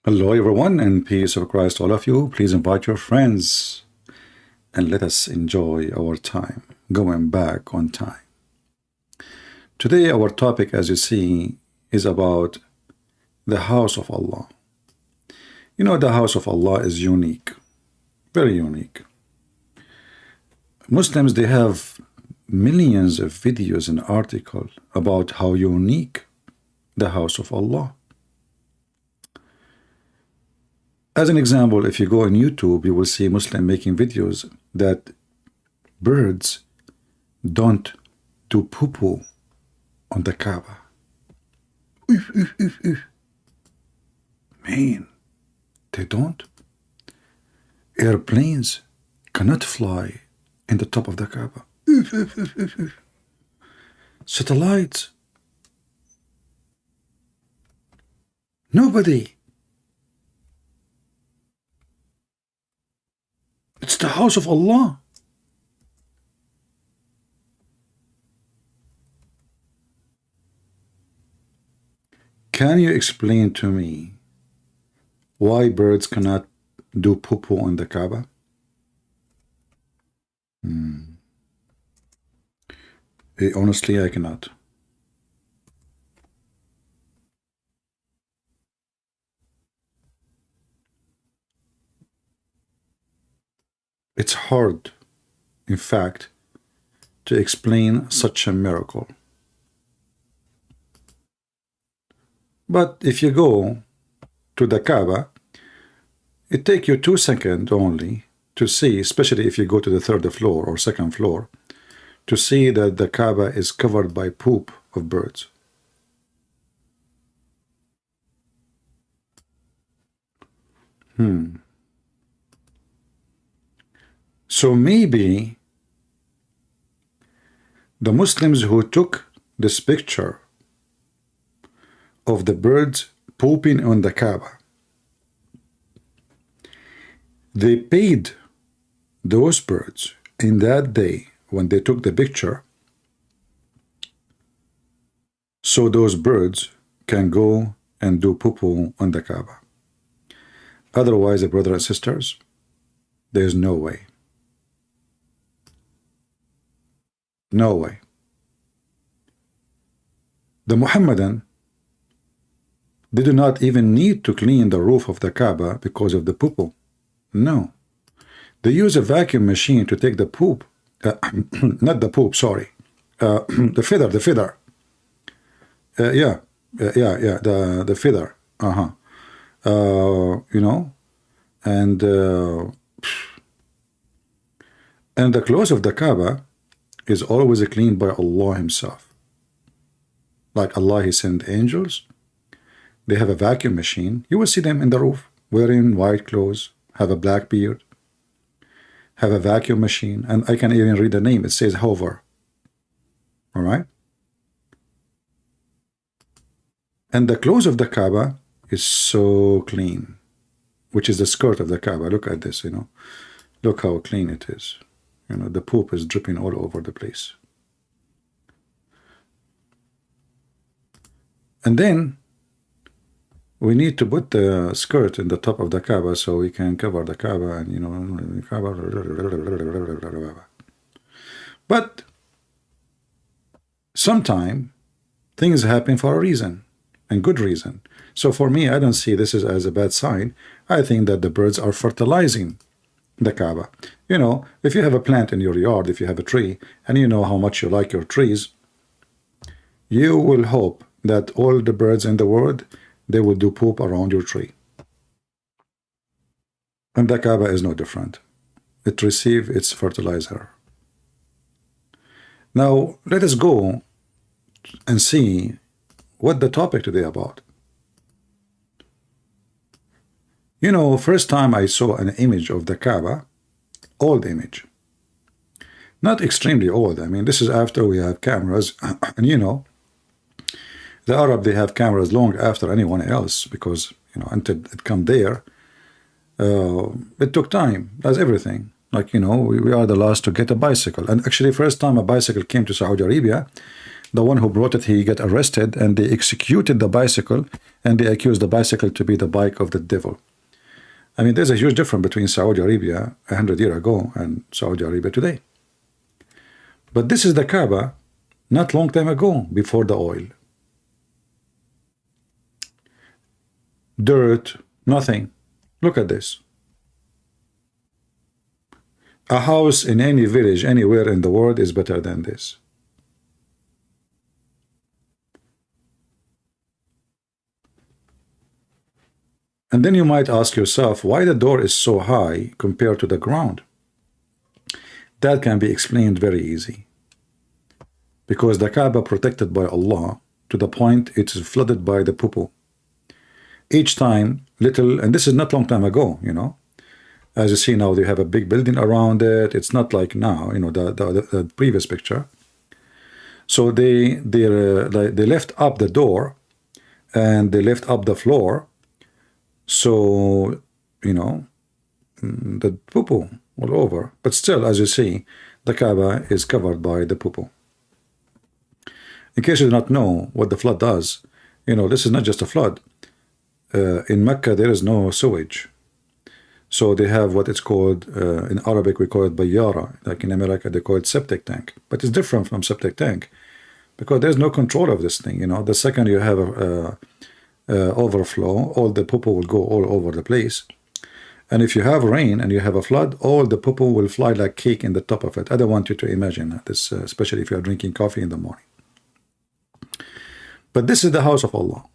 Hello everyone, and peace of Christ all of you. Please invite your friends and let us enjoy our time, going back on time. Today our topic, as you see, is about the house of Allah. You know, the house of Allah is unique, very unique. Muslims, they have millions of videos and articles about how unique the house of Allah. As an example, if you go on YouTube, you will see Muslim making videos that birds don't do poo-poo on the Kaaba. Man, they don't. Airplanes cannot fly in the top of the Kaaba. Satellites. Nobody. It's the house of Allah. Can you explain to me why birds cannot do poo-poo on the Kaaba? Honestly, I cannot. It's hard, in fact, to explain such a miracle. But if you go to the Kaaba, it takes you 2 seconds only to see, especially if you go to the 3rd floor or 2nd floor, to see that the Kaaba is covered by poop of birds. So maybe the Muslims who took this picture of the birds pooping on the Kaaba, they paid those birds in that day when they took the picture, so those birds can go and do poo-poo on the Kaaba. Otherwise, brothers and sisters, there's no way. No way. The Muhammadan, they do not even need to clean the roof of the Kaaba because of the poo-poo. No. They use a vacuum machine to take the poop, not the poop, sorry, the feather, the feather. The feather. You know, and the clothes of the Kaaba is always cleaned by Allah Himself. Like Allah, He sent angels. They have a vacuum machine. You will see them in the roof, wearing white clothes, have a black beard, have a vacuum machine, and I can even read the name. It says Hover. All right? And the clothes of the Kaaba is so clean, which is the skirt of the Kaaba. Look at this, you know. Look how clean it is. You know, the poop is dripping all over the place. And then we need to put the skirt in the top of the Kaaba so we can cover the Kaaba and, you know, Kaaba. But sometimes things happen for a reason, and good reason. So for me, I don't see this as a bad sign. I think that the birds are fertilizing the Kaaba. You know, if you have a plant in your yard, if you have a tree, and you know how much you like your trees, you will hope that all the birds in the world, they will do poop around your tree. And the Kaaba is no different. It receives its fertilizer. Now, let us go and see what the topic today about. You know, first time I saw an image of the Kaaba, old image. Not extremely old. I mean, this is after we have cameras. And you know, the Arab, they have cameras long after anyone else because, you know, until it come there, it took time. That's everything. Like, you know, we are the last to get a bicycle. And actually, first time a bicycle came to Saudi Arabia, The one who brought it, he got arrested, and they executed the bicycle, and they accused the bicycle to be the bike of the devil. I mean, there's a huge difference between Saudi Arabia 100 years ago and Saudi Arabia today. But this is the Kaaba not long time ago, before the oil. Dirt, nothing. Look at this. A house in any village, anywhere in the world is better than this. And then you might ask yourself why the door is so high compared to the ground. That can be explained very easy. Because the Kaaba protected by Allah to the point it is flooded by the poo-poo. Each time, little, and this is not long time ago, you know. As you see now, they have a big building around it. It's not like now, you know, the previous picture. So they lift up the door and they lift up the floor. So, you know, the poo-poo all over. But still, as you see, the Kaaba is covered by the poo-poo. In case you do not know what the flood does, you know, this is not just a flood. In Mecca, there is no sewage. So they have what it's called, in Arabic, we call it bayyara. Like in America, they call it septic tank. But it's different from septic tank because there's no control of this thing. You know, the second you have a overflow, all the poo-poo will go all over the place. And if you have rain and you have a flood, all the poo-poo will fly like cake in the top of it. I don't want you to imagine this, especially if you are drinking coffee in the morning. But this is the house of Allah.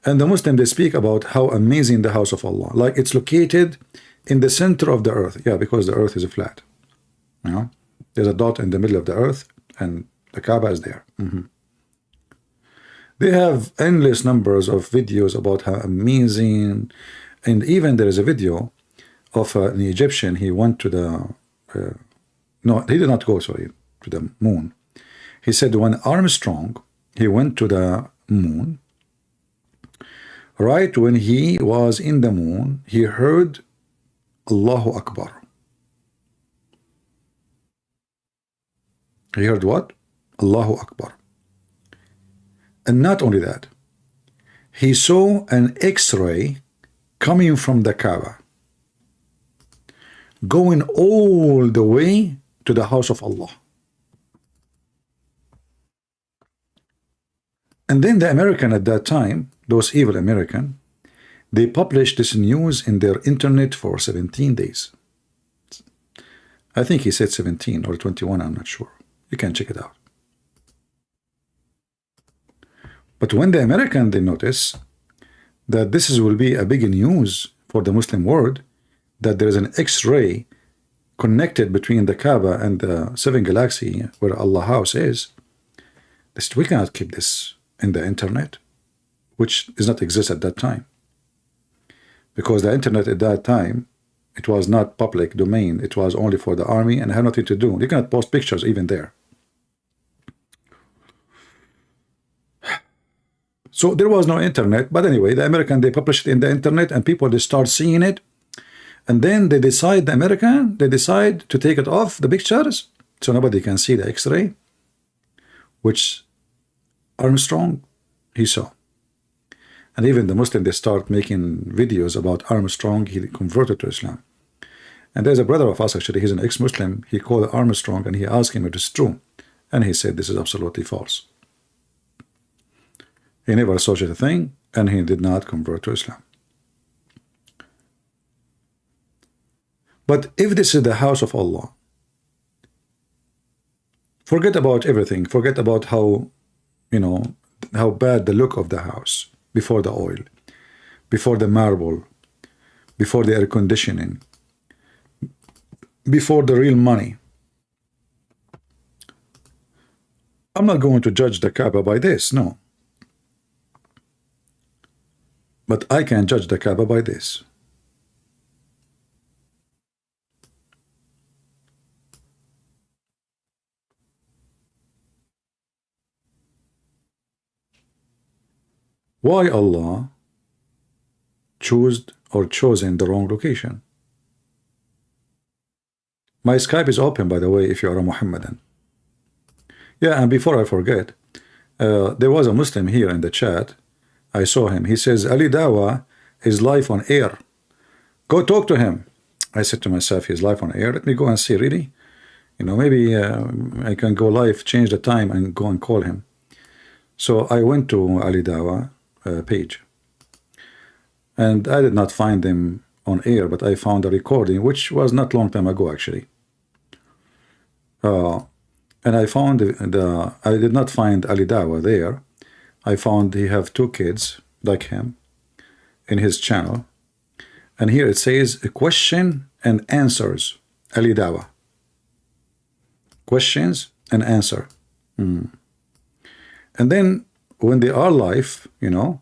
And the Muslims, they speak about how amazing the house of Allah. Like it's located in the center of the earth. Yeah, because the earth is flat. You know? There's a dot in the middle of the earth and the Kaaba is there. They have endless numbers of videos about how amazing. And even there is a video of an Egyptian. He went to the... no, he did not go, sorry, to the moon. He said when Armstrong, he went to the moon, right when he was in the moon, he heard Allahu Akbar. He heard what? Allahu Akbar. And not only that, he saw an X-ray coming from the Kaaba, going all the way to the house of Allah. And then the American at that time, those evil American, they published this news in their internet for 17 days. I think he said 17 or 21, I'm not sure. You can check it out. But when the American, they notice that this will be a big news for the Muslim world, that there is an X-ray connected between the Kaaba and the seven galaxy where Allah house is, they said, we cannot keep this in the internet, which does not exist at that time. Because the internet at that time, it was not public domain. It was only for the army and had nothing to do. You cannot post pictures even there. So there was no internet. But anyway, the American, they published it in the internet and people, they start seeing it. And then they decide, the American, they decide to take it off the pictures so nobody can see the X-ray, which Armstrong, he saw. And even the Muslim, they start making videos about Armstrong. He converted to Islam. And there's a brother of us, actually, he's an ex-Muslim. He called Armstrong and he asked him if it's true. And he said, this is absolutely false. He never saw such a thing, and he did not convert to Islam. But if this is the house of Allah, forget about everything. Forget about how, you know, how bad the look of the house before the oil, before the marble, before the air conditioning, before the real money. I'm not going to judge the Kaaba by this, no. But I can judge the Kaaba by this. Why Allah chosen the wrong location? My Skype is open, by the way, if you are a Muhammadan. Yeah, and before I forget, there was a Muslim here in the chat. I saw him. He says, Ali Dawa is live on air. Go talk to him. I said to myself, he's live on air. Let me go and see, really? You know, maybe I can go live, change the time, and go and call him. So I went to Ali Dawa page. And I did not find him on air, but I found a recording, which was not long time ago, actually. And I found I did not find Ali Dawa there. I found he have two kids like him in his channel. And here it says a question and answers, Ali Dawa. Questions and answer. And then when they are live, you know,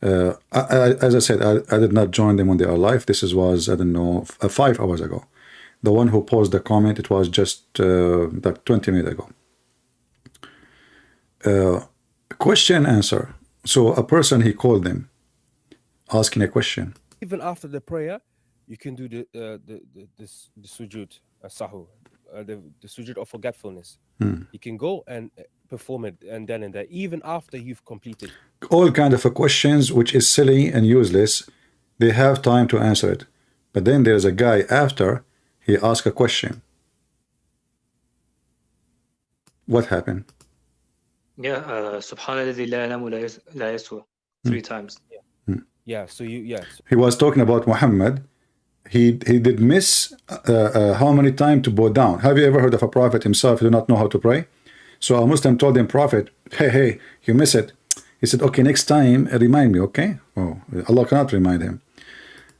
as I said, I did not join them when they are live. This was, I don't know, 5 hours ago. The one who posed the comment, it was just like 20 minutes ago. Question answer. So a person, he called them, asking a question. Even after the prayer, you can do the sujood, sahu, the sujood of forgetfulness. You can go and perform it and then and there, even after you've completed. All kind of questions, which is silly and useless. They have time to answer it. But then there's a guy after, he asked a question. What happened? Yeah, Subhanallah la yanamu la yaswa 3 times. Yeah, so he was talking about Muhammad. He did miss how many times to bow down. Have you ever heard of a prophet himself who did not know how to pray? So a Muslim told him, Prophet, hey, you miss it. He said, okay, next time remind me, okay? Oh, Allah cannot remind him.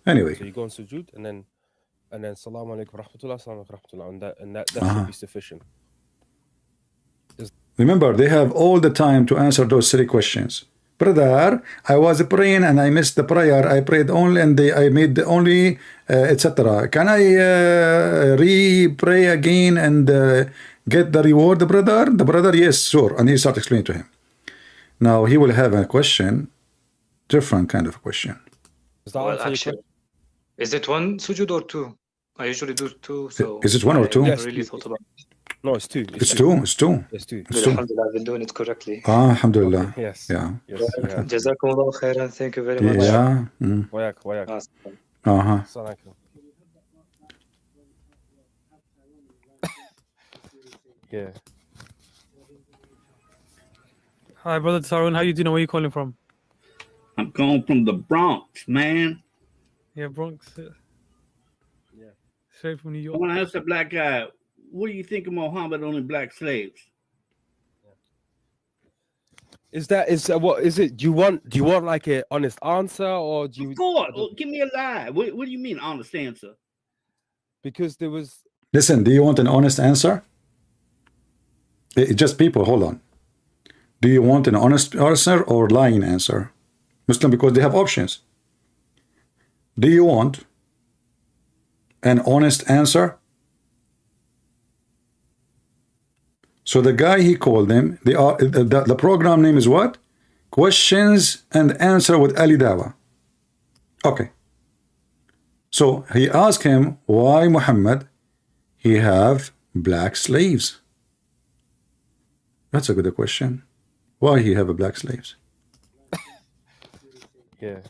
Anyway. So you go on sujood and then Salaam alaikum rahmatullah, Salaam alaikum rahmatullah, and that should be sufficient. Remember, they have all the time to answer those silly questions. Brother, I was praying and I missed the prayer. I prayed only and I made the only, etc. Can I re-pray again and get the reward, brother? The brother, yes, sure. And he started explaining to him. Now he will have a question, different kind of question. Well, actually, is it 1 sujood or 2? I usually do 2. So is it 1 or 2? I never really thought about it. No, it's 2. It's 2. It's 2. Alhamdulillah, I've been doing it correctly. Alhamdulillah. Okay. Yes. Yeah. Yes. Jazakumullah khairan. Thank you very much. Yeah. Wayak. Yeah. Hi, brother Tarun. How you doing? Where you calling from? I'm calling from the Bronx, man. Yeah, Bronx. Yeah. Straight from New York. I want to ask the black guy, what do you think of Muhammad owning black slaves? What is it? Do you want like an honest answer, or do you? Of course. Give me a lie. What do you mean honest answer? Because there was. Listen, do you want an honest answer? Just people, hold on. Do you want an honest answer or lying answer? Muslim, because they have options. Do you want an honest answer? So the guy, he called them, the program name is what? Questions and Answer with Ali Dawa. Okay. So he asked him, why Muhammad, he have black slaves? That's a good question. Why he have a black slaves? Yeah.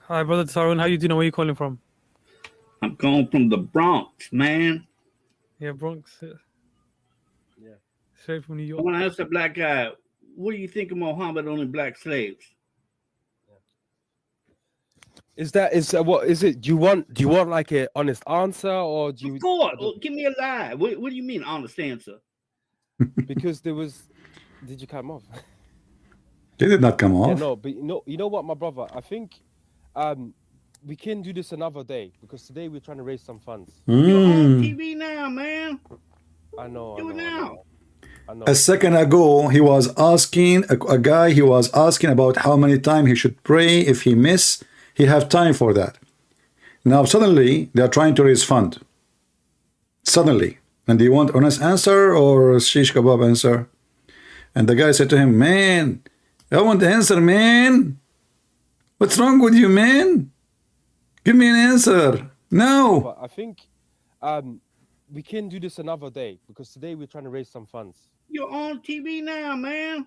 Hi, brother Tarun. How you doing? Where you calling from? I'm calling from the Bronx, man. Yeah, Bronx. Yeah. Straight from New York. I want to ask the black guy, what do you think of Muhammad owning black slaves? What is it? Do you want like an honest answer, or do you? Of course. Give me a lie. What do you mean honest answer? Because there was. Did you come off? They did not come off. Yeah, no, but you know what, my brother? I think we can do this another day, because today we're trying to raise some funds. You're on TV now, man. I know. Do it now. I know. A second ago, he was asking a guy. He was asking about how many times he should pray if he miss. He have time for that. Now suddenly they are trying to raise fund. Suddenly, and do you want honest answer or shish kebab answer? And the guy said to him, "Man, I want the answer, man. What's wrong with you, man? Give me an answer. No." But I think we can do this another day because today we're trying to raise some funds. You're on TV now, man.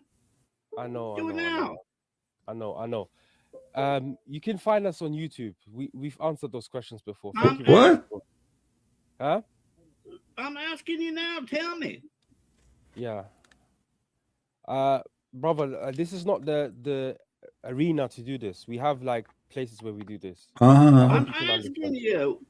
I know. Do it now. I know. You can find us on YouTube. We've answered those questions before. I'm Thank you very What? much. Huh? I'm asking you now. Tell me. Yeah. Brother, this is not the arena to do this. We have like places where we do this. I'm You can asking understand. you.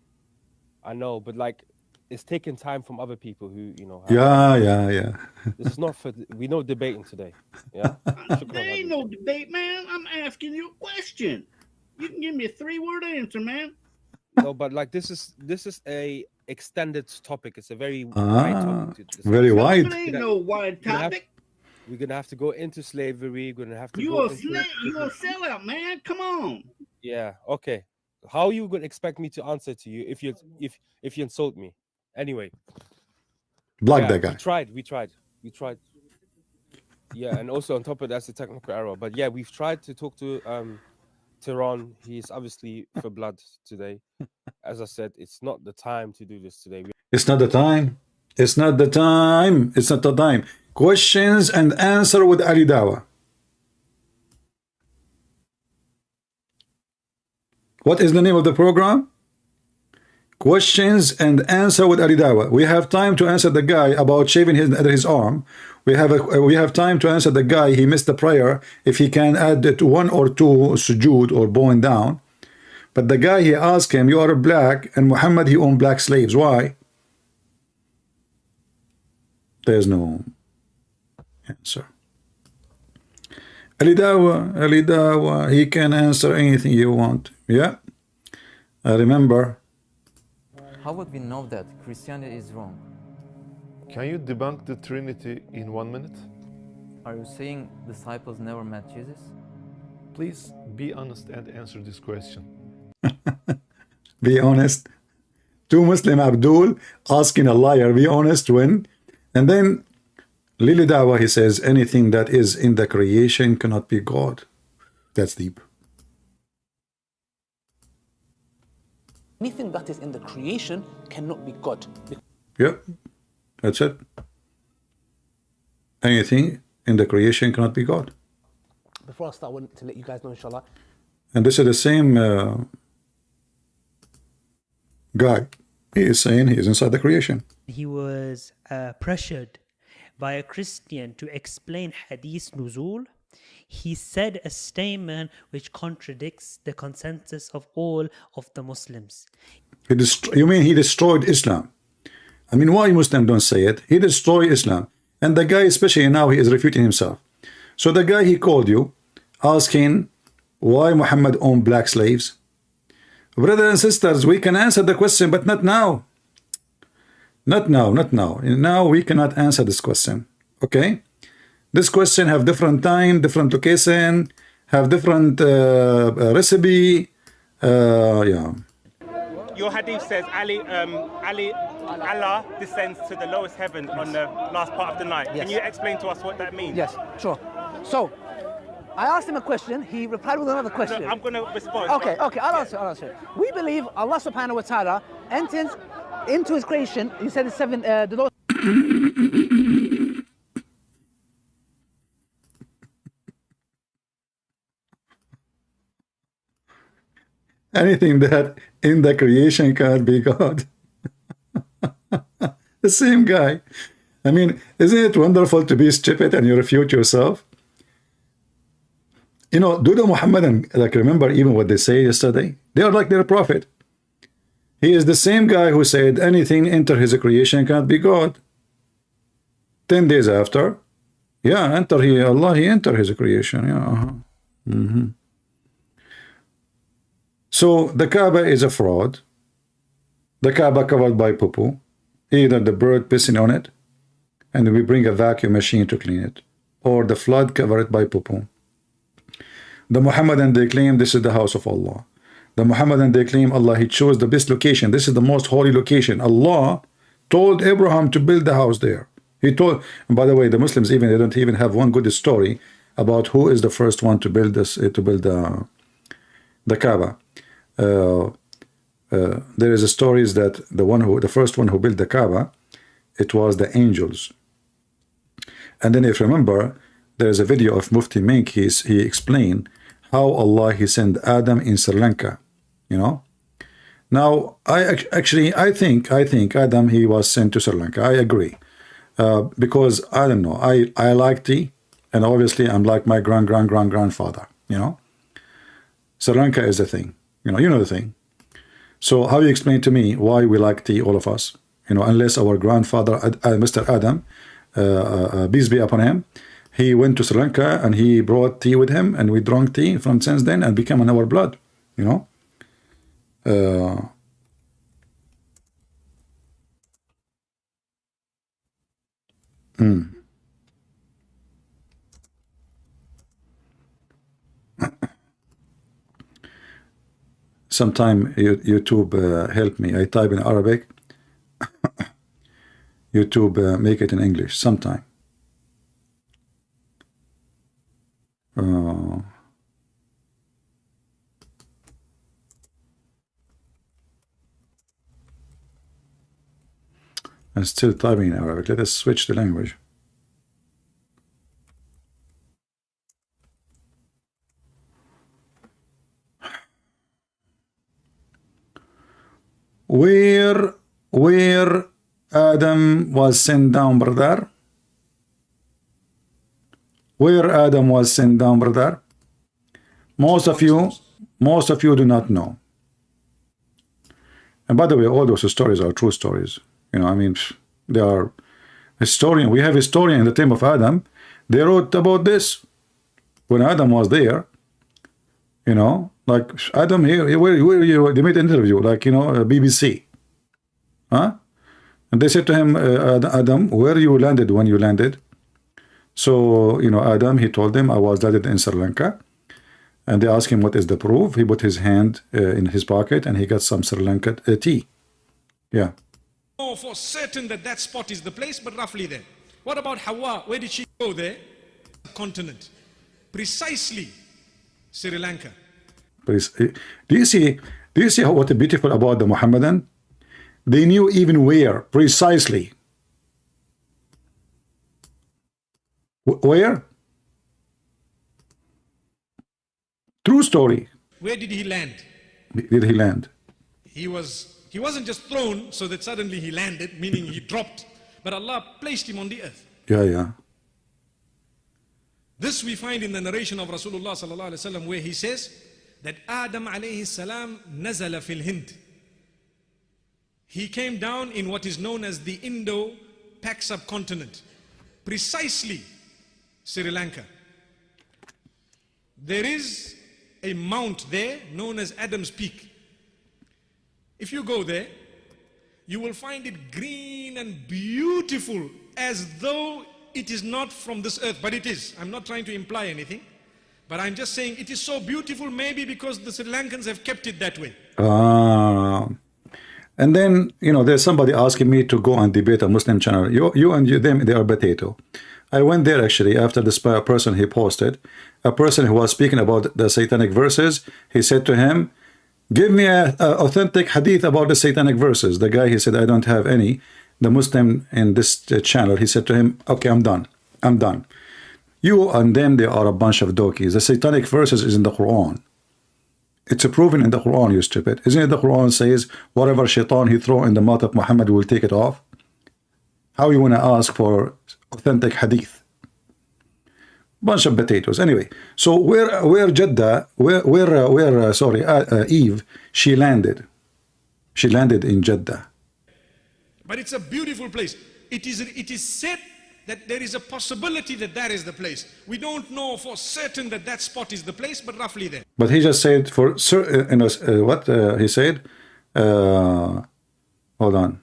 I know, but like it's taking time from other people who, you know. Yeah. This is not for we no debating today. Yeah. There ain't no debate, man. I'm asking you a question. You can give me a 3-word answer, man. No, but like this is a extended topic. It's a very wide topic to discuss. Very No, wide. it ain't no wide topic. We're gonna have to go into slavery. We're gonna have to. You're a sellout, man. Come on. Yeah. Okay. How are you gonna expect me to answer to you if you insult me? Anyway. Block that guy. We tried. Yeah, and also on top of that's a technical error. But yeah, we've tried to talk to Tehran. He's obviously for blood today. As I said, it's not the time to do this today. It's not the time. It's not the time. It's not the time. Questions and answer with Ali Dawa. What is the name of the program? Questions and answer with Ali Dawa. We have time to answer the guy about shaving his arm. We have time to answer the guy he missed the prayer if he can add it 1 or 2 sujood or bowing down. But the guy, he asked him, you are black, and Muhammad, he owned black slaves. Why? There's no answer. Ali Dawa, he can answer anything you want. Yeah, I remember. How would we know that Christianity is wrong? Can you debunk the Trinity in 1 minute? Are you saying disciples never met Jesus? Please be honest and answer this question. Be honest. To Muslim Abdul asking a liar, be honest when? And then Lili Dawa, he says, anything that is in the creation cannot be God. That's deep. Anything that is in the creation cannot be God. Yep, that's it. Anything in the creation cannot be God. Before I start, I want to let you guys know, inshallah. And this is the same guy. He is saying he is inside the creation. He was pressured by a Christian to explain Hadith Nuzul. He said a statement which contradicts the consensus of all of the Muslims. You mean he destroyed Islam? I mean, why Muslims don't say it? He destroyed Islam. And the guy, especially now, he is refuting himself. So the guy, he called you, asking why Muhammad owned black slaves. Brothers and sisters, we can answer the question, but not now. Not now. Now we cannot answer this question. Okay? This question have different time, different location, have different recipe. Yeah. Your hadith says Allah descends to the lowest heaven on the last part of the night. Yes. Can you explain to us what that means? Yes, sure. So, I asked him a question, he replied with another question. No, I'm going to respond. Okay, I'll answer. We believe Allah subhanahu wa ta'ala enters into his creation. He said the Lord. Anything that in the creation can't be God. The same guy. I mean, isn't it wonderful to be stupid and you refute yourself? You know, do the Muhammadan, like, remember even what they say yesterday? They are like their prophet. He is the same guy who said anything enter his creation can't be God. 10 days after, yeah, Allah, he enter his creation. Yeah. So the Kaaba is a fraud. The Kaaba covered by poo-poo. Either the bird pissing on it, and we bring a vacuum machine to clean it, or the flood covered by poo-poo. The Muhammadan, they claim this is the house of Allah. The Muhammadan, they claim Allah, he chose the best location. This is the most holy location. Allah told Abraham to build the house there. He told, and by the way, the Muslims they don't even have one good story about who is the first one to build this, the Kaaba. there is a stories that the first one who built the Kaaba, it was the angels. And then if you remember, there is a video of Mufti Mink. He explained how Allah he sent Adam in Sri Lanka. You know. Now I think Adam he was sent to Sri Lanka. I agree, because I don't know. I like tea, and obviously I'm like my grandfather. You know. Sri Lanka is the thing. You know the thing. So how you explain to me why we like tea, all of us? You know, unless our grandfather, Mr. Adam, peace be upon him, he went to Sri Lanka and he brought tea with him, and we drank tea from since then and became in our blood. You know. Sometime YouTube help me. I type in Arabic. YouTube make it in English sometime. I'm still typing in Arabic. Let us switch the language. Where Adam was sent down, brother? Where Adam was sent down, brother? Most of you do not know. And by the way, all those stories are true stories. You know, I mean, they are historian. We have historian in the time of Adam. They wrote about this when Adam was there. You know, like Adam here, where you? They made an interview, like, you know, BBC, huh? And they said to him, Adam, where you landed when you landed? So, you know, Adam, he told them, I was landed in Sri Lanka. And they asked him, what is the proof? He put his hand in his pocket and he got some Sri Lanka tea. Yeah. Oh, for certain that spot is the place, but roughly there. What about Hawa? Where did she go there? Continent. Precisely Sri Lanka. Please, do you see what beautiful about the Muhammadan? They knew even where, precisely. Where? True story. Where did he land? Did he land? He wasn't just thrown so that suddenly he landed, meaning he dropped, but Allah placed him on the earth. Yeah. This we find in the narration of Rasulullah sallallahu alaihi wasallam, where he says that Adam alayhi salam nazala fil Hind. He came down in what is known as the Indo-Pak subcontinent, precisely Sri Lanka. There is a mount there known as Adam's Peak. If you go there, you will find it green and beautiful, as though it is not from this earth, but it is. I'm not trying to imply anything, but I'm just saying it is so beautiful, maybe because the Sri Lankans have kept it that way. And then, you know, there's somebody asking me to go and debate a Muslim channel. You and them, they are potato. I went there actually after this person he posted, a person who was speaking about the satanic verses. He said to him, give me an authentic hadith about the satanic verses. The guy, he said, I don't have any. The Muslim in this channel, he said to him, okay, I'm done. You and them, they are a bunch of donkeys. The satanic verses is in the Quran. It's proven in the Quran, you stupid. Isn't it the Quran says, whatever shaitan he throw in the mouth of Muhammad will take it off? How you want to ask for authentic hadith? Bunch of potatoes. Anyway, so where Jeddah, Eve, she landed. She landed in Jeddah. But it's a beautiful place. It is said that there is a possibility that is the place. We don't know for certain that spot is the place, but roughly there. But he just said for certain, what he said? Hold on.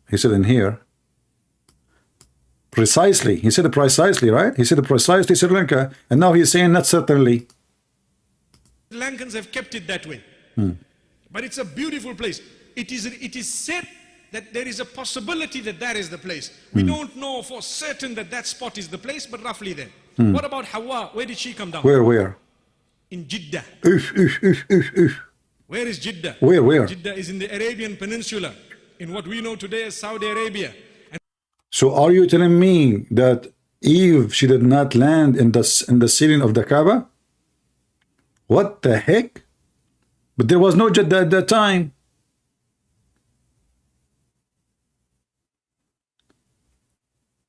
He said in here. Precisely. He said precisely, right? He said precisely Sri Lanka, and now he's saying not certainly. Sri Lankans have kept it that way. But it's a beautiful place. It is said that there is a possibility that is the place. We don't know for certain that spot is the place, but roughly there. What about Hawa? Where did she come down? Where? In Jeddah. Where is Jeddah? Where? Jeddah is in the Arabian Peninsula, in what we know today as Saudi Arabia. So are you telling me that Eve, she did not land in the ceiling of the Kaaba? What the heck? But there was no Jeddah at that time.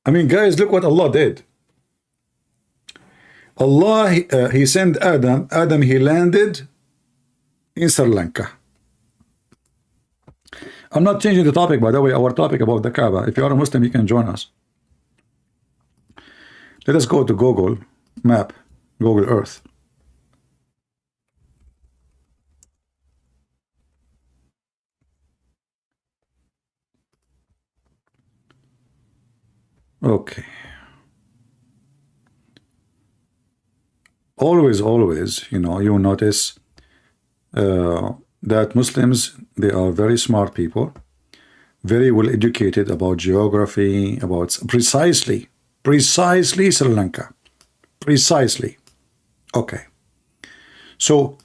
I mean, guys, look what Allah did. Allah, he sent Adam. Adam, he landed in Sri Lanka. I'm not changing the topic, by the way, our topic about the Kaaba. If you are a Muslim, you can join us. Let us go to Google Map, Google Earth. Okay. Always, you know, you notice that Muslims, they are very smart people, very well educated about geography, about precisely Sri Lanka. Precisely. Okay. So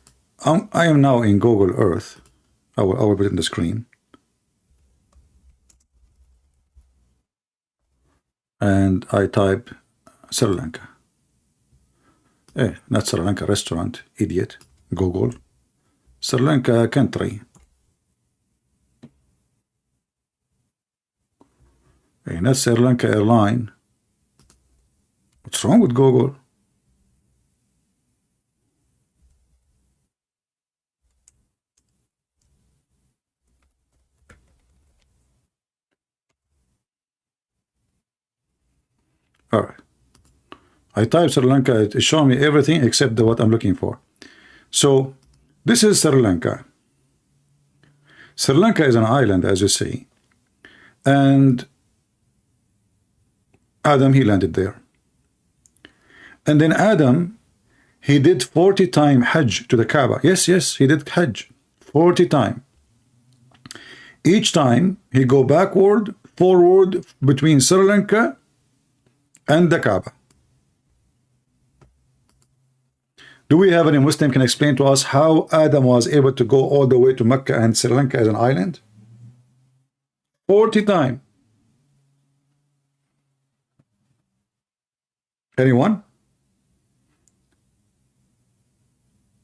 I am now in Google Earth. I will put it in the screen. And I type Sri Lanka. Not Sri Lanka restaurant, idiot. Google. Sri Lanka country. Not Sri Lanka airline. What's wrong with Google? All right. I type Sri Lanka, it shows me everything except what I'm looking for. So this is Sri Lanka. Sri Lanka is an island, as you see. And Adam, he landed there. And then Adam, he did 40 times Hajj to the Kaaba. Yes, he did Hajj 40 times. Each time he go backward, forward between Sri Lanka and the Kaaba. Do we have any Muslim can explain to us how Adam was able to go all the way to Mecca and Sri Lanka as an island? 40 times. Anyone?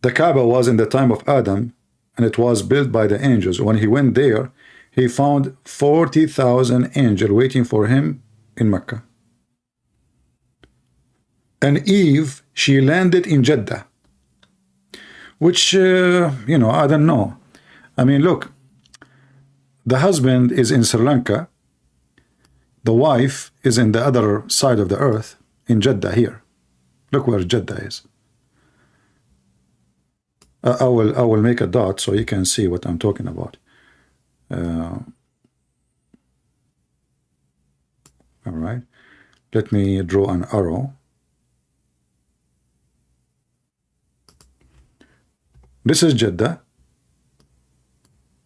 The Kaaba was in the time of Adam, and it was built by the angels. When he went there, he found 40,000 angels waiting for him in Mecca. And Eve, she landed in Jeddah, which, you know, I don't know. I mean, look, the husband is in Sri Lanka. The wife is in the other side of the earth, in Jeddah here. Look where Jeddah is. I will make a dot so you can see what I'm talking about. All right. Let me draw an arrow. This is Jeddah.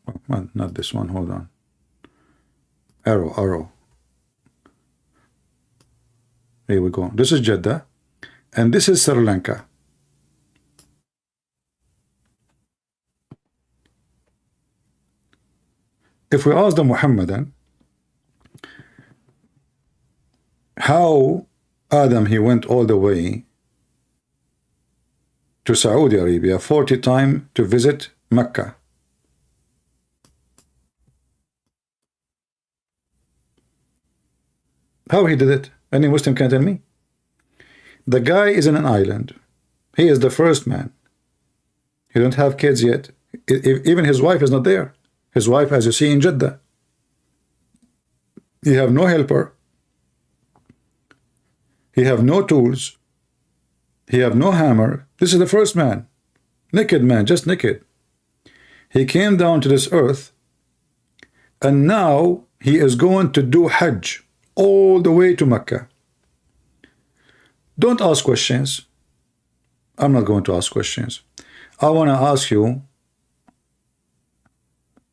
Oh, well, not this one. Hold on. Arrow. Here we go. This is Jeddah. And this is Sri Lanka. If we ask the Muhammadan how Adam, he went all the way to Saudi Arabia 40 times to visit Mecca. How he did it? Any Muslim can tell me? The guy is in an island. He is the first man. He don't have kids yet. Even his wife is not there. His wife, as you see in Jeddah. He have no helper. He have no tools. He have no hammer. This is the first man. Naked man, just naked. He came down to this earth, and now he is going to do Hajj all the way to Mecca. Don't ask questions. I'm not going to ask questions. I want to ask you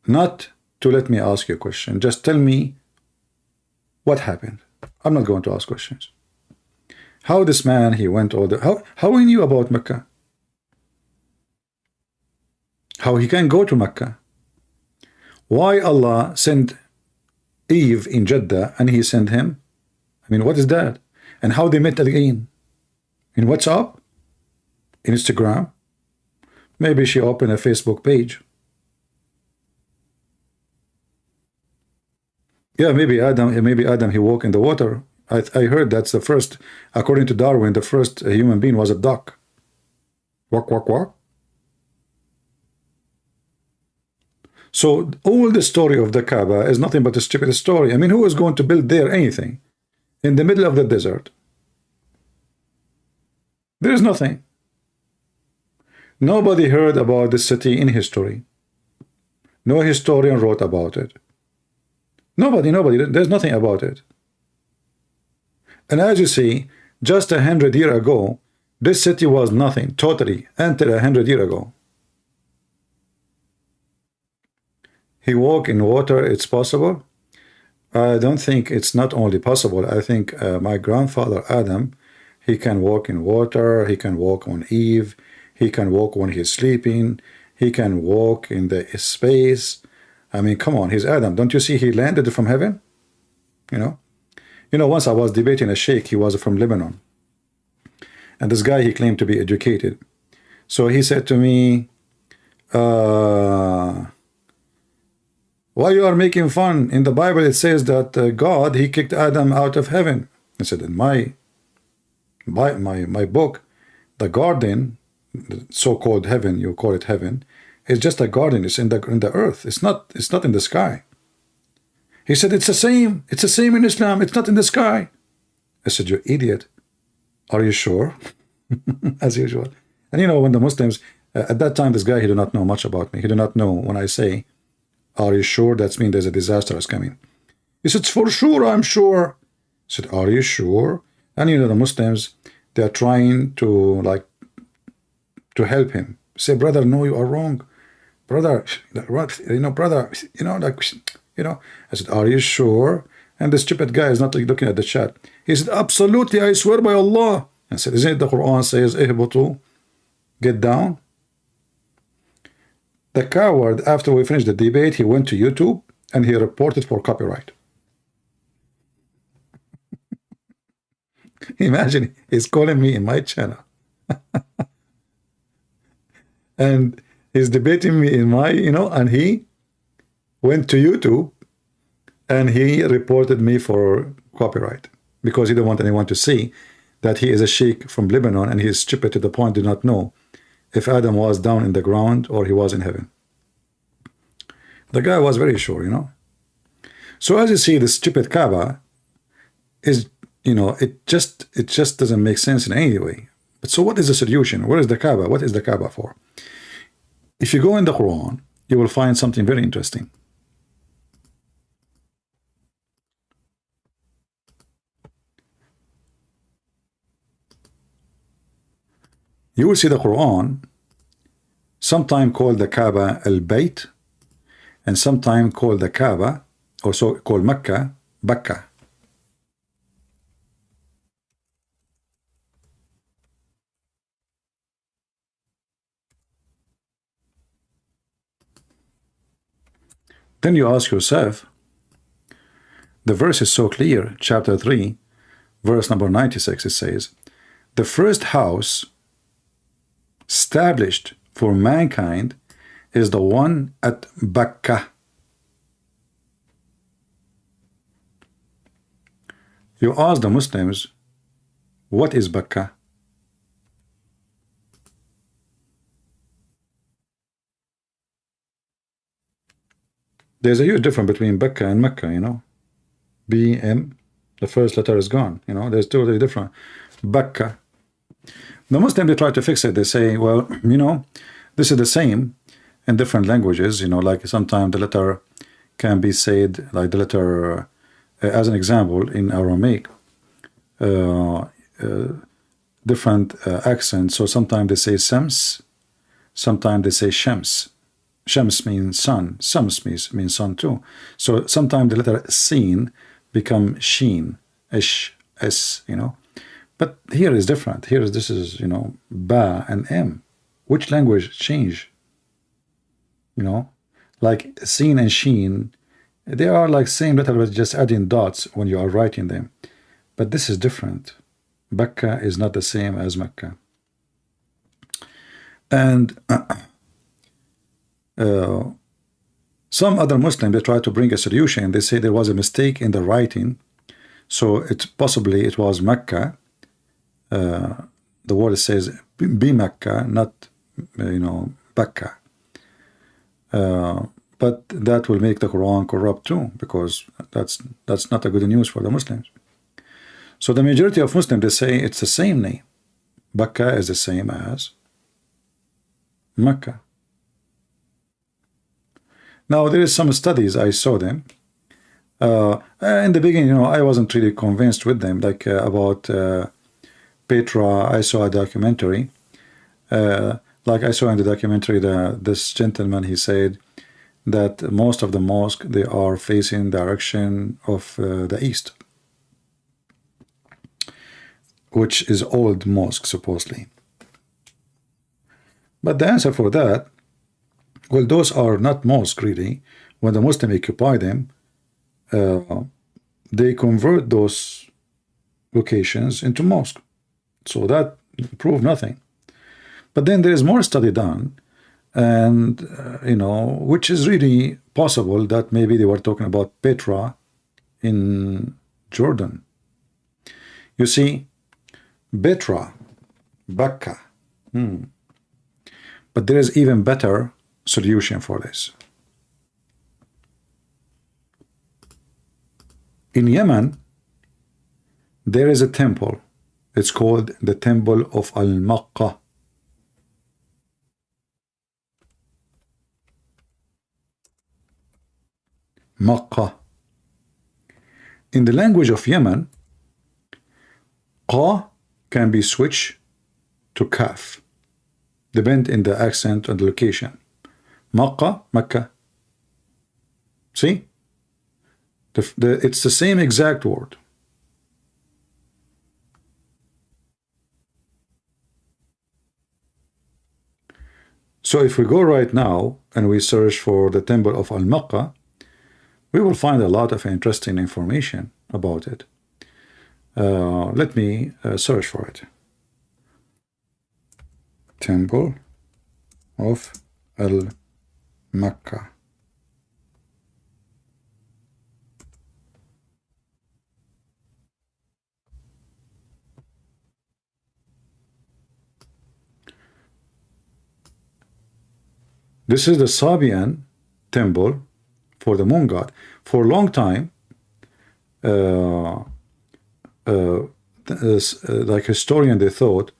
not to let me ask you a question. Just tell me what happened. I'm not going to ask questions. How this man, he went all the... How he knew about Mecca? how he can go to Mecca. Why Allah sent Eve in Jeddah and he sent him? I mean, what is that? And how they met again? In WhatsApp? Instagram? Maybe she opened a Facebook page. Yeah, maybe Adam he walked in the water. I heard that's the first, according to Darwin, the first human being was a duck. Walk, walk, walk. So all the story of the Kaaba is nothing but a stupid story. I mean, who is going to build there anything in the middle of the desert? There is nothing. Nobody heard about this city in history. No historian wrote about it. Nobody, there's nothing about it. And as you see, just 100 years ago, this city was nothing, totally, until 100 years ago. He walked in water, it's possible? I don't think it's not only possible. I think my grandfather Adam, he can walk in water, he can walk on Eve, he can walk when he's sleeping, he can walk in the space. I mean, come on, he's Adam. Don't you see he landed from heaven? You know, once I was debating a sheikh, he was from Lebanon. And this guy, he claimed to be educated. So he said to me, why you are making fun? In the Bible it says that God, he kicked Adam out of heaven. I said, in my book, the garden, the so-called heaven, you call it heaven, is just a garden. It's in the earth. It's not in the sky. He said, it's the same in Islam. It's not in the sky. I said, you idiot. Are you sure? As usual. And you know, when the Muslims, at that time, this guy, he did not know much about me. He did not know when I say, are you sure? That means there's a disaster is coming. He said, for sure, I'm sure. I said, are you sure? And you know, the Muslims, they are trying to help him. Say, brother, no, you are wrong. Brother, brother, I said, are you sure? And the stupid guy is not looking at the chat. He said, absolutely, I swear by Allah. I said, isn't it the Quran says, ihbutu, get down? The coward, after we finished the debate, he went to YouTube and he reported for copyright. Imagine, he's calling me in my channel. And he's debating me in my, and he went to YouTube and he reported me for copyright because he didn't want anyone to see that he is a sheikh from Lebanon and he is stupid to the point did not know if Adam was down in the ground or he was in heaven. The guy was very sure, So as you see, the stupid Kaaba is, it just doesn't make sense in any way. But so what is the solution? Where is the Kaaba? What is the Kaaba for? If you go in the Quran, you will find something very interesting. You will see the Quran sometime called the Kaaba al-Bayt and sometime called the Kaaba, also called Mecca, Bakka. Then you ask yourself, the verse is so clear, chapter 3, verse number 96, it says, the first house established for mankind is the one at Bakka. You ask the Muslims, what is Bakka? There's a huge difference between Bakka and Mecca, BM, the first letter is gone, there's totally different. Bakka. The Muslims, they try to fix it. They say, well, this is the same in different languages, like sometimes the letter can be said, like the letter, as an example, in Aramaic, different accents. So sometimes they say Sams, sometimes they say Shams. Shams means sun, Sams means sun too. So sometimes the letter Sin become Sheen, Ish, S, But here is different. This is, Ba and M. Which language change? you know, like Sin and Sheen, they are like same letter but just adding dots when you are writing them. But this is different. Bakka is not the same as Mecca. And some other Muslims, they try to bring a solution. They say there was a mistake in the writing, so it possibly it was Mecca. The word says be Mecca, not Bakka. But that will make the Quran corrupt too, because that's not a good news for the Muslims. So the majority of Muslims, they say it's the same name. Bakka is the same as Mecca. Now there is some studies, I saw them. In the beginning, I wasn't really convinced with them, like about Petra. I saw a documentary. Like I saw in the documentary, this gentleman, he said that most of the mosques, they are facing direction of the east, which is old mosque supposedly. But the answer for that, well, those are not mosques really. When the Muslims occupy them, they convert those locations into mosque. So that proved nothing. But then there is more study done, and which is really possible that maybe they were talking about Petra in Jordan. You see, Petra, Bakka. But there is even better solution for this. In Yemen, there is a temple. It's called the Temple of Al-Makkah. Makkah. In the language of Yemen, Qa can be switched to Kaf, depend in the accent and the location. Makkah, Mecca. See? It's the same exact word. So if we go right now and we search for the Temple of Al-Makkah, we will find a lot of interesting information about it. Let me search for it. Temple of Al-Makkah. This is the Sabian temple for the moon god. For a long time, like historian, they thought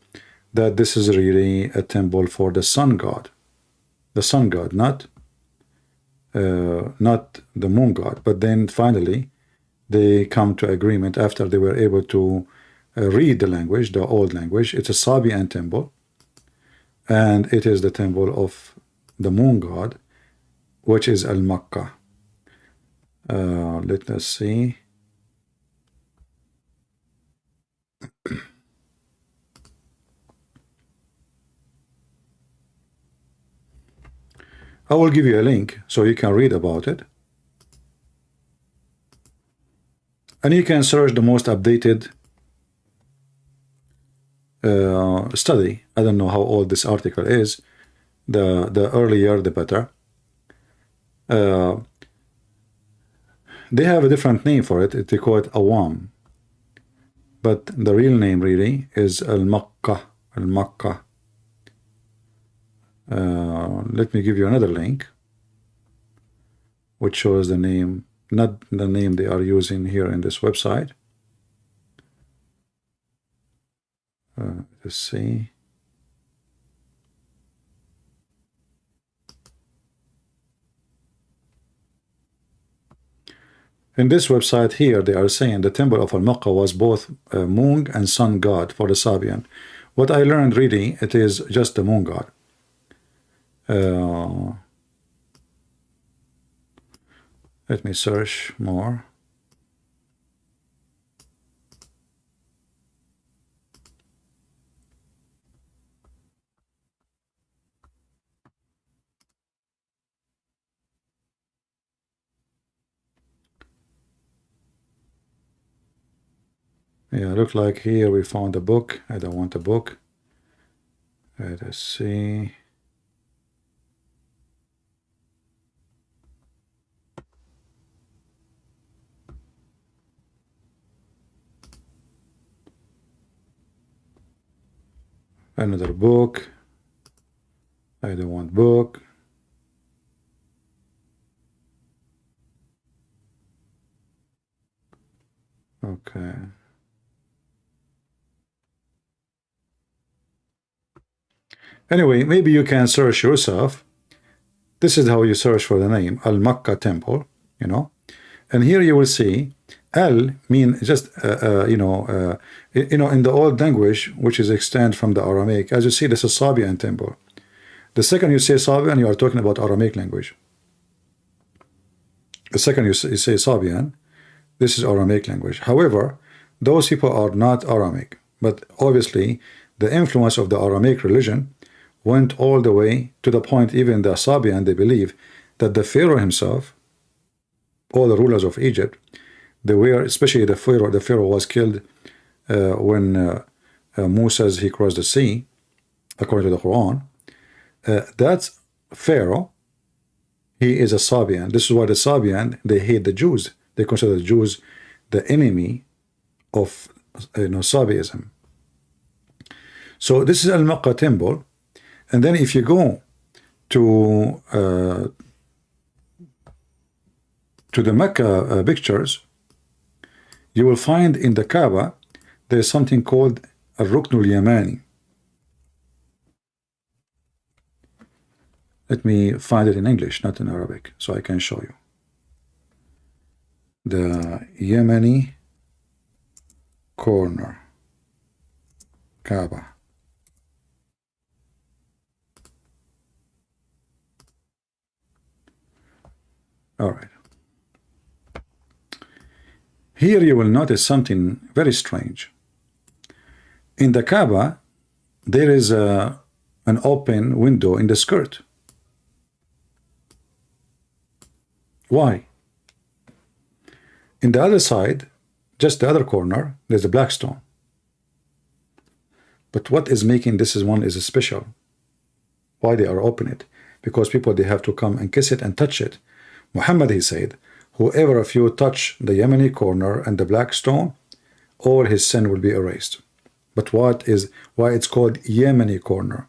that this is really a temple for the sun god. The sun god, not the moon god. But then finally, they come to agreement after they were able to read the language, the old language. It's a Sabian temple, and it is the temple of the moon god, which is Al-Makkah. Let us see. I will give you a link so you can read about it. And you can search the most updated study. I don't know how old this article is. The earlier, the better. They have a different name for it. They call it Awam. But the real name really is Al-Makkah. Al-Makkah. Let me give you another link, which shows the name, not the name they are using here in this website. Let's see. In this website here, they are saying the temple of Al-Makkah was both moon and sun god for the Sabian. What I learned really, it is just the moon god. Let me search more. Yeah, look like here we found a book. I don't want a book. Let us see. Another book. I don't want book. Okay. Anyway, maybe you can search yourself. This is how you search for the name, Al-Makkah Temple, you know. And here you will see Al mean just, in the old language, which is extend from the Aramaic. As you see, this is Sabian temple. The second you say Sabian, you are talking about Aramaic language. The second you say Sabian, this is Aramaic language. However, those people are not Aramaic, but obviously the influence of the Aramaic religion went all the way to the point even the Sabian, they believe that the Pharaoh himself, all the rulers of Egypt, they were, especially the Pharaoh was killed when Moses, he crossed the sea, according to the Quran. That Pharaoh, he is a Sabian. This is why the Sabian, they hate the Jews. They consider the Jews the enemy of Sabiism. So this is Al-Makkah temple. And then if you go to the Mecca pictures, you will find in the Kaaba there is something called Al-Rukn al-Yamani. Let me find it in English, not in Arabic, so I can show you. The Yemeni corner, Kaaba. All right. Here you will notice something very strange. In the Kaaba, there is an open window in the skirt. Why? In the other side, just the other corner, there's a black stone. But what is making this one is special? Why they are open it? Because people, they have to come and kiss it and touch it. Muhammad, he said, whoever of you touch the Yemeni corner and the black stone, all his sin will be erased. But why it's called Yemeni corner?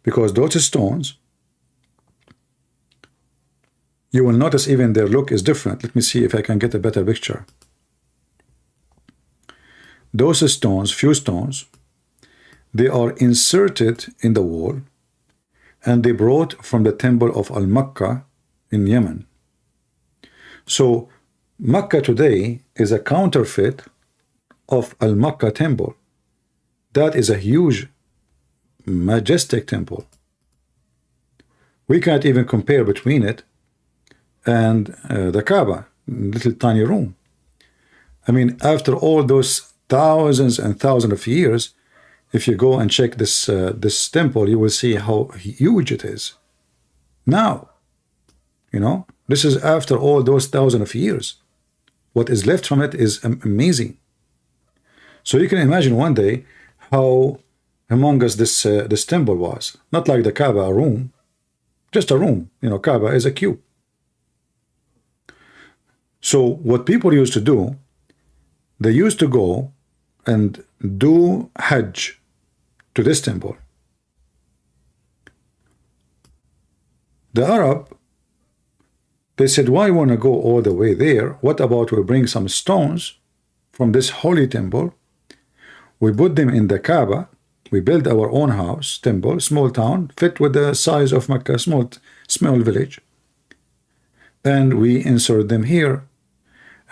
Because those stones, you will notice even their look is different. Let me see if I can get a better picture. Those stones, few stones, they are inserted in the wall and they brought from the temple of Al-Makkah in Yemen. So Makkah today is a counterfeit of Al-Makkah temple. That is a huge, majestic temple. We can't even compare between it and the Kaaba, little tiny room. I mean, after all those thousands and thousands of years, if you go and check this temple, you will see how huge it is. Now, this is after all those thousands of years. What is left from it is amazing. So you can imagine one day how humongous this temple was. Not like the Kaaba, a room, just a room. Kaaba is a cube. So what people used to do, they used to go and do Hajj to this temple. The Arab, they said, why want to go all the way there? What about we bring some stones from this holy temple, we put them in the Kaaba, we build our own house, temple, small town, fit with the size of Mecca, small village, and we insert them here.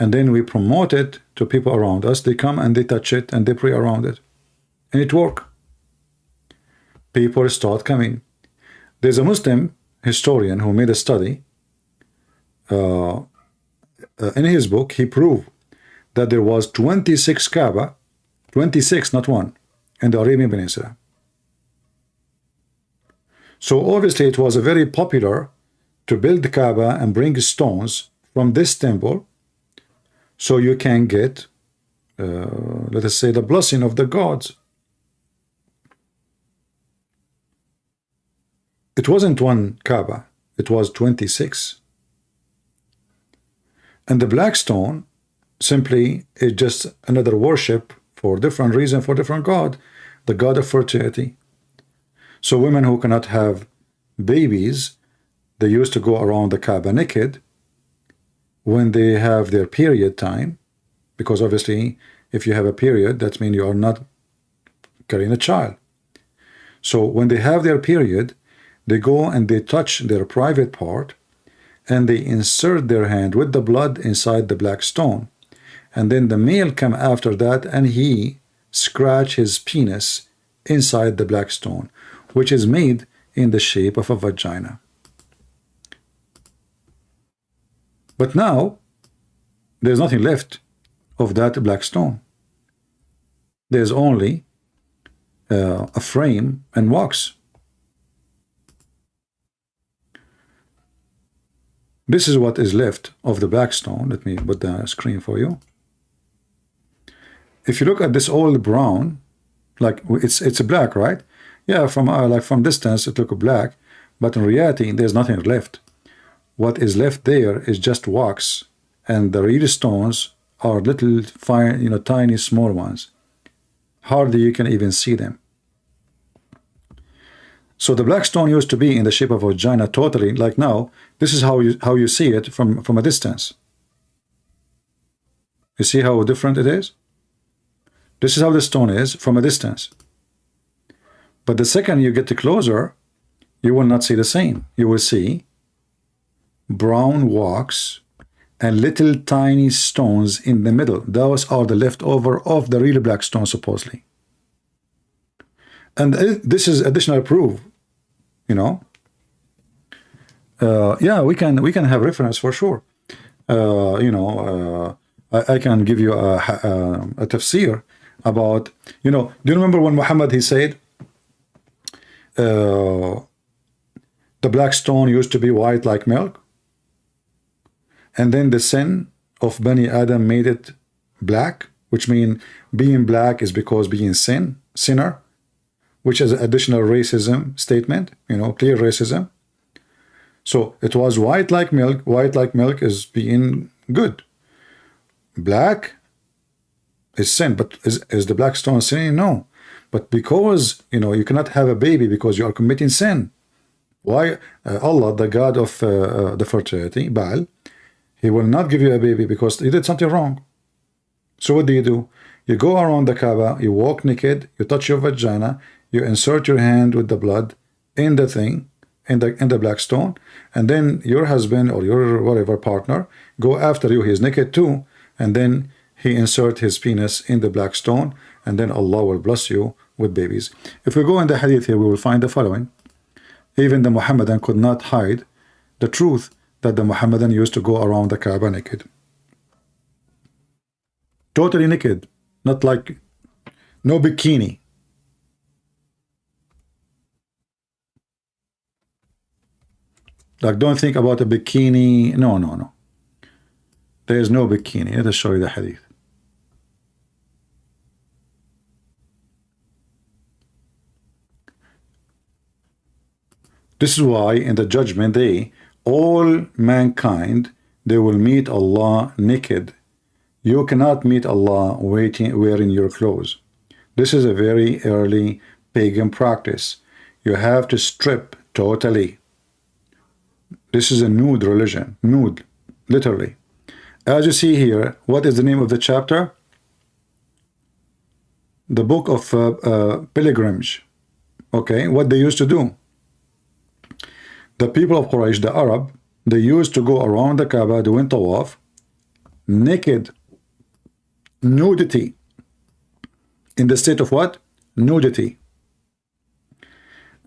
And then we promote it to people around us. They come and they touch it and they pray around it. And it works. People start coming. There's a Muslim historian who made a study. In his book, he proved that there was 26 Kaaba, 26, not one, in the Arabian Peninsula. So obviously it was very popular to build the Kaaba and bring stones from this temple, so you can get let us say, the blessing of the gods. It wasn't one Kaaba, it was 26. And the black stone simply is just another worship for different reason, for different god, the god of fertility. So women who cannot have babies, they used to go around the Kaaba naked when they have their period time, because obviously if you have a period, that means you are not carrying a child. So when they have their period, they go and they touch their private part and they insert their hand with the blood inside the black stone. And then the male come after that and he scratch his penis inside the black stone, which is made in the shape of a vagina. But now there's nothing left of that black stone. There's only a frame and wax. This is what is left of the black stone. Let me put the screen for you. If you look at this old brown, like it's a black, right? Yeah, from like from distance it looks black, but in reality there's nothing left. What is left there is just wax, and the real stones are little fine, you know, tiny small ones. Hardly you can even see them. So the black stone used to be in the shape of a vagina totally, like now. This is how you see it from a distance. You see how different it is? This is how the stone is from a distance. But the second you get closer, you will not see the same. You will see brown wax and little tiny stones in the middle. Those are the leftover of the real black stone, supposedly. And this is additional proof, you know. Yeah, we can have reference for sure. You know, I can give you a tafsir about, you know, do you remember when Muhammad, he said the black stone used to be white like milk, and then the sin of Bani Adam made it black, which means being black is because being sinner, which is additional racism statement, you know, clear racism. So it was white like milk. White like milk is being good. Black is sin, but is the black stone sin? No. But because, you know, you cannot have a baby because you are committing sin. Why? Allah, the God of the fertility, Baal, he will not give you a baby because you did something wrong. So what do? You go around the Kaaba, you walk naked, you touch your vagina, you insert your hand with the blood in the thing, in the black stone, and then your husband or your whatever partner go after you. He is naked too, and then he insert his penis in the black stone, and then Allah will bless you with babies. If we go in the hadith here, we will find the following. Even the Muhammadan could not hide the truth that the Muhammadan used to go around the Kaaba naked. Totally naked, not like no bikini. Like, don't think about a bikini. No. There is no bikini. Let us show you the hadith. This is why in the judgment day, all mankind, they will meet Allah naked. You cannot meet Allah wearing your clothes. This is a very early pagan practice. You have to strip totally. This is a nude religion. Nude, literally. As you see here, what is the name of the chapter? The book of pilgrimage. Okay, what they used to do. The people of Quraysh, the Arab, they used to go around the Kaaba doing tawaf, naked, nudity. In the state of what? Nudity.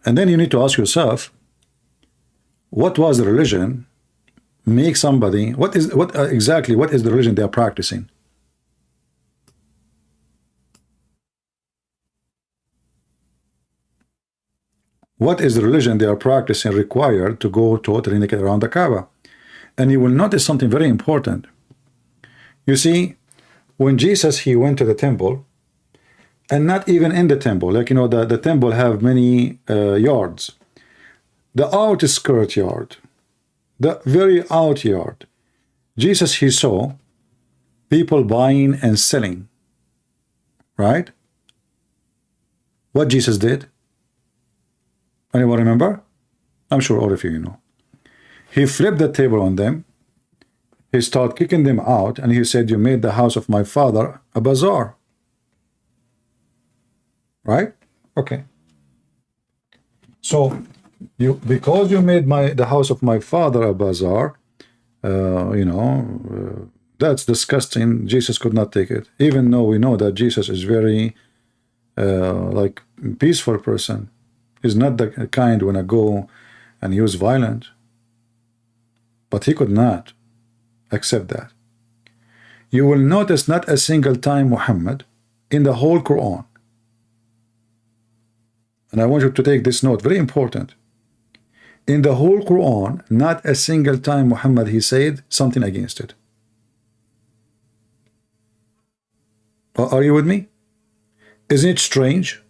And then you need to ask yourself, what was the religion? Make somebody, what exactly is the religion they are practicing? What is the religion they are practicing required to go totally naked around the Kaaba? And you will notice something very important. You see, when Jesus, he went to the temple, and not even in the temple, like, you know, the temple have many yards. The outskirt yard, the very out yard, Jesus, he saw people buying and selling, right? What Jesus did? Anyone remember? I'm sure all of you know. He flipped the table on them. He started kicking them out, and he said, you made the house of my father a bazaar. Right? Okay. So, because you made the house of my father a bazaar, that's disgusting. Jesus could not take it, even though we know that Jesus is very like peaceful person. He's not the kind when I go and use violence, but he could not accept that. You will notice not a single time Muhammad in the whole Quran, and I want you to take this note, very important. In the whole Quran, not a single time Muhammad, he said something against it. Are you with me? Isn't it strange?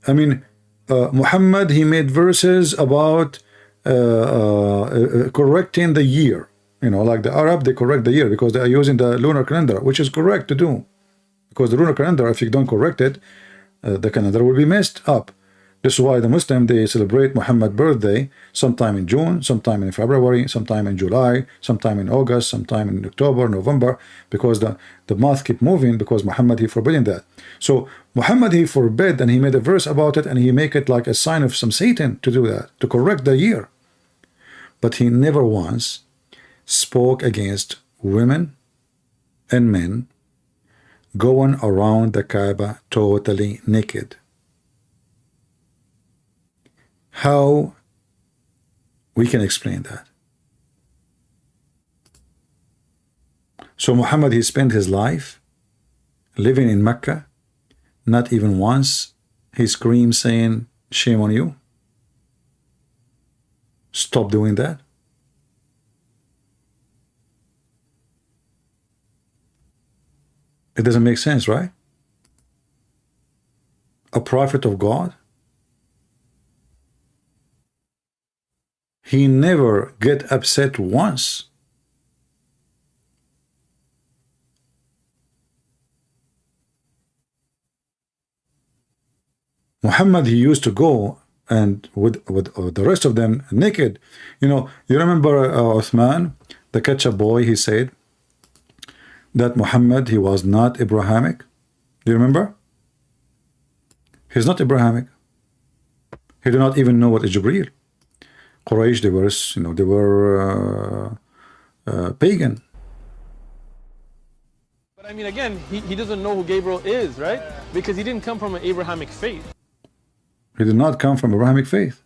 I mean, Muhammad, he made verses about correcting the year. You know, like the Arab, they correct the year because they are using the lunar calendar, which is correct to do. Because the lunar calendar, if you don't correct it, the calendar will be messed up. This is why the Muslim, they celebrate Muhammad's birthday sometime in June, sometime in February, sometime in July, sometime in August, sometime in October, November, because the month keep moving, because Muhammad, he forbidden that. So Muhammad, he forbid, and he made a verse about it, and he make it like a sign of some Satan to do that, to correct the year. But he never once spoke against women and men going around the Kaaba totally naked. How we can explain that? So Muhammad, he spent his life living in Mecca, not even once he screamed saying, shame on you. Stop doing that. It doesn't make sense, right? A prophet of God, he never get upset once. Muhammad, he used to go and with the rest of them naked. You know, you remember Uthman, the ketchup boy, he said that Muhammad, he was not Abrahamic. Do you remember? He's not Abrahamic. He did not even know what is Jibreel. Quraysh, they were, you know, they were pagan. But I mean, again, he doesn't know who Gabriel is, right? Because he didn't come from an Abrahamic faith. He did not come from Abrahamic faith.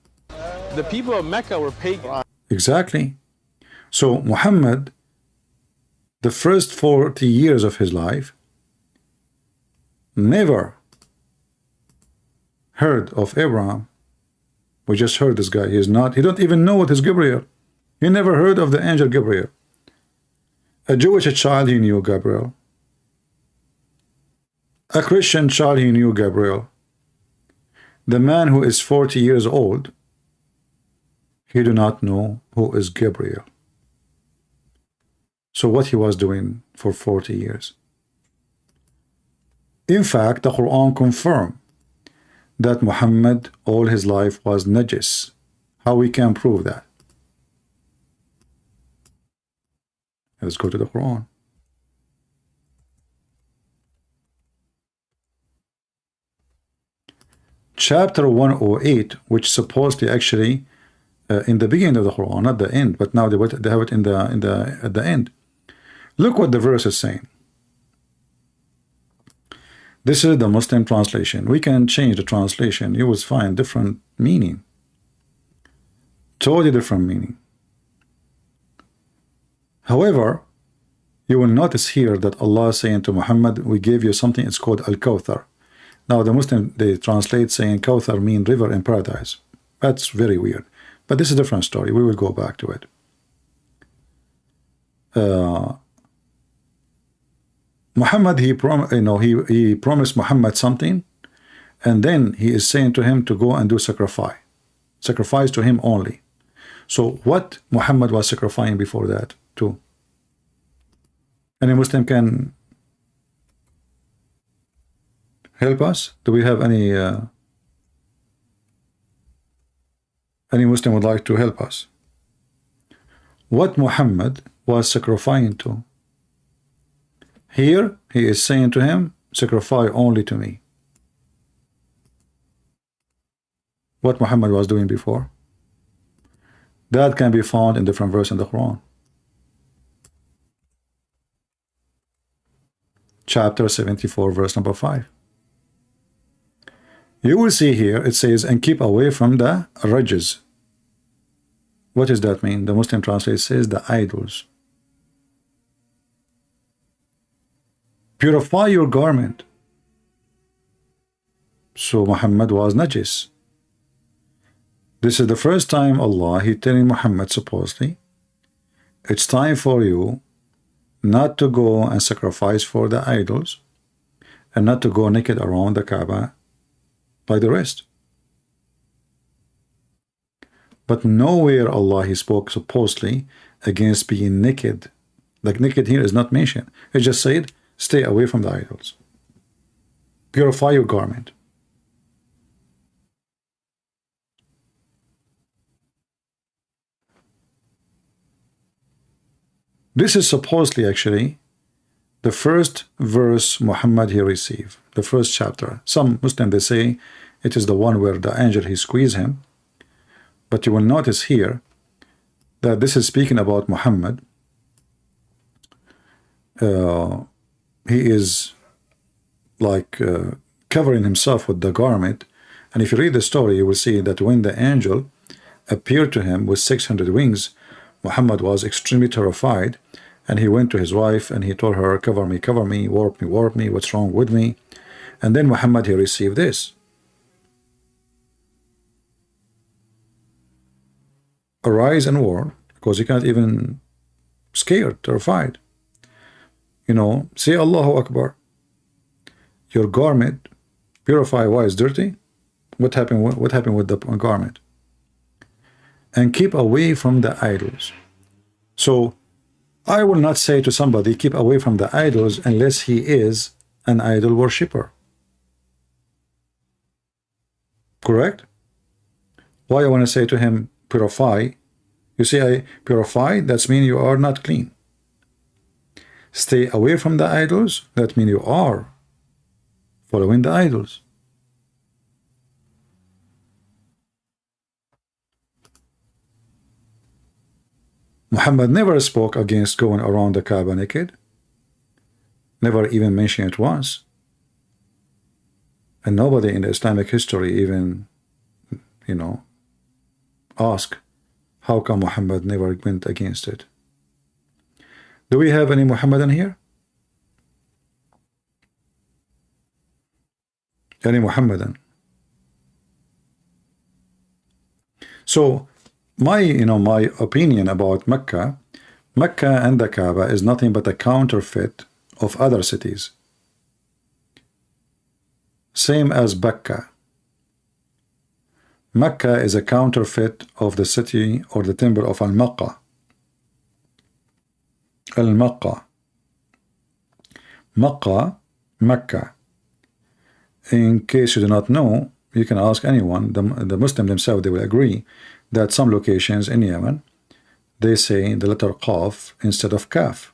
The people of Mecca were pagan. Exactly. So Muhammad, the first 40 years of his life, never heard of Abraham. We just heard this guy. He don't even know what is Gabriel. He never heard of the angel Gabriel. A Jewish child, he knew Gabriel. A Christian child, he knew Gabriel. The man who is 40 years old, he do not know who is Gabriel. So what he was doing for 40 years? In fact, the Quran confirmed that Muhammad all his life was najis. How we can prove that? Let's go to the Quran. Chapter 108, which supposedly actually in the beginning of the Quran, not the end, but now they have it at the end. Look what the verse is saying. This is the Muslim translation. We can change the translation. You will find different meaning. Totally different meaning. However, you will notice here that Allah is saying to Muhammad, we gave you something, it's called Al-Kawthar. Now the Muslim, they translate saying Kawthar mean river in paradise. That's very weird. But this is a different story. We will go back to it. Muhammad, he promised Muhammad something, and then he is saying to him to go and do sacrifice to him only. So what Muhammad was sacrificing before that too? Any Muslim can help us? Do we have any Muslim would like to help us? What Muhammad was sacrificing to? Here he is saying to him, sacrifice only to me. What Muhammad was doing before? That can be found in different verses in the Quran. Chapter 74, verse number 5. You will see here it says, and keep away from the rajas. What does that mean? The Muslim translation says the idols. Purify your garment. So Muhammad was najis. This is the first time Allah, he telling Muhammad supposedly, it's time for you not to go and sacrifice for the idols and not to go naked around the Kaaba like the rest. But nowhere Allah, he spoke supposedly against being naked. Like naked here is not mentioned. He just said, stay away from the idols. Purify your garment. This is supposedly actually the first verse Muhammad he received, the first chapter. Some Muslims, they say it is the one where the angel he squeezed him. But you will notice here that this is speaking about Muhammad. He is like covering himself with the garment. And if you read the story, you will see that when the angel appeared to him with 600 wings, Muhammad was extremely terrified, and he went to his wife and he told her, cover me, warp me, what's wrong with me? And then Muhammad, he received this. Arise and warn, because he can't even scared, terrified. You know, say Allahu Akbar. Your garment, purify why it's dirty. What happened with the garment? And keep away from the idols. So I will not say to somebody keep away from the idols unless he is an idol worshipper. Correct? Why I want to say to him purify? You see, I purify, that means you are not clean. Stay away from the idols, that means you are following the idols. Muhammad never spoke against going around the Kaaba naked. Never even mentioned it once. And nobody in the Islamic history even, you know, asked how come Muhammad never went against it. Do we have any Muhammadan here? Any Muhammadan? So my opinion about Mecca and the Kaaba is nothing but a counterfeit of other cities. Same as Bakka. Mecca is a counterfeit of the city or the temple of Al-Maqqa. Al-Maqqa. Maqqa, Mecca. In case you do not know, you can ask anyone. The Muslims themselves, they will agree that some locations in Yemen, they say the letter Qaf instead of Kaf.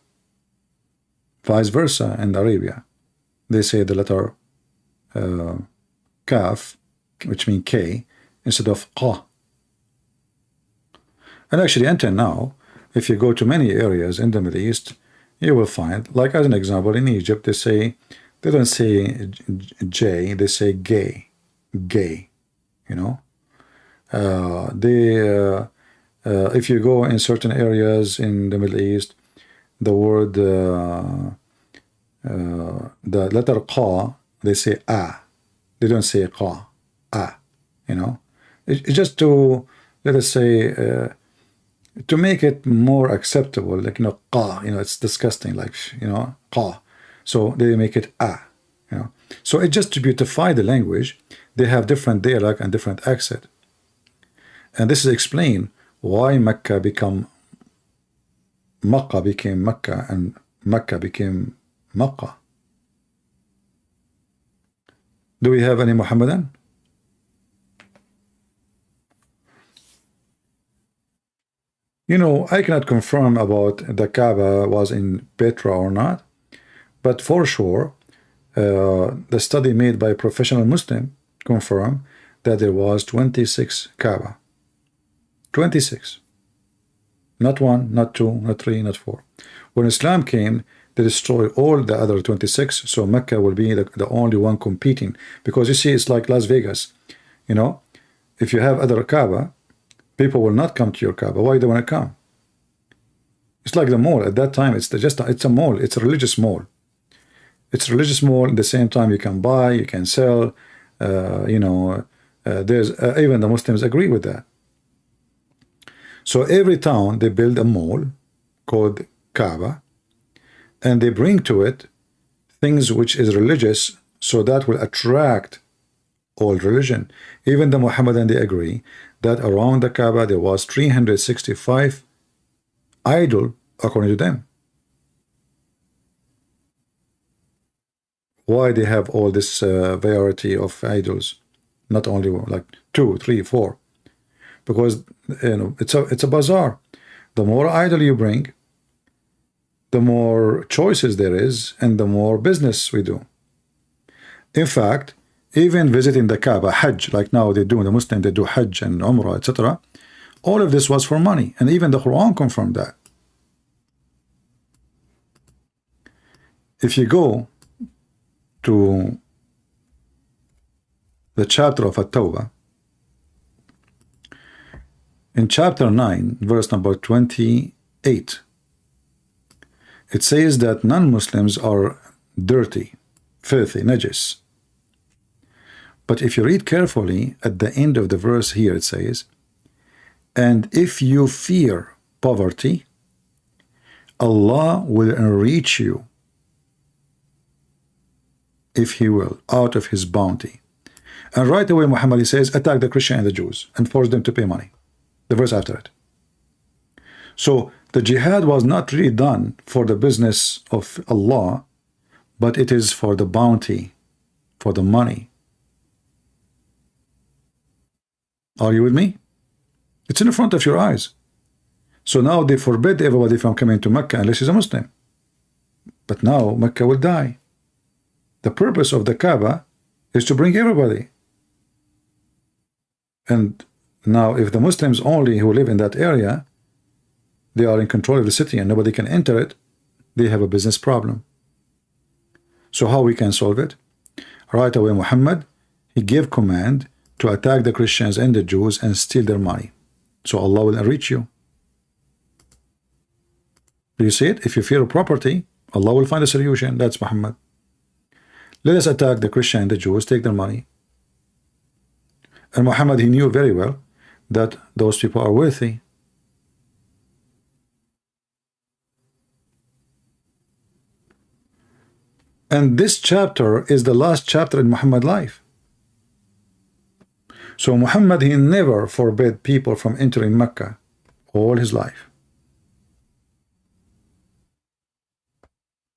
Vice versa in Arabia. They say the letter Kaf, which means K, instead of Qa. And actually, until now, if you go to many areas in the Middle East, you will find, like as an example, in Egypt, they don't say J, they say gay, you know. If you go in certain areas in the Middle East, the word, the letter Qa, they say A. They don't say Qa, A, you know. It's just to, let us say, to make it more acceptable, like, you know, Qa, you know, it's disgusting, like, you know, Qa. So they make it ah. You know, so it just to beautify the language. They have different dialect and different accent, and this is explain why Mecca became Mecca and Mecca became Makkah. Do we have any Muhammadan? You know, I cannot confirm about the Kaaba was in Petra or not, but for sure, the study made by a professional Muslim confirm that there was 26 Kaaba. 26. Not one, not two, not three, not four. When Islam came, they destroyed all the other 26, so Mecca will be the only one competing. Because you see, it's like Las Vegas. You know, if you have other Kaaba, people will not come to your Kaaba. Why do they want to come? It's like the mall. At that time, it's a mall. It's a religious mall. It's a religious mall. At the same time, you can buy, you can sell. You know, there's even the Muslims agree with that. So every town they build a mall called Kaaba, and they bring to it things which is religious, so that will attract all religion. Even the Muhammadan, they agree that around the Kaaba there was 365 idol according to them. Why they have all this variety of idols, not only like 2, 3, 4? Because you know it's a bazaar. The more idol you bring, the more choices there is, and the more business we do. In fact, even visiting the Kaaba, Hajj, like now they do, the Muslims, they do Hajj and Umrah, etc. All of this was for money, and even the Quran confirmed that. If you go to the chapter of At-Tawbah, in chapter 9, verse number 28, it says that non-Muslims are dirty, filthy, najis. But if you read carefully at the end of the verse here, it says, and if you fear poverty, Allah will enrich you, if He will, out of His bounty. And right away Muhammad says, attack the Christian and the Jews and force them to pay money. The verse after it. So the jihad was not really done for the business of Allah, but it is for the bounty, for the money. Are you with me? It's in front of your eyes. So now they forbid everybody from coming to Mecca unless he's a Muslim. But now Mecca will die. The purpose of the Kaaba is to bring everybody. And now if the Muslims only who live in that area, they are in control of the city and nobody can enter it, they have a business problem. So how we can solve it? Right away Muhammad, he gave command to attack the Christians and the Jews and steal their money. So Allah will enrich you. Do you see it? If you fear property, Allah will find a solution. That's Muhammad. Let us attack the Christian and the Jews, take their money. And Muhammad, he knew very well that those people are worthy. And this chapter is the last chapter in Muhammad's life. So Muhammad, he never forbade people from entering Mecca all his life.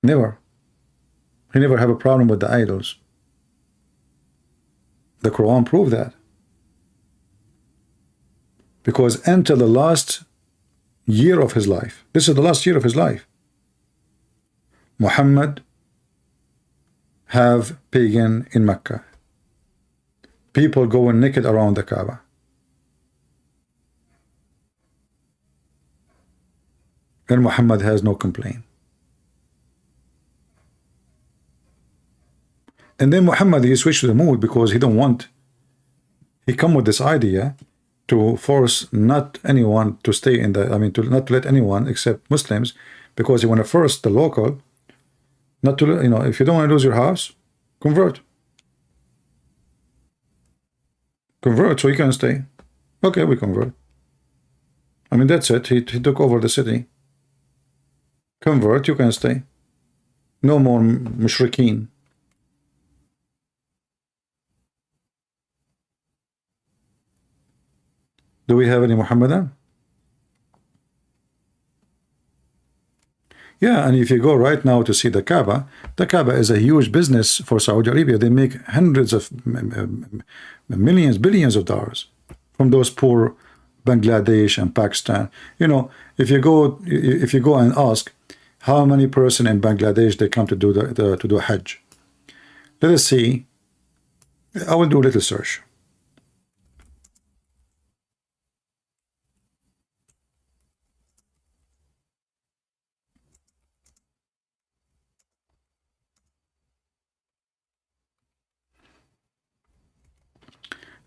Never. He never had a problem with the idols. The Quran proved that. Because until the last year of his life, this is the last year of his life, Muhammad have pagan in Mecca. People going naked around the Kaaba. And Muhammad has no complaint. And then Muhammad, he switched to the mood because he don't want, he come with this idea to force not anyone to stay in the, to not let anyone except Muslims, because he want to force the local not to, if you don't want to lose your house, convert. Convert so you can stay. Okay, we convert. That's it. He took over the city. Convert, you can stay. No more mushrikeen. Do we have any Muhammadan? Yeah, and if you go right now to see the Kaaba is a huge business for Saudi Arabia. They make hundreds of millions, billions of dollars from those poor Bangladesh and Pakistan. You know, if you go and ask how many person in Bangladesh they come to do to do Hajj. Let us see. I will do a little search.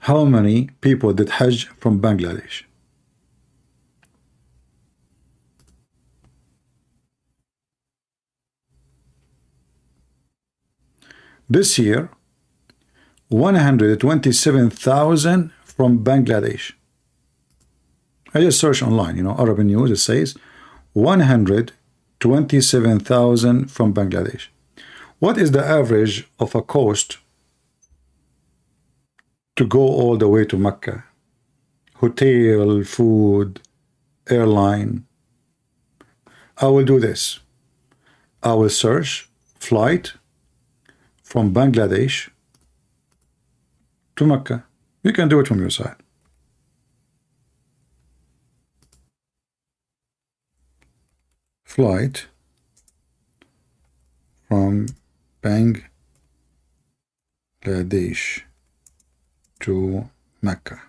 How many people did Hajj from Bangladesh? This year, 127,000 from Bangladesh. I just searched online, you know, Arab News, it says 127,000 from Bangladesh. What is the average of a cost to go all the way to Mecca? Hotel, food, airline. I will do this. I will search flight from Bangladesh to Mecca. You can do it from your side. Flight from Bangladesh to Mecca.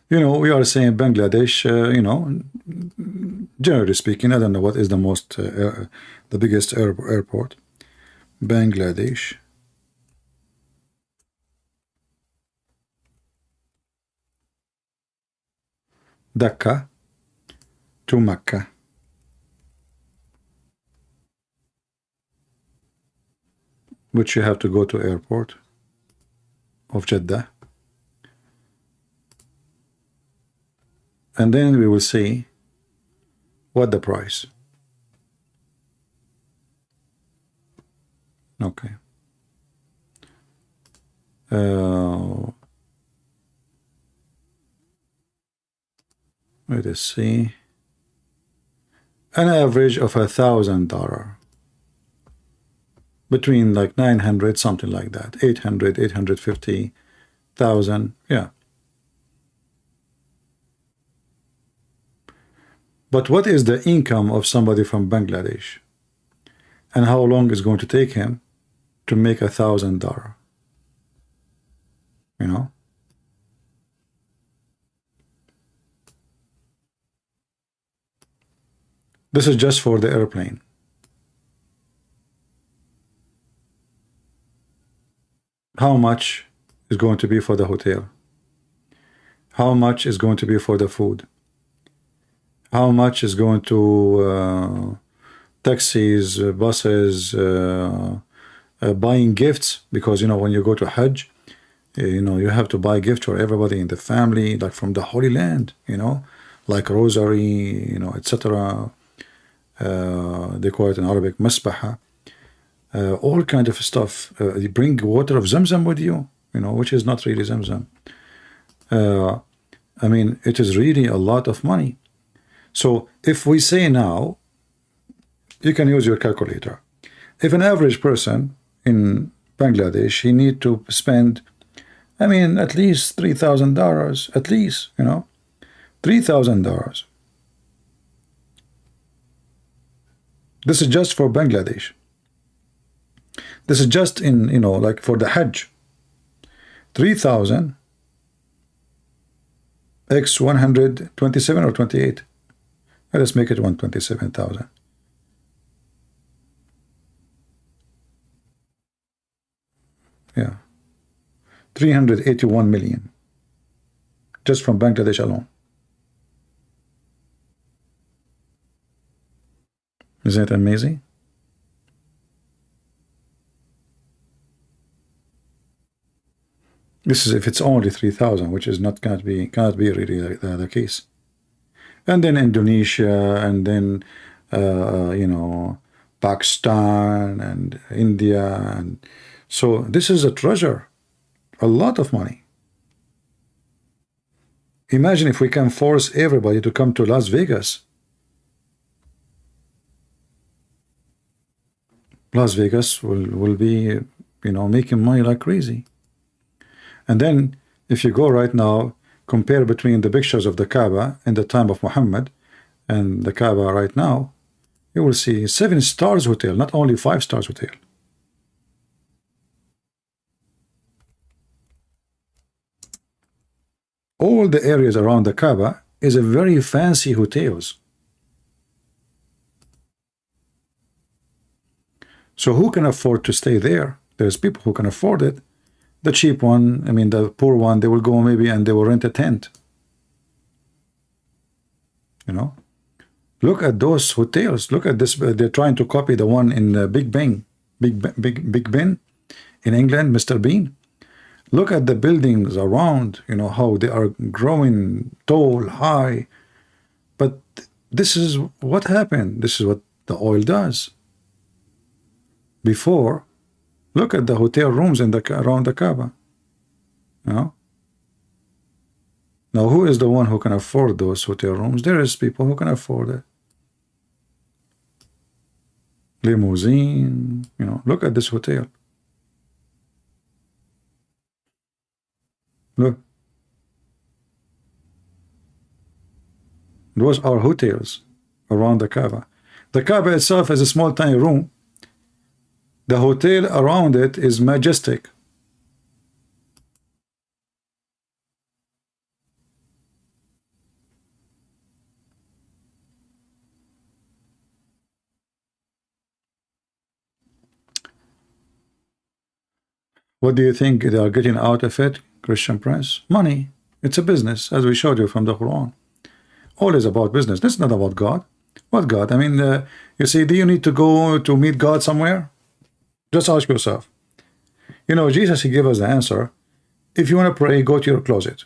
You know, we are saying Bangladesh, you know, generally speaking, I don't know what is the most, the biggest airport. Bangladesh. Dhaka to Mecca. Which you have to go to airport of Jeddah. And then we will see what the price. Okay. Let us see. An average of $1,000. Between like 900, something like that. 800, 850,000. Yeah. But what is the income of somebody from Bangladesh? And how long is going to take him to make $1,000? You know? This is just for the airplane. How much is going to be for the hotel? How much is going to be for the food? How much is going to taxis, buses, buying gifts? Because, you know, when you go to Hajj, you know, you have to buy gifts for everybody in the family, like from the Holy Land, you know, like rosary, you know, etc. They call it in Arabic masbaha. All kind of stuff. You bring water of Zamzam with you, you know, which is not really Zamzam. I mean, it is really a lot of money. So if we say now, you can use your calculator. If an average person in Bangladesh, he need to spend, I mean, at least $3,000, at least, you know, $3,000. This is just for Bangladesh. This is just in, you know, like for the Hajj. 3,000 x 127 or 28. Let's make it 127,000. Yeah. 381 million. Just from Bangladesh alone. Isn't it amazing? This is if it's only 3,000, which is not cannot be really the case. and then Indonesia, and then you know, Pakistan and India, and so this is a treasure, a lot of money. Imagine if we can force everybody to come to Las Vegas. Las Vegas will be, you know, making money like crazy. And then if you go right now, compare between the pictures of the Kaaba in the time of Muhammad and the Kaaba right now, you will see 7 stars hotel, not only 5 stars hotel. All the areas around the Kaaba is a very fancy hotels. So who can afford to stay there? There's people who can afford it. The cheap one, I mean the poor one, they will go maybe and they will rent a tent. You know, look at those hotels. Look at this. They're trying to copy the one in Big Ben in England, Mr. Bean. Look at the buildings around. You know how they are growing tall, high. But this is what happened. This is what the oil does. Before, look at the hotel rooms in around the Kaaba. You know? Now, who is the one who can afford those hotel rooms? There is people who can afford it. Limousine, you know, look at this hotel. Look. Those are hotels around the Kaaba. The Kaaba itself is a small tiny room. The hotel around it is majestic. What do you think they are getting out of it, Christian Prince? Money. It's a business, as we showed you from the Quran. All is about business. This is not about God. What God? I mean, you see, do you need to go to meet God somewhere? Just ask yourself. You know, Jesus, he gave us the answer. If you want to pray, go to your closet.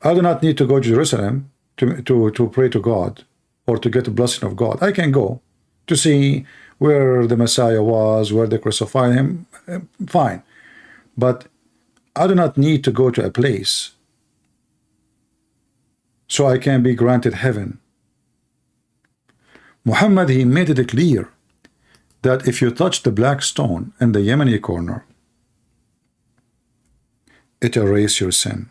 I do not need to go to Jerusalem to pray to God or to get the blessing of God. I can go to see where the Messiah was, where they crucified him. Fine. But I do not need to go to a place so I can be granted heaven. Muhammad, he made it clear that if you touch the black stone in the Yemeni corner, it erases your sin.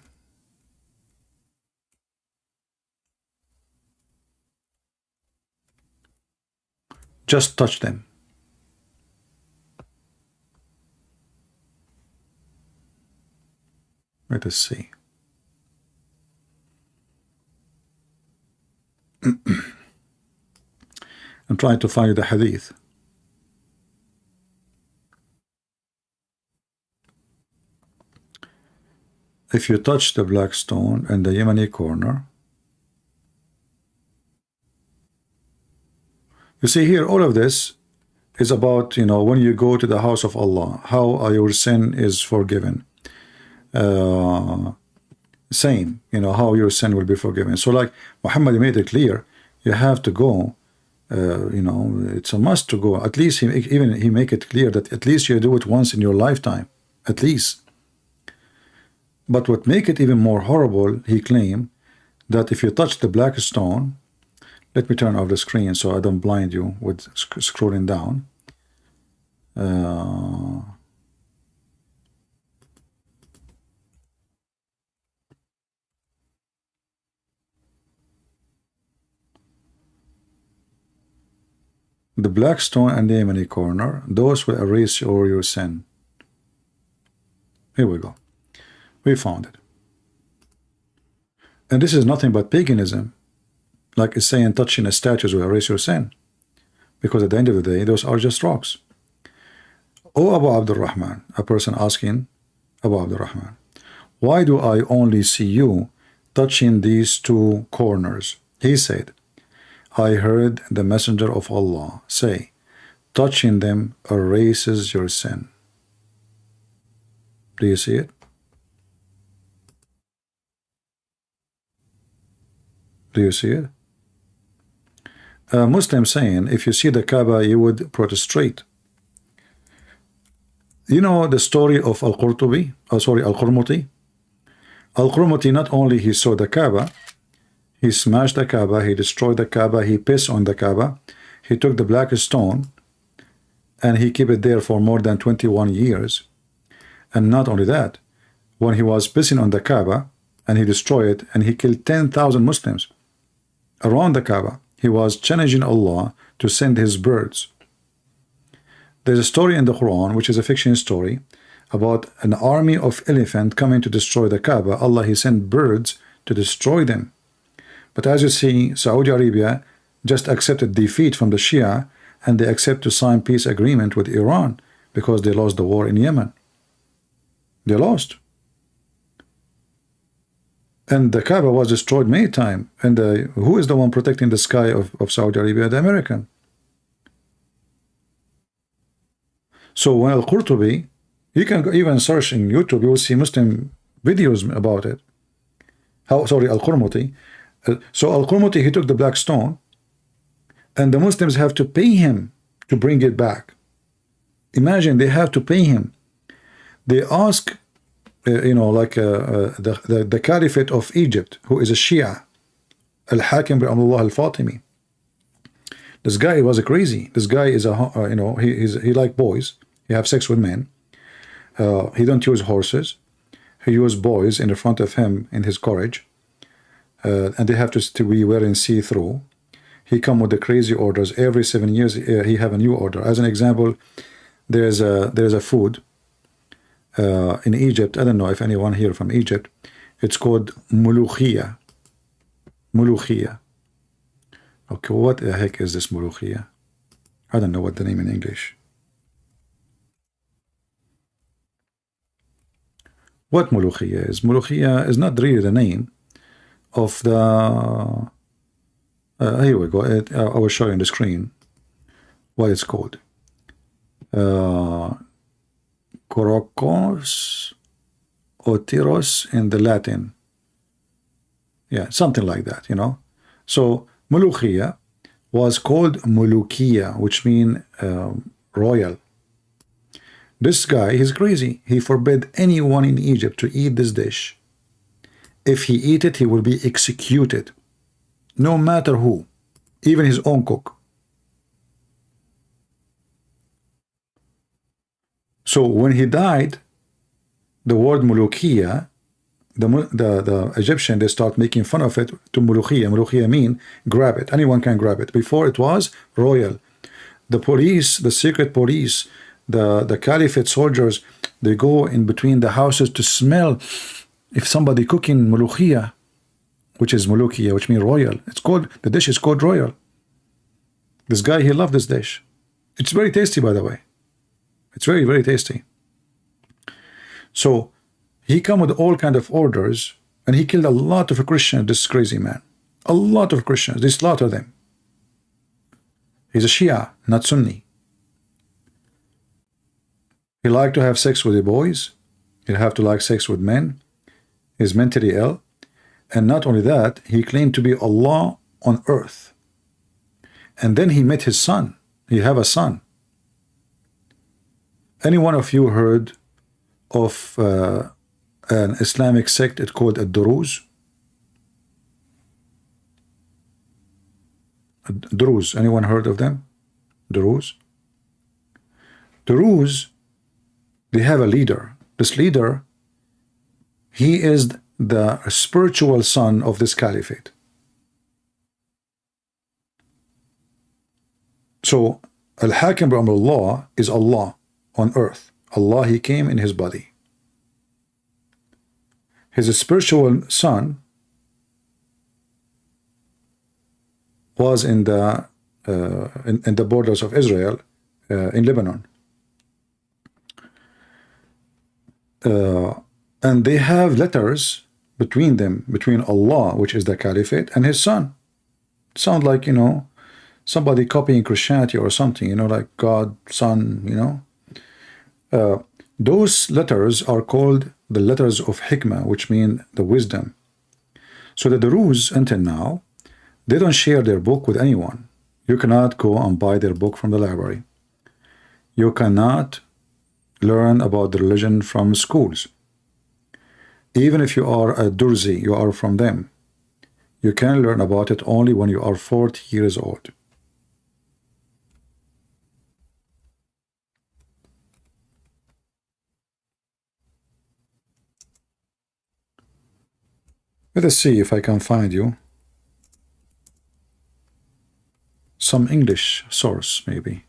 Just touch them. Let us see. I'm trying to find the hadith. If you touch the black stone in the Yemeni corner, you see here, all of this is about, you know, when you go to the house of Allah, how your sin is forgiven. Same, you know, how your sin will be forgiven. So like Muhammad made it clear, you have to go, you know, it's a must to go. At least he make it clear that at least you do it once in your lifetime, at least. But what make it even more horrible, he claimed that if you touch the black stone, let me turn off the screen so I don't blind you with scrolling down. The black stone and the Yemeni corner, those will erase all your sin. Here we go. We found it. And this is nothing but paganism. Like it's saying touching a statue will erase your sin. Because at the end of the day, those are just rocks. O Abu Abdurrahman, a person asking Abu Abdurrahman, why do I only see you touching these two corners? He said, I heard the Messenger of Allah say, touching them erases your sin. Do you see it? Do you see it? A Muslim saying, if you see the Kaaba, you would prostrate. You know the story of Al-Qurtubi? Oh, sorry, Al-Qurmuti? Al-Qurmuti, not only he saw the Kaaba, he smashed the Kaaba, he destroyed the Kaaba, he pissed on the Kaaba, he took the black stone, and he kept it there for more than 21 years. And not only that, when he was pissing on the Kaaba, and he destroyed it, and he killed 10,000 Muslims around the Kaaba, he was challenging Allah to send his birds. There's a story in the Quran, which is a fiction story, about an army of elephants coming to destroy the Kaaba. Allah, he sent birds to destroy them. But as you see, Saudi Arabia just accepted defeat from the Shia, and they accept to sign peace agreement with Iran because they lost the war in Yemen. They lost. And the Kaaba was destroyed many times. And who is the one protecting the sky of Saudi Arabia? The American. So when Al-Qurtubi, you can even search in YouTube, you will see Muslim videos about it. Sorry, Al-Qurmuti. So Al-Qurmuti, he took the black stone, and the Muslims have to pay him to bring it back. Imagine, they have to pay him. They ask, you know, like the Caliphate of Egypt, who is a Shia, Al-Hakim Bi'amullah Al-Fatimi. This guy was crazy. This guy is you know, he like boys. He have sex with men. He don't use horses. He use boys in the front of him in his carriage. And they have to be wearing see-through. He come with the crazy orders. Every 7 years he have a new order. As an example, there's a food in Egypt. I don't know if anyone here from Egypt. It's called mulukhia. Mulukhia. Okay, what the heck is this mulukhia? I don't know what the name in English. What mulukhia is? Mulukhia is not really the name of the... here we go. I will show you on the screen what it's called. Korokos or Tiros in the Latin. Yeah, something like that, you know. So Mulukhia was called Mulukiya, which means royal. This guy, he's crazy. He forbid anyone in Egypt to eat this dish. If he eat it, he will be executed. No matter who, even his own cook. So when he died, the word Mulukiya, the Egyptian, they start making fun of it to Mulukiya. Mulukiya mean grab it. Anyone can grab it. Before it was royal. The police, the secret police, the caliphate soldiers, they go in between the houses to smell if somebody cooking Mulukiya, which is Mulukiya, which means royal. It's called, the dish is called royal. This guy, he loved this dish. It's very tasty, by the way. It's very, very tasty. So he come with all kind of orders, and he killed a lot of Christians, this crazy man. A lot of Christians. They slaughter them. He's a Shia, not Sunni. He liked to have sex with the boys. He'll have to like sex with men. He's mentally ill. And not only that, he claimed to be Allah on earth. And then he met his son. He have a son. Any one of you heard of an Islamic sect? It's called Ad-Duruz. Duruz. Anyone heard of them? Duruz. Duruz, they have a leader. This leader, he is the spiritual son of this caliphate. So Al-Hakim Bi'amullah is Allah on earth. Allah, he came in his body. His spiritual son was in the borders of Israel, in Lebanon. And they have letters between them, between Allah, which is the caliphate, and his son. Sound like, you know, somebody copying Christianity or something, you know, like God, Son, you know. Those letters are called the letters of Hikmah, which mean the wisdom. So the Duruz, until now, They don't share their book with anyone. You cannot go and buy their book from the library. You cannot learn about the religion from schools. Even if you are a Durzi, you are from them. You can learn about it only when you are 40 years old. Let us see if I can find you some English source, maybe.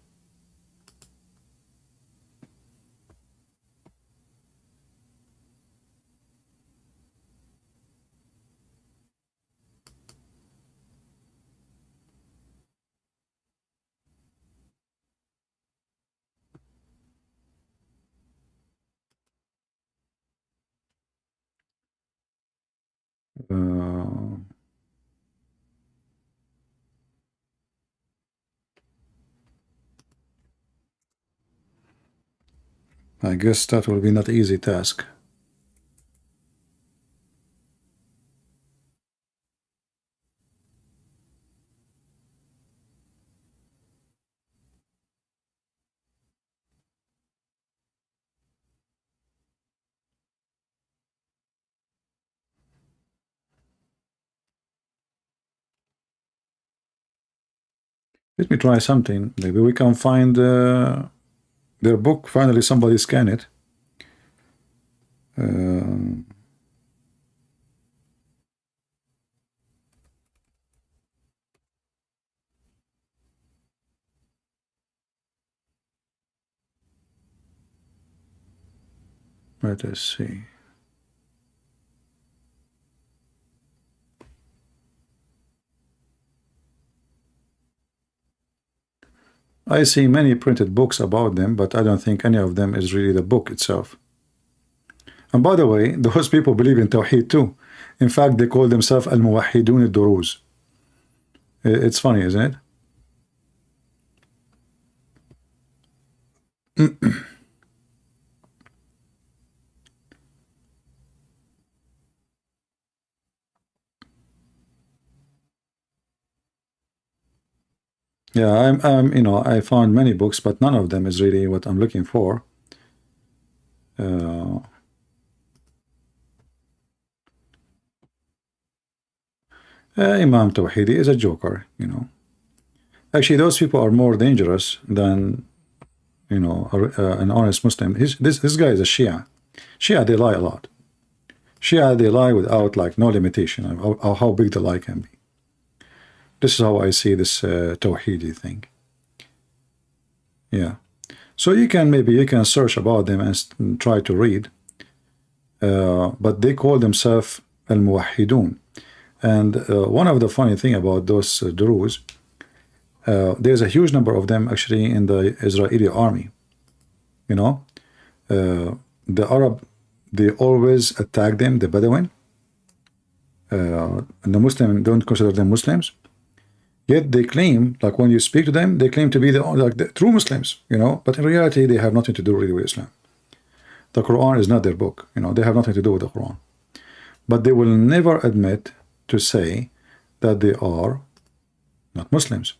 I guess that will be not an easy task. Let me try something. Maybe we can find their book. Finally, somebody scan it. Let us see. I see many printed books about them, but I don't think any of them is really the book itself. And by the way, those people believe in Tawheed too. In fact, they call themselves Al-Muwahhidun al-Duruz. It's funny, isn't it? Yeah, you know, I found many books, but none of them is really what I'm looking for. Imam Tawhidi is a joker, you know. Actually, those people are more dangerous than, you know, an honest Muslim. This guy is a Shia. Shia, they lie a lot. Shia, they lie without like no limitation of how big the lie can be. This is how I see this Tawhidi thing. Yeah. So maybe you can search about them and try to read. But they call themselves Al-Muwahhidun. And one of the funny thing about those Druze, there's a huge number of them actually in the Israeli army. You know, the Arab, they always attack them, the Bedouin. And the Muslim don't consider them Muslims. Yet they claim, like when you speak to them, they claim to be the true Muslims, you know, but in reality they have nothing to do really with Islam. The Quran is not their book, you know, they have nothing to do with the Quran. But they will never admit to say that they are not Muslims.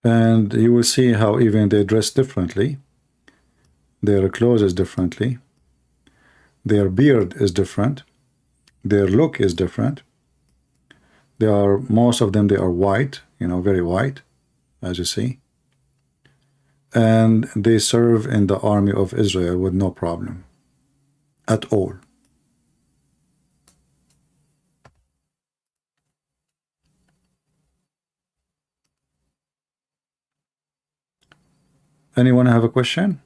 And you will see how even they dress differently. Their clothes is differently. Their beard is different. Their look is different. Most of them, they are white, you know, very white, as you see. And they serve in the army of Israel with no problem at all. Anyone have a question?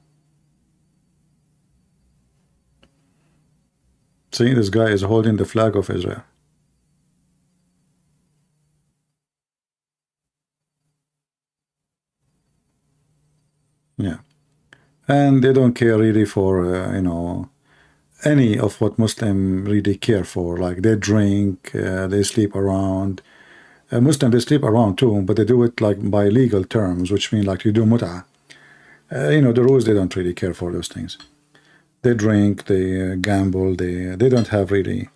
See, this guy is holding the flag of Israel. Yeah. And they don't care really for, you know, any of what Muslim really care for. Like they drink, they sleep around, Muslims, they sleep around too, but they do it like by legal terms, which mean like you do mut'ah. You know, the rules, they don't really care for those things. They drink, they gamble, they don't have really,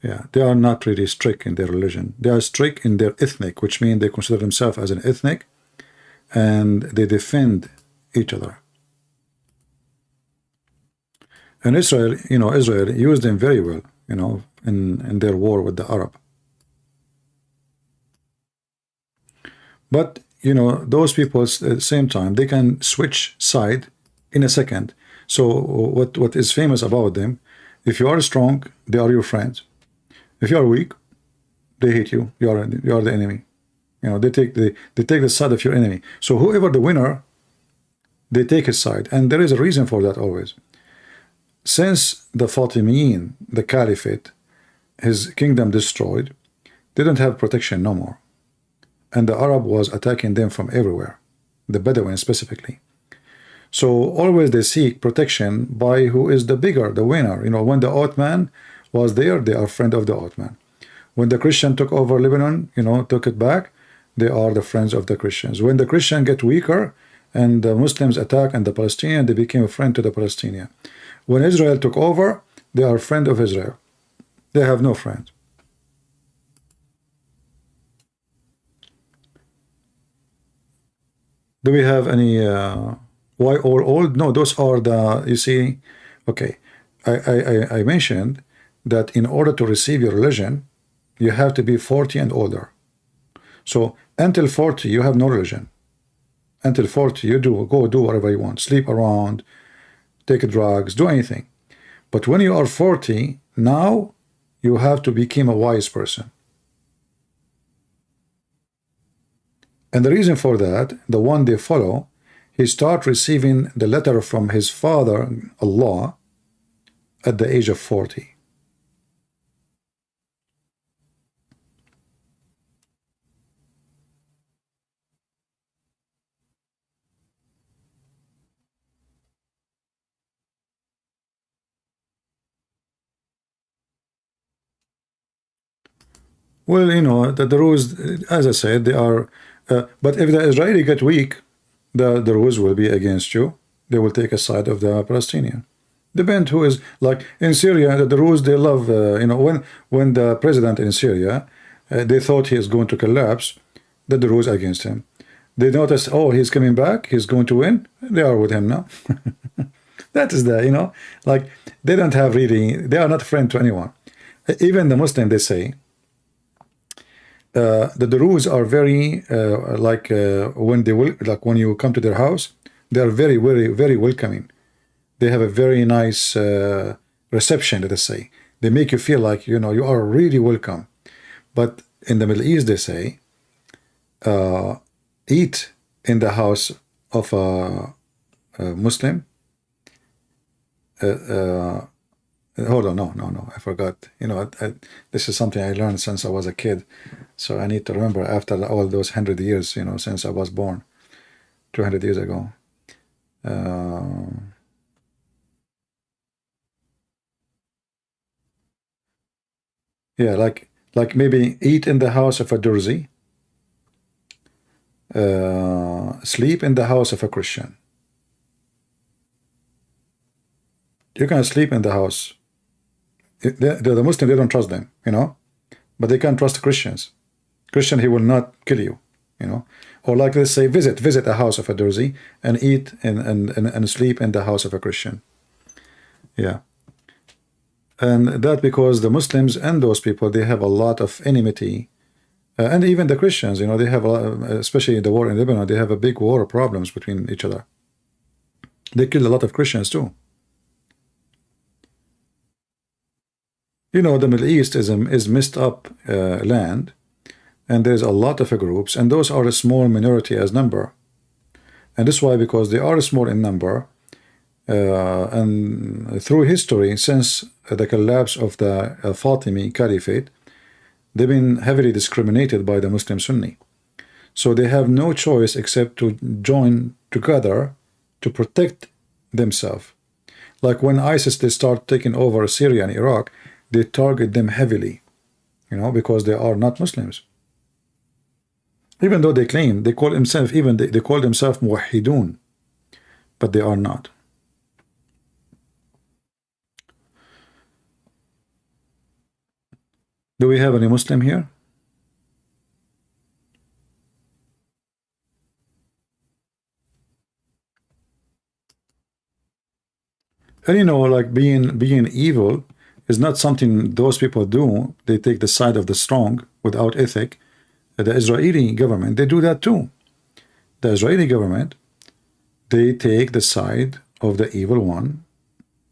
yeah, they are not really strict in their religion. They are strict in their ethnic, which means they consider themselves as an ethnic, and they defend each other. And Israel, you know, Israel used them very well, you know, in their war with the Arab. But, you know, those people at the same time, they can switch side in a second. So what is famous about them, if you are strong, they are your friends. If you are weak, they hate you. You are the enemy. You know, they take the side of your enemy. So whoever the winner, they take his side. And there is a reason for that always. Since the Fatimiyin, the Caliphate, his kingdom destroyed, they don't have protection no more. And the Arab was attacking them from everywhere, the Bedouin specifically. So always they seek protection by who is the bigger, the winner. You know, when the Ottoman was there, they are friend of the Ottoman. When the Christian took over Lebanon, you know, took it back, they are the friends of the Christians. When the Christian get weaker and the Muslims attack and the Palestinian, they became a friend to the Palestinian. When Israel took over, they are friend of Israel. They have no friends. Do we have any why all old? No, those are the, you see, okay. I mentioned that in order to receive your religion, you have to be 40 and older. So until 40, you have no religion. Until 40, you go do whatever you want, sleep around, take drugs, do anything. But when you are 40, now you have to become a wise person. And the reason for that, the one they follow, he start receiving the letter from his father, Allah, at the age of 40. Well, you know, the rules, as I said, they are, but if the Israeli get weak, the rules will be against you. They will take a side of the Palestinian. Depend who is, like in Syria, the rules they love, you know, when the president in Syria, they thought he is going to collapse, that the rules against him. They notice, oh, he's coming back, he's going to win, they are with him now. That is the, you know, like they don't have really, they are not a friend to anyone. Even the Muslim, they say, that the rules are very when they will, like when you come to their house, they are very, very, very welcoming. They have a very nice reception, let us say. They make you feel like, you know, you are really welcome. But in the Middle East, they say, eat in the house of a Muslim. Hold on, no, I forgot. You know, this is something I learned since I was a kid. So I need to remember after all those 100 years, you know, since I was born, 200 years ago. Yeah, like maybe eat in the house of a Durzi, sleep in the house of a Christian. You can sleep in the house. The Muslim, they don't trust them, you know, but they can't trust the Christians. Christian, he will not kill you, you know. Or like let's say visit a house of a Durzi and eat and sleep in the house of a Christian. Yeah. And that because the Muslims and those people, they have a lot of enmity. And even the Christians, you know, they have, especially the war in Lebanon, they have a big war problems between each other. They killed a lot of Christians too. You know, the Middle East is messed up land, and there's a lot of groups, and those are a small minority as number. And this is why, because they are small in number, and through history, since the collapse of the Fatimi Caliphate, they've been heavily discriminated by the Muslim Sunni. So they have no choice except to join together to protect themselves. Like when ISIS, they start taking over Syria and Iraq, they target them heavily, you know, because they are not Muslims. Even though they claim, they call themselves, even they call themselves muwahhidun, but they are not. Do we have any Muslim here? And you know, like being evil is not something those people do. They take the side of the strong without ethic. The Israeli government, they do that too. The Israeli government, they take the side of the evil one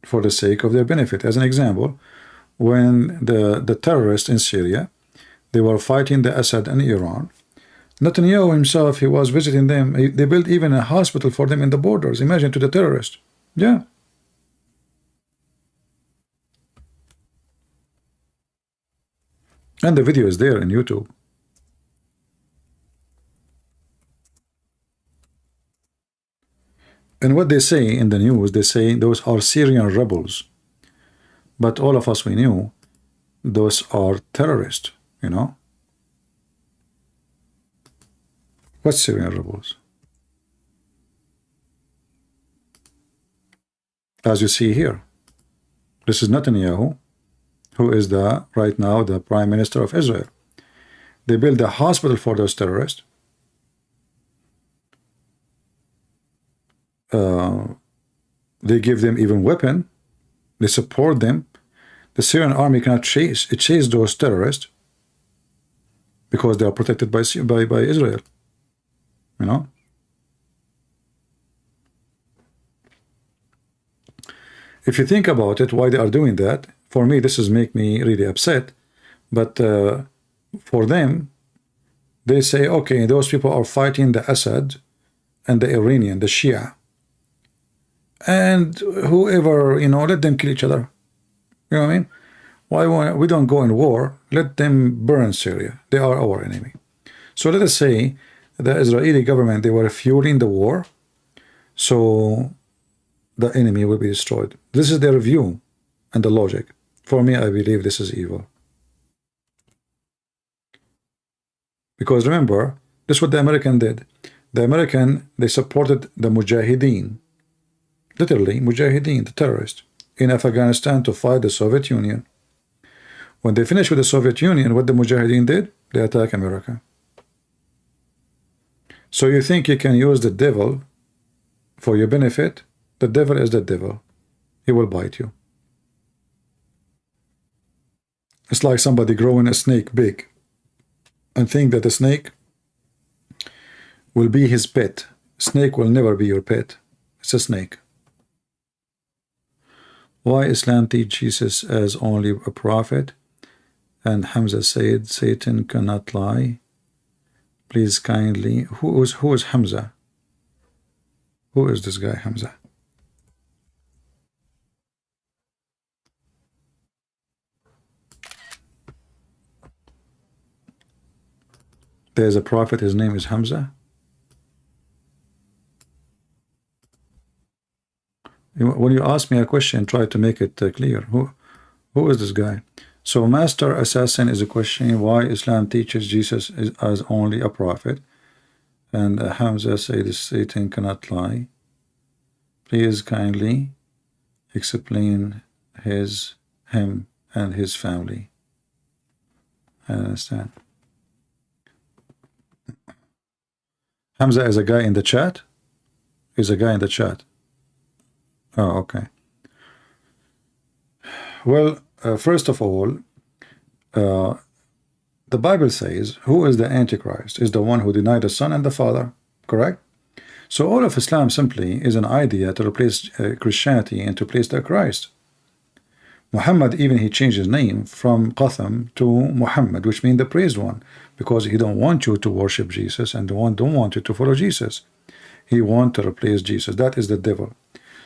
for the sake of their benefit. As an example, when the terrorists in Syria, they were fighting the Assad and Iran, Netanyahu himself, he was visiting them. They built even a hospital for them in the borders. Imagine, to the terrorists. Yeah. And the video is there in YouTube. And what they say in the news, they say those are Syrian rebels. But all of us, we knew those are terrorists, you know. What's Syrian rebels? As you see here, this is Netanyahu, who is right now the Prime Minister of Israel. They built a hospital for those terrorists. They give them even weapon. They support them. The Syrian army cannot chase those terrorists because they are protected by Israel. You know. If you think about it, why they are doing that, for me, this is make me really upset. But for them, they say, okay, those people are fighting the Assad and the Iranian, the Shia. And whoever, you know, let them kill each other. You know what I mean? Why we don't go in war? Let them burn Syria. They are our enemy. So let us say the Israeli government, they were fueling the war, so the enemy will be destroyed. This is their view and the logic. For me, I believe this is evil. Because remember, this is what the American did. The American, they supported the Mujahideen, literally Mujahideen, the terrorists, in Afghanistan to fight the Soviet Union. When they finished with the Soviet Union, what the Mujahideen did? They attacked America. So you think you can use the devil for your benefit? The devil is the devil. He will bite you. It's like somebody growing a snake big and think that the snake will be his pet. Snake will never be your pet. It's a snake. Why Islam teach Jesus as only a prophet? And Hamza said Satan cannot lie. Please kindly, who is Hamza? Who is this guy, Hamza? There's a prophet, his name is Hamza. When you ask me a question, try to make it clear. Who is this guy? So Master Assassin is a question why Islam teaches Jesus as only a prophet. And Hamza said Satan cannot lie. Please kindly explain him and his family. I understand. Hamza is a guy in the chat? Is a guy in the chat. Oh, okay. Well, first of all, the Bible says, who is the Antichrist? Is the one who denied the Son and the Father, correct? So all of Islam simply is an idea to replace Christianity and to place the Christ. Muhammad, even he changed his name from Qatham to Muhammad, which means the praised one, because he don't want you to worship Jesus and don't want you to follow Jesus. He wants to replace Jesus. That is the devil.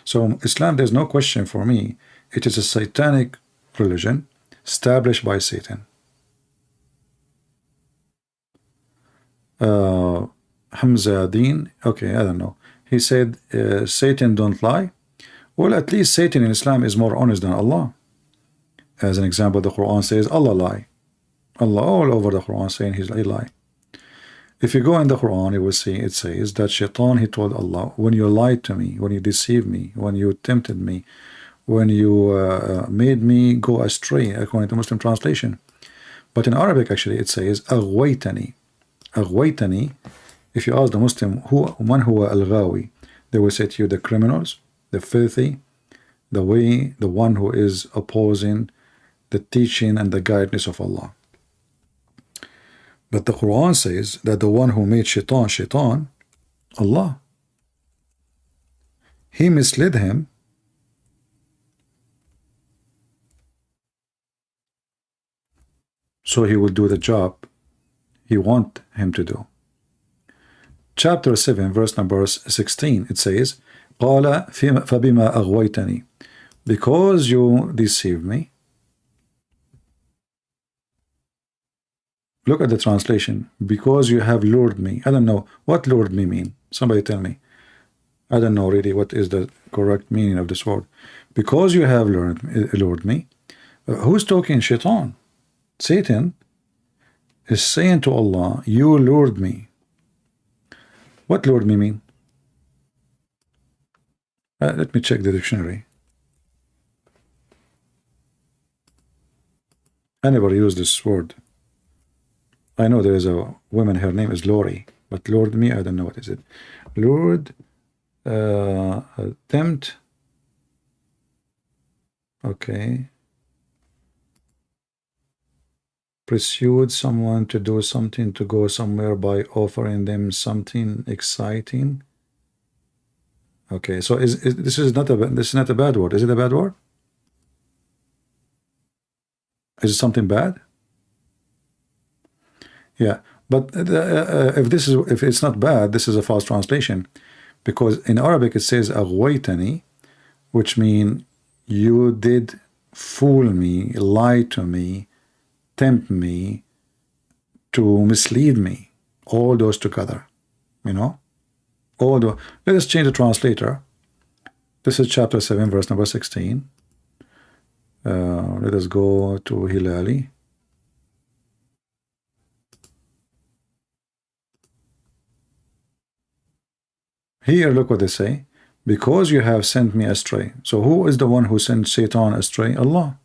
So Islam, there's no question for me. It is a satanic religion established by Satan. Hamza Deen, okay, I don't know. He said Satan don't lie. Well, at least Satan in Islam is more honest than Allah. As an example, the Quran says Allah lie. Allah all over the Quran saying he lie. If you go in the Quran, you will see it says that Shaitan, he told Allah, when you lied to me, when you deceived me, when you tempted me, when you made me go astray, according to Muslim translation. But in Arabic, actually, it says أغويتني. أغويتني. If you ask the Muslim, man huwa al-ghawi, they will say to you, the criminals, the filthy, the one who is opposing the teaching and the guidance of Allah. But the Quran says that the one who made Shaitan, Allah, he misled him so he will do the job he want him to do. Chapter 7, verse number 16, it says, قَالَ فَبِمَا أَغْوَيْتَنِي. Because you deceived me. Look at the translation. Because you have lured me. I don't know. What lured me mean? Somebody tell me. I don't know really what is the correct meaning of this word. Because you have lured me. Who's talking? Shaitan. Satan is saying to Allah, you lured me. What lured me mean? Let me check the dictionary. I never use this word. I know there is a woman, her name is Lori, but lured me, I don't know what is it. Lured, tempt, okay. Pursued someone to do something, to go somewhere by offering them something exciting. Okay, so this is not a bad word. Is it a bad word? Is it something bad? Yeah, but if it's not bad, this is a false translation, because in Arabic it says aghwaytani, which means you did fool me, lie to me, tempt me, to mislead me. All those together, you know. Let us change the translator. This is chapter 7, verse number 16. Let us go to Hilali. Here, look what they say. Because you have sent me astray. So who is the one who sent Satan astray? Allah.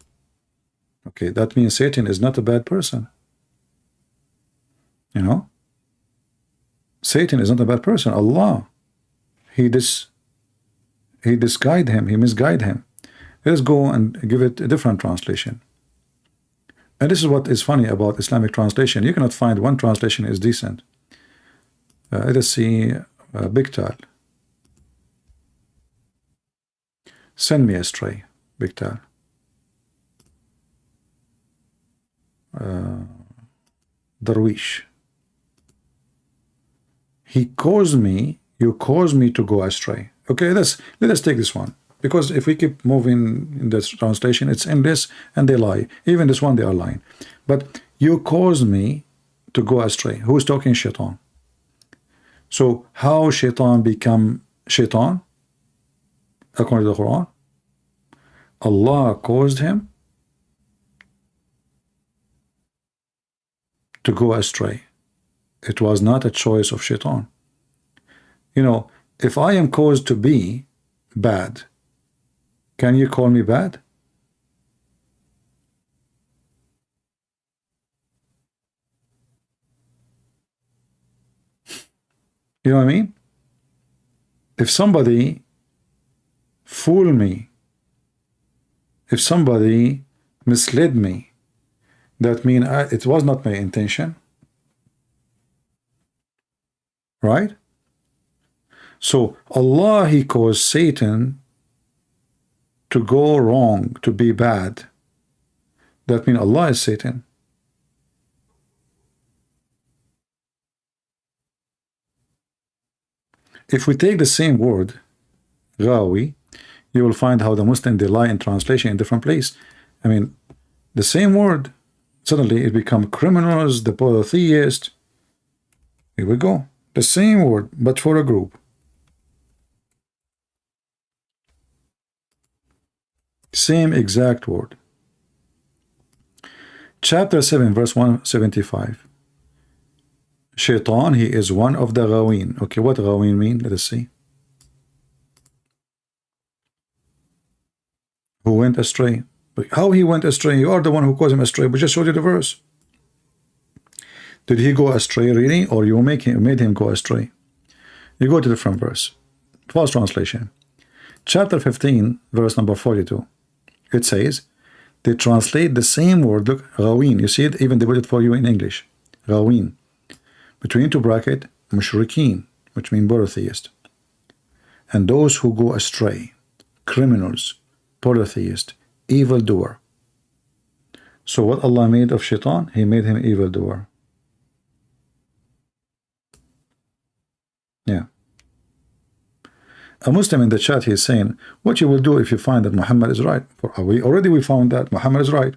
Okay, that means Satan is not a bad person. You know? Satan is not a bad person. Allah. He misguided him. Let's go and give it a different translation. And this is what is funny about Islamic translation. You cannot find one translation is decent. Let us see Bigtal. Send me astray, Bigtal. Darwish. You caused me to go astray. Okay, let us take this one. Because if we keep moving in this translation, it's endless and they lie. Even this one, they are lying. But you caused me to go astray. Who is talking? Shaitan. So how Shaitan become Shaitan? According to the Quran, Allah caused him to go astray. It was not a choice of Shaitan. You know, if I am caused to be bad, can you call me bad? You know what I mean? If somebody fooled me, if somebody misled me, that means it was not my intention. Right? So Allah, He caused Satan to go wrong, to be bad. That means Allah is Satan. If we take the same word, Ghawi, you will find how the Muslim, they lie in translation in different place. I mean, the same word, suddenly it become criminals, the polytheist. Here we go. The same word, but for a group. Same exact word. Chapter 7, verse 175. Shaitan, he is one of the ghawin. Okay, what ghawin mean? Let us see. Who went astray. How he went astray? You are the one who caused him astray. We just showed you the verse. Did he go astray really, or you made him go astray? You go to the different verse. False translation. Chapter 15, verse number 42. It says, they translate the same word. Look, ghawin. You see it? Even they put it for you in English. Ghawin. Between two bracket, mushrikeen, which mean polytheist. And those who go astray, criminals, polytheist, evildoer. So what Allah made of Shaitan? He made him evildoer. Yeah. A Muslim in the chat, he is saying, what you will do if you find that Muhammad is right? We found that Muhammad is right.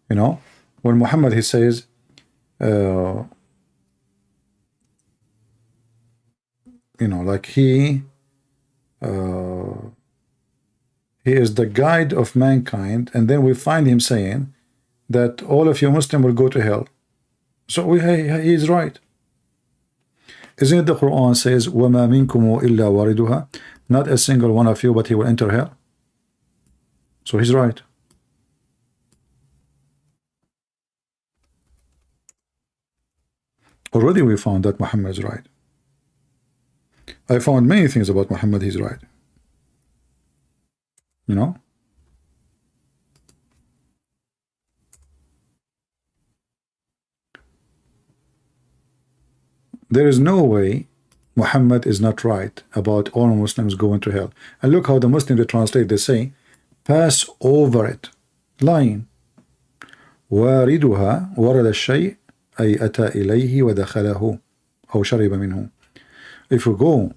You know, when Muhammad, he says, you know, like he is the guide of mankind, and then we find him saying that all of you Muslims will go to hell. So he is right. Isn't it the Quran says, وَمَا مِنْكُمُ إِلَّا وَارِدُهَا? Not a single one of you, but he will enter hell. So he's right. Already we found that Muhammad is right. I found many things about Muhammad, he's right. You know? There is no way Muhammad is not right about all Muslims going to hell. And look how the Muslims, they translate, they say, pass over it. Lying. واردها ورد الشيء أي أتى إليه ودخله أو شرب منه. If you go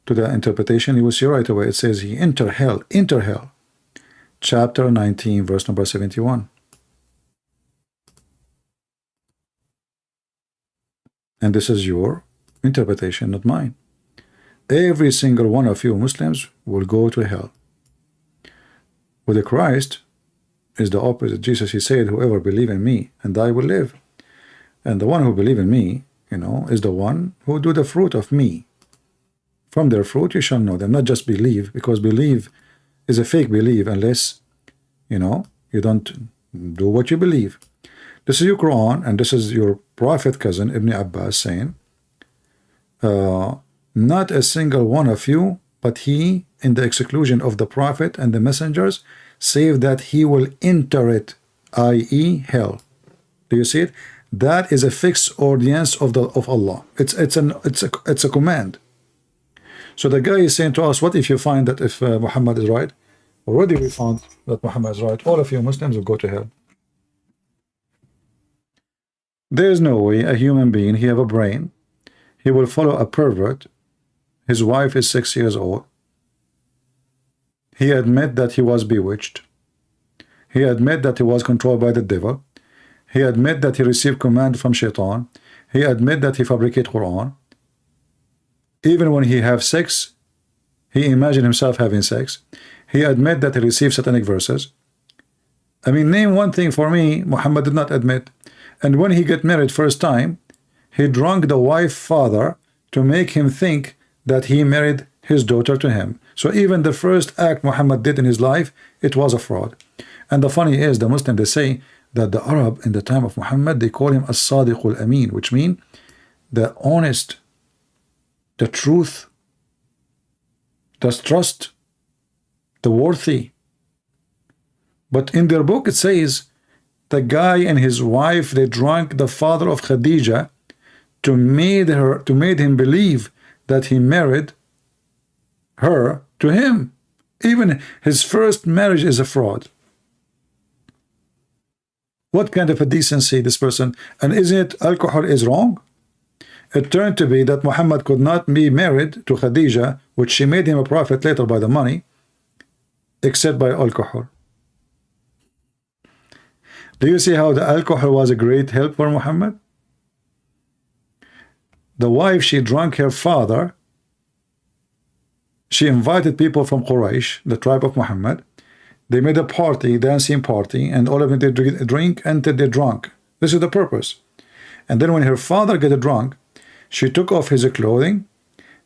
to the interpretation, you will see right away, it says he enter hell, enter hell. Chapter 19, verse number 71. And this is your interpretation, not mine. Every single one of you Muslims will go to hell. With the Christ is the opposite. Jesus, he said, whoever believe in me and I will live. And the one who believe in me, you know, is the one who do the fruit of me. From their fruit you shall know them. Not just believe, because believe is a fake belief unless, you know, you don't do what you believe. This is your Quran, and this is your prophet cousin Ibn Abbas saying, not a single one of you, but he, in the exclusion of the prophet and the messengers, save that he will enter it, i.e. hell. Do you see it? That is a fixed audience of Allah. It's a command. So the guy is saying to us, what if you find that if Muhammad is right? Already we found that Muhammad is right. All of you Muslims will go to hell. There is no way a human being, he have a brain, he will follow a pervert. His wife is 6 years old. He admit that he was bewitched. He admit that he was controlled by the devil. He admit that he received command from Shaitan. He admit that he fabricate Quran. Even when he have sex, he imagine himself having sex. He admit that he received satanic verses. I mean, name one thing for me Muhammad did not admit. And when he get married first time, he drunk the wife father to make him think that he married his daughter to him. So even the first act Muhammad did in his life, it was a fraud. And the funny is, the Muslim, they say that the Arab in the time of Muhammad, they call him as-sadiq al-amin, which mean the honest, the truth, the trust, the worthy. But in their book it says the guy and his wife, they drank the father of Khadija to made him believe that he married her to him. Even his first marriage is a fraud. What kind of a decency this person? And isn't it alcohol is wrong? It turned to be that Muhammad could not be married to Khadija, which she made him a prophet later by the money, except by alcohol. Do you see how the alcohol was a great help for Muhammad? The wife, she drank her father. She invited people from Quraysh, the tribe of Muhammad. They made a party, dancing party, and all of them did drink until they drunk. This is the purpose. And then when her father got drunk, she took off his clothing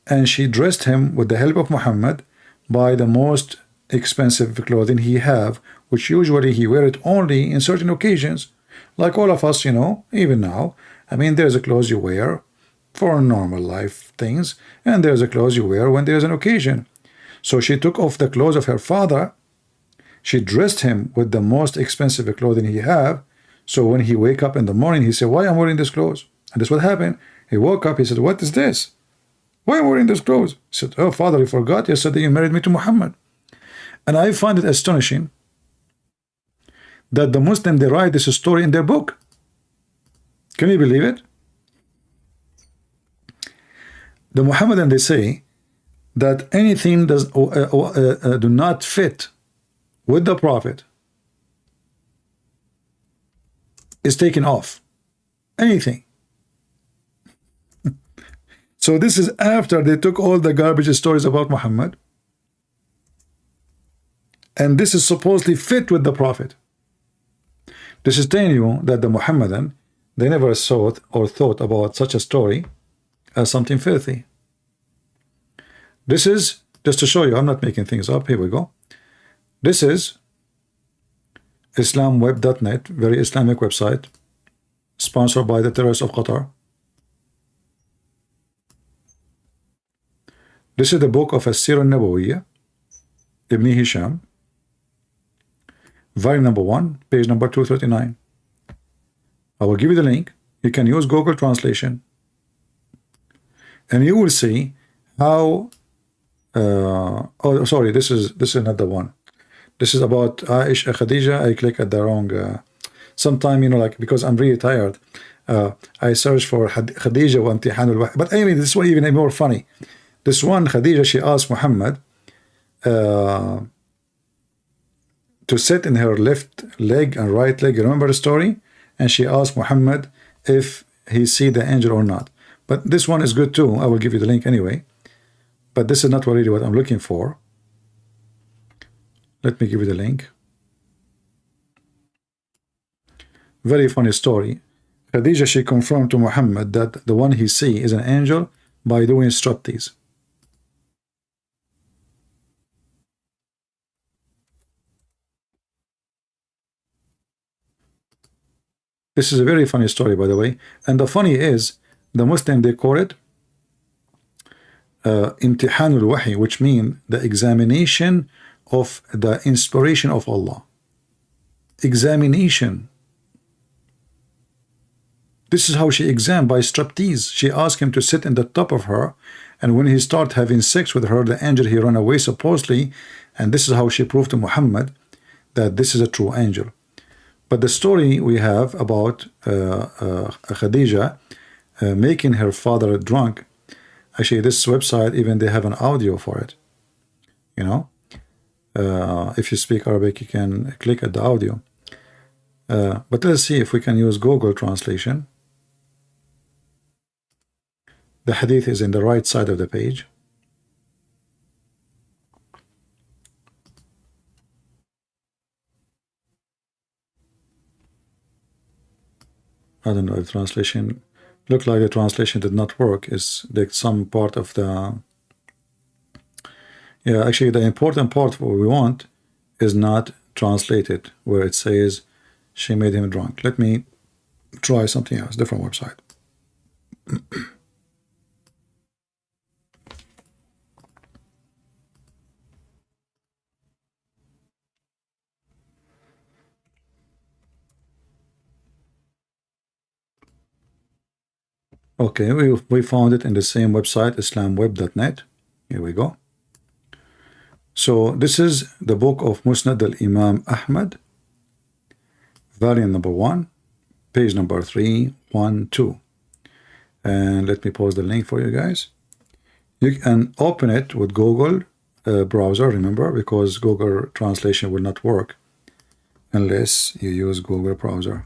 and she dressed him with the help of Muhammad by the most expensive clothing he have, which usually he wear it only in certain occasions, like all of us, you know, even now. I mean, there's a clothes you wear for normal life things, and there's a clothes you wear when there's an occasion. So she took off the clothes of her father, she dressed him with the most expensive clothing he have, so when he wake up in the morning, he said, why I'm wearing this clothes? And that's what happened. He woke up, he said, what is this? Why am I wearing this clothes? He said, oh father, you forgot yesterday you married me to Muhammad. And I find it astonishing that the Muslim, they write this story in their book. Can you believe it? The Muhammadan, they say that anything does do not fit with the Prophet is taken off. Anything. So this is after they took all the garbage stories about Muhammad, and this is supposedly fit with the Prophet. This is telling you that the Muhammadan, they never thought about such a story as something filthy. This is just to show you, I'm not making things up. Here we go. This is islamweb.net, very Islamic website, sponsored by the terrorists of Qatar. This is the book of As-Sirah Nabawiyya, Ibn Hisham, volume number 1, page number 239. I will give you the link. You can use Google translation, and you will see how oh sorry, this is another one. This is about Aisha Khadija. I click at the wrong sometime, you know, like, because I'm really tired, I search for Khadija wa Imtihanul Wahy. But anyway, this one even more funny. This one, Khadija, she asked Muhammad to sit in her left leg and right leg. You remember the story? And she asked Muhammad if he see the angel or not. But this one is good too. I will give you the link anyway. But this is not really what I'm looking for. Let me give you the link. Very funny story. Khadija, she confirmed to Muhammad that the one he see is an angel by doing striptease. This is a very funny story, by the way. And the funny is, the Muslim, they call it Imtihanul Wahy, which means the examination of the inspiration of Allah. Examination. This is how she examined, by striptease. She asked him to sit in the top of her, and when he started having sex with her, the angel, he ran away supposedly, and this is how she proved to Muhammad that this is a true angel. But the story we have about Khadija making her father drunk, actually this website, even they have an audio for it, you know. If you speak Arabic, you can click at the audio. But let's see if we can use Google translation. The hadith is in the right side of the page. I don't know if translation looked like the translation did not work. Is like some part of the, yeah, actually the important part what we want is not translated, where it says she made him drunk. Let me try something else, different website. Okay, we found it in the same website, islamweb.net. Here we go. So this is the book of Musnad al-Imam Ahmad, volume number 1, page number 312. And let me post the link for you guys. You can open it with Google browser, remember, because Google translation will not work unless you use Google browser.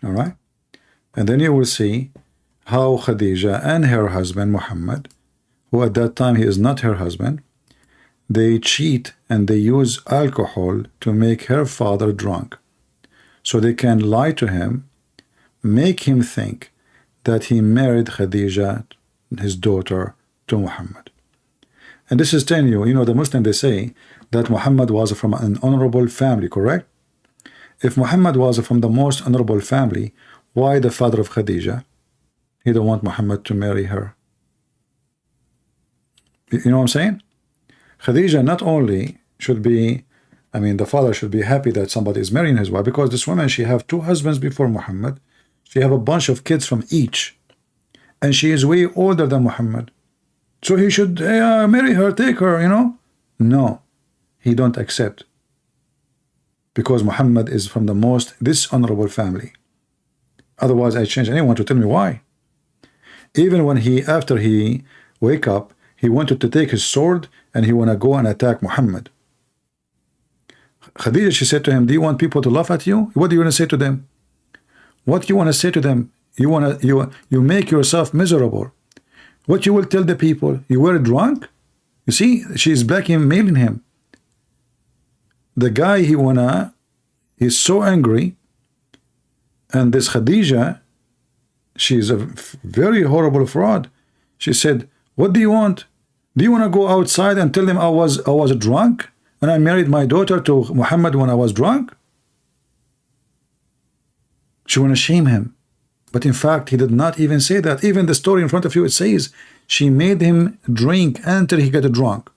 All right. And then you will see how Khadija and her husband Muhammad, who at that time he is not her husband, they cheat and they use alcohol to make her father drunk. So they can lie to him, make him think that he married Khadija, his daughter, to Muhammad. And this is telling you, you know, the Muslim, they say that Muhammad was from an honorable family, correct? If Muhammad was from the most honorable family, why the father of Khadija? He don't want Muhammad to marry her. You know what I'm saying? Khadija not only should be, I mean, the father should be happy that somebody is marrying his wife, because this woman, she have 2 husbands before Muhammad. She have a bunch of kids from each. And she is way older than Muhammad. So he should marry her, take her, you know? No, he don't accept. Because Muhammad is from the most dishonorable family. Otherwise, I change anyone to tell me why. Even when after he wake up, he wanted to take his sword and he want to go and attack Muhammad. Khadija, she said to him, do you want people to laugh at you? What do you want to say to them? What do you want to say to them? You make yourself miserable. What you will tell the people? You were drunk? You see, she's blackmailing him. The guy, he's so angry. And this Khadija, she's a very horrible fraud. She said, what do you want? Do you want to go outside and tell them I was drunk and I married my daughter to Muhammad when I was drunk? She want to shame him. But in fact, he did not even say that. Even the story in front of you, it says she made him drink until he got drunk.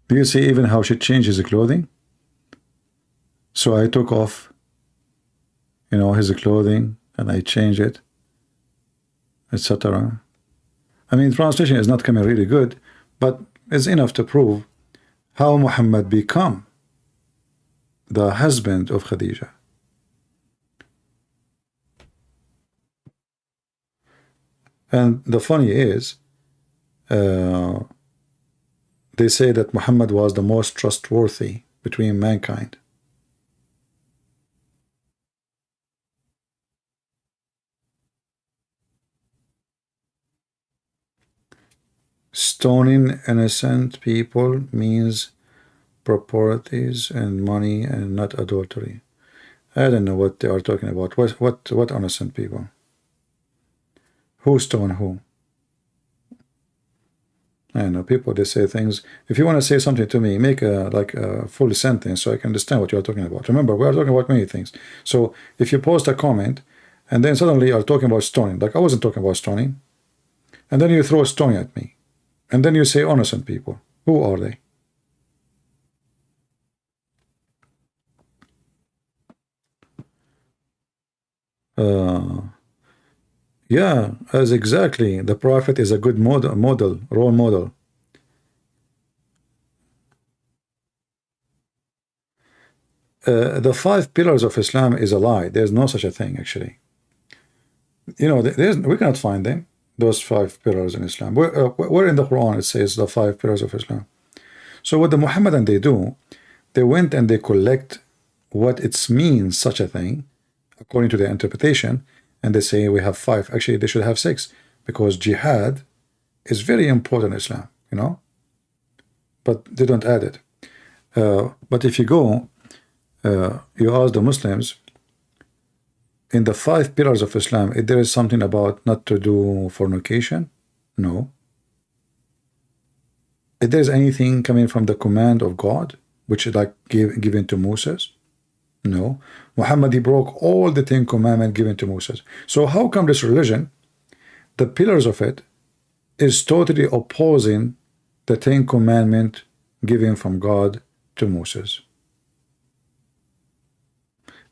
Do you see even how she changed his clothing? So I took off, you know, his clothing and I changed it, etc. I mean, translation is not coming really good, but it's enough to prove how Muhammad become the husband of Khadija. And the funny is, they say that Muhammad was the most trustworthy between mankind. Stoning innocent people means properties and money and not adultery. I don't know what they are talking about. What innocent people? Who stone who? I know people, they say things. If you want to say something to me, make a full sentence so I can understand what you are talking about. Remember, we are talking about many things. So if you post a comment and then suddenly you are talking about stoning, like I wasn't talking about stoning, and then you throw a stone at me, and then you say innocent people. Who are they? Yeah, as exactly. The Prophet is a good role model. The 5 pillars of Islam is a lie. There's no such a thing, actually. You know, we cannot find them, those 5 pillars in Islam. Where in the Quran it says the 5 pillars of Islam? So what the Muhammadan they do, they went and they collect what it means, such a thing, according to their interpretation, and they say we have 5. Actually, they should have 6, because jihad is very important in Islam, you know, but they don't add it. But if you go, you ask the Muslims, in the 5 pillars of Islam, if there is something about not to do fornication, no. If there is anything coming from the command of God, which is like given to Moses, no. Muhammad, he broke all the 10 commandments given to Moses. So how come this religion, the pillars of it, is totally opposing the 10 commandments given from God to Moses?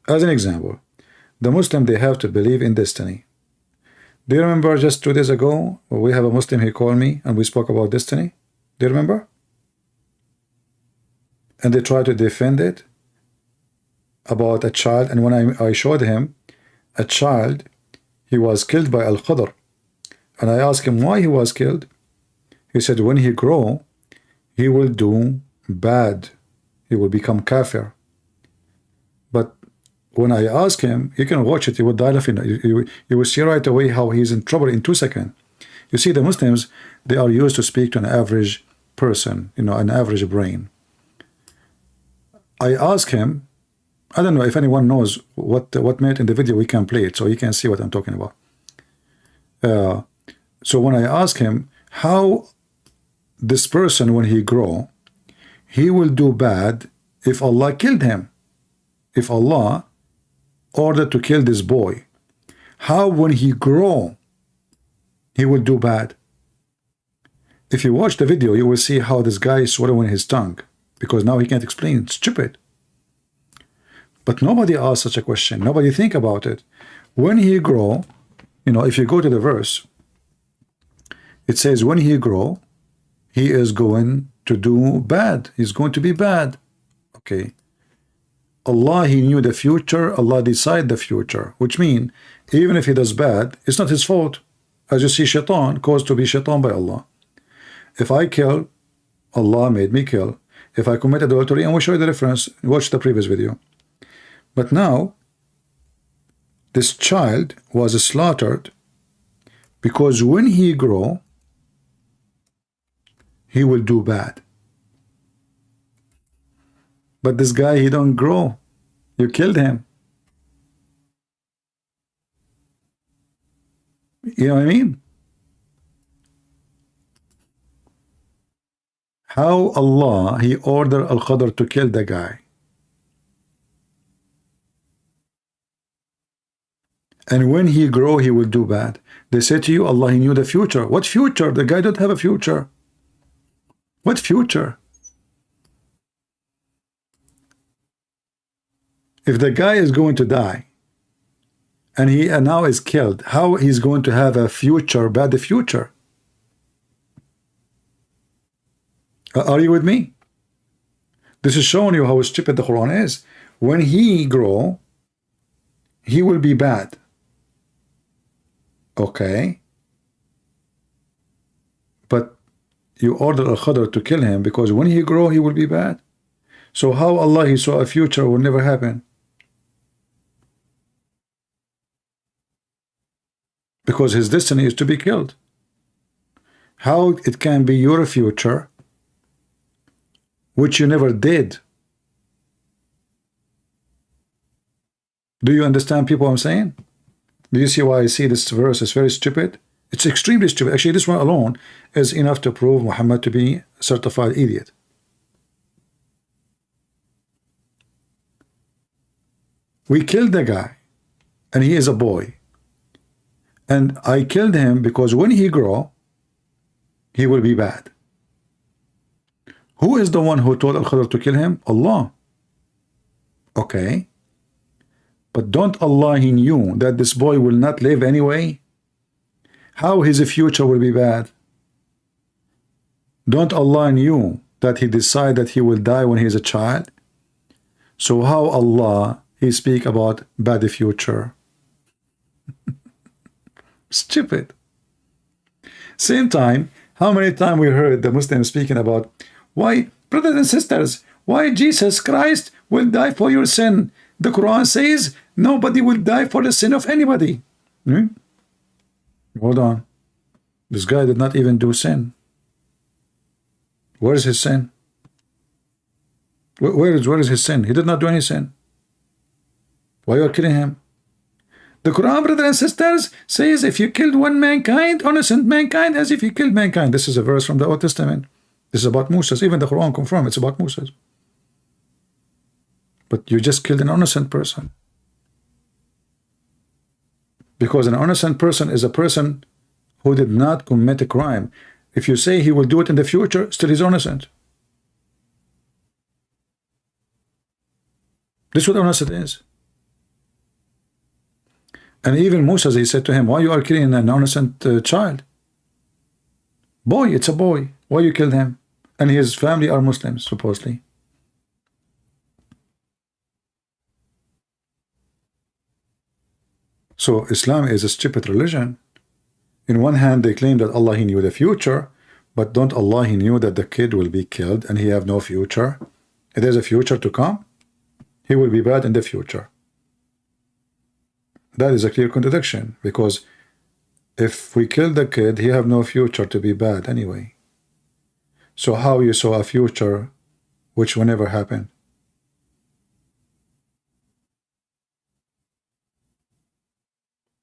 As an example, the Muslim, they have to believe in destiny. Do you remember just 2 days ago, we have a Muslim, he called me and we spoke about destiny? Do you remember? And they tried to defend it about a child, and when I showed him a child, he was killed by Al-Qadr, and I asked him why he was killed. He said when he grow, he will do bad, he will become kafir. But when I ask him, you can watch it, you will die laughing. You will see right away how he's in trouble in 2 seconds. You see, the Muslims, they are used to speak to an average person, you know, an average brain. I ask him, I don't know if anyone knows what made in the video, we can play it so you can see what I'm talking about. So when I ask him how this person, when he grow, he will do bad if Allah killed him. If Allah ordered to kill this boy, how when he grow, he will do bad? If you watch the video, you will see how this guy is swallowing his tongue, because now he can't explain. It's stupid. But nobody asks such a question. Nobody think about it. When he grow, you know, if you go to the verse, it says when he grow, he is going to do bad. He's going to be bad. Okay. Allah, he knew the future. Allah decide the future, which means even if he does bad, it's not his fault. As you see, shaitan caused to be shaitan by Allah. If I kill, Allah made me kill. If I commit adultery, and we'll show you the reference, watch the previous video. But now, this child was slaughtered because when he grow, he will do bad. But this guy, he don't grow. You killed him. You know what I mean? How Allah, he ordered Al-Khadr to kill the guy. And when he grow, he will do bad. They say to you, Allah, he knew the future. What future? The guy don't have a future. What future? If the guy is going to die, and he now is killed, how he's going to have a future, bad future? Are you with me? This is showing you how stupid the Quran is. When he grow, he will be bad. Okay. But you order Al-Khadr to kill him because when he grow, he will be bad. So how Allah, he saw a future will never happen? Because his destiny is to be killed. How it can be your future, which you never did? Do you understand, people, what I'm saying? Do you see why I see this verse is very stupid? It's extremely stupid. Actually, this one alone is enough to prove Muhammad to be a certified idiot. We killed the guy, and he is a boy. And I killed him because when he grow, he will be bad. Who is the one who told Al-Khadr to kill him? Allah. Okay. But don't Allah, he knew that this boy will not live anyway? How his future will be bad? Don't Allah knew that he decided that he will die when he is a child? So how Allah, he speak about bad future? Stupid. Same time, how many times we heard the Muslims speaking about why, brothers and sisters, why Jesus Christ will die for your sin? The Quran says nobody will die for the sin of anybody. Hold on. This guy did not even do sin. Where is his sin? Where is his sin? He did not do any sin. Why are you killing him? The Quran, brothers and sisters, says if you killed one mankind, innocent mankind, as if you killed mankind. This is a verse from the Old Testament. This is about Moses. Even the Quran confirms it's about Moses. But you just killed an innocent person. Because an innocent person is a person who did not commit a crime. If you say he will do it in the future, still he's innocent. This is what innocent is. And even Moses, he said to him, why you are killing an innocent child? Boy, it's a boy. Why you killed him? And his family are Muslims, supposedly. So Islam is a stupid religion. In one hand, they claim that Allah, he knew the future, but don't Allah, he knew that the kid will be killed and he have no future? If there's a future to come, he will be bad in the future. That is a clear contradiction, because if we kill the kid, he have no future to be bad anyway. So how you saw a future which will never happen?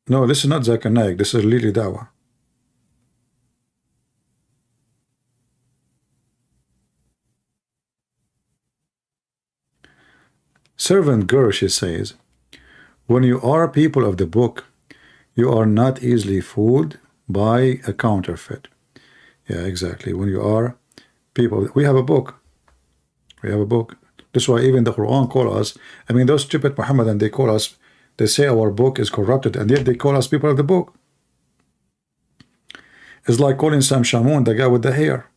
No, this is not Zakir Naik, this is Lili Dawa. Servant girl, she says, when you are people of the book, you are not easily fooled by a counterfeit. Yeah, exactly. When you are people, we have a book. We have a book. That's why even the Quran call us. I mean, those stupid Muhammadan, they call us. They say our book is corrupted, and yet they call us people of the book. It's like calling Sam Shamoun the guy with the hair.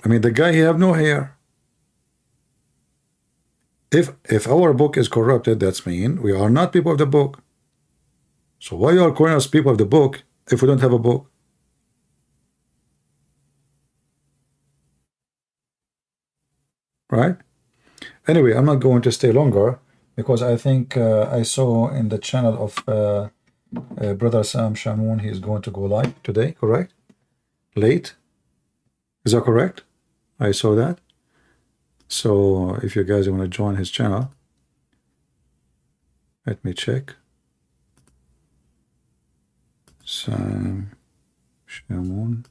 I mean, the guy, he have no hair. If our book is corrupted, that's mean we are not people of the book. So why you are calling us people of the book if we don't have a book? Right? Anyway, I'm not going to stay longer, because I think I saw in the channel of brother Sam Shamoun, he's going to go live today, correct? Late? Is that correct? I saw that. So if you guys want to join his channel, let me check. Sam Shamoun.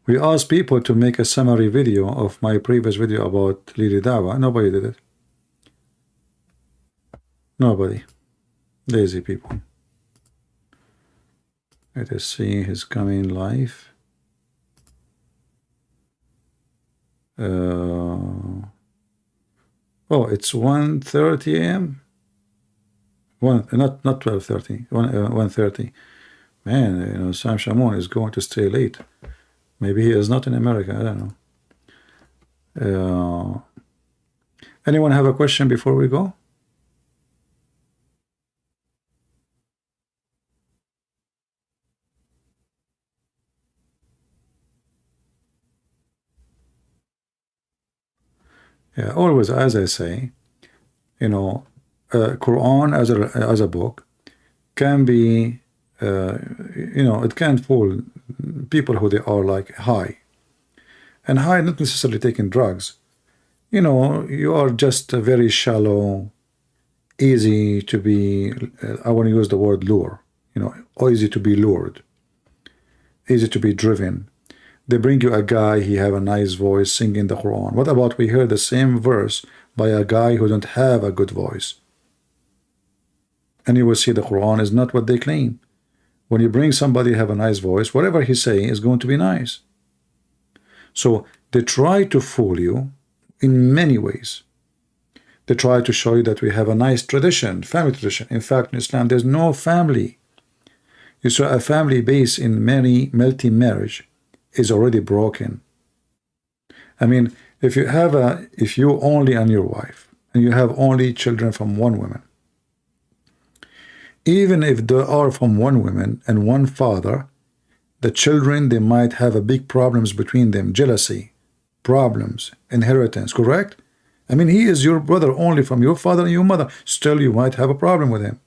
We asked people to make a summary video of my previous video about Lili Dawa. Nobody did it. Nobody. Lazy people. Let us see his coming live. Oh, it's 1:30 a.m. Not 12:30. 1:30. Man, you know, Sam Shamoun is going to stay late. Maybe he is not in America. I don't know. Anyone have a question before we go? Yeah, always, as I say, you know, Quran as a book can be, you know, it can fool people who they are like high. And high, not necessarily taking drugs. You know, you are just very shallow, easy to be, I want to use the word lure, you know, easy to be lured, easy to be driven. They bring you a guy, he have a nice voice singing the Quran. What about we hear the same verse by a guy who don't have a good voice? And you will see the Quran is not what they claim. When you bring somebody who have a nice voice, whatever he's saying is going to be nice. So they try to fool you in many ways. They try to show you that we have a nice tradition, family tradition. In fact, in Islam, there's no family. You saw a family based in many multi-marriage is already broken. I mean, if you only and your wife, and you have only children from one woman, even if they are from one woman and one father, the children, they might have a big problems between them, jealousy, problems, inheritance, correct? I mean, he is your brother only from your father and your mother. Still, you might have a problem with him.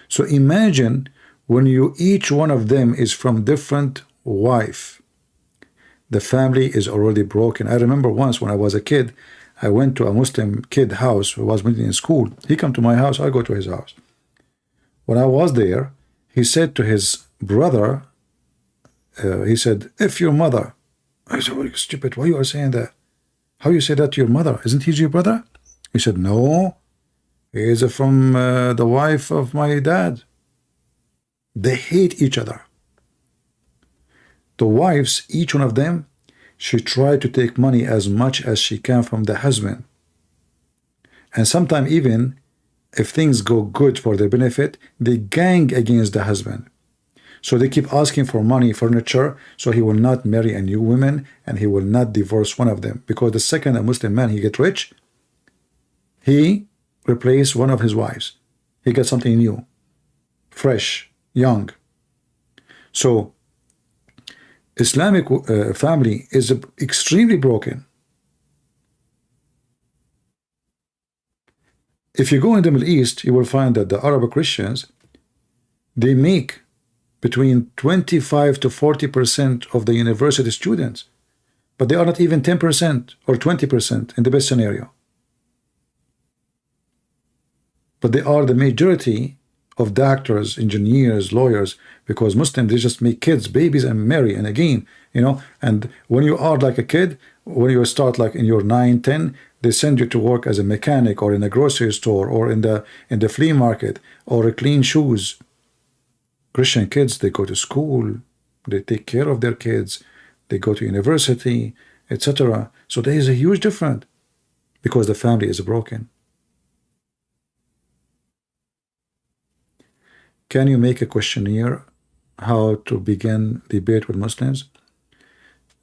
So imagine when each one of them is from different wife. The family is already broken. I remember once when I was a kid, I went to a Muslim kid house who was meeting in school. He come to my house, I go to his house. When I was there, he said to his brother, he said, if your mother, I said, well, stupid, why you are saying that? How you say that to your mother? Isn't he your brother? He said, no, he is from the wife of my dad. They hate each other. The wives, each one of them, she tried to take money as much as she can from the husband. And sometimes even if things go good for their benefit, they gang against the husband. So they keep asking for money, furniture, so he will not marry a new woman and he will not divorce one of them. Because the second a Muslim man, he get rich, he replace one of his wives. He got something new, fresh, young. So Islamic family is extremely broken. If you go in the Middle East, you will find that the Arab Christians, they make between 25 to 40% of the university students, but they are not even 10% or 20% in the best scenario. But they are the majority of doctors, engineers, lawyers, because Muslims, they just make kids, babies, and marry. And again, you know, and when you are like a kid, when you start like in your 9, 10, they send you to work as a mechanic or in a grocery store or in the flea market or clean shoes. Christian kids, they go to school, they take care of their kids, they go to university, etc. So there is a huge difference because the family is broken. Can you make a questionnaire how to begin debate with Muslims?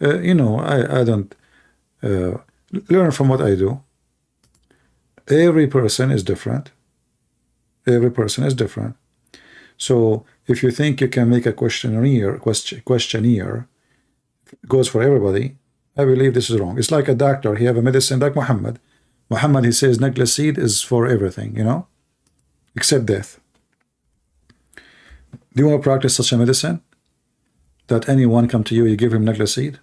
You know, I don't learn from what I do. Every person is different. Every person is different. So if you think you can make a questionnaire goes for everybody, I believe this is wrong. It's like a doctor. He have a medicine like Muhammad. Muhammad, he says necklace seed is for everything, you know, except death. Do you want to practice such a medicine? That anyone come to you, you give him necklace seed?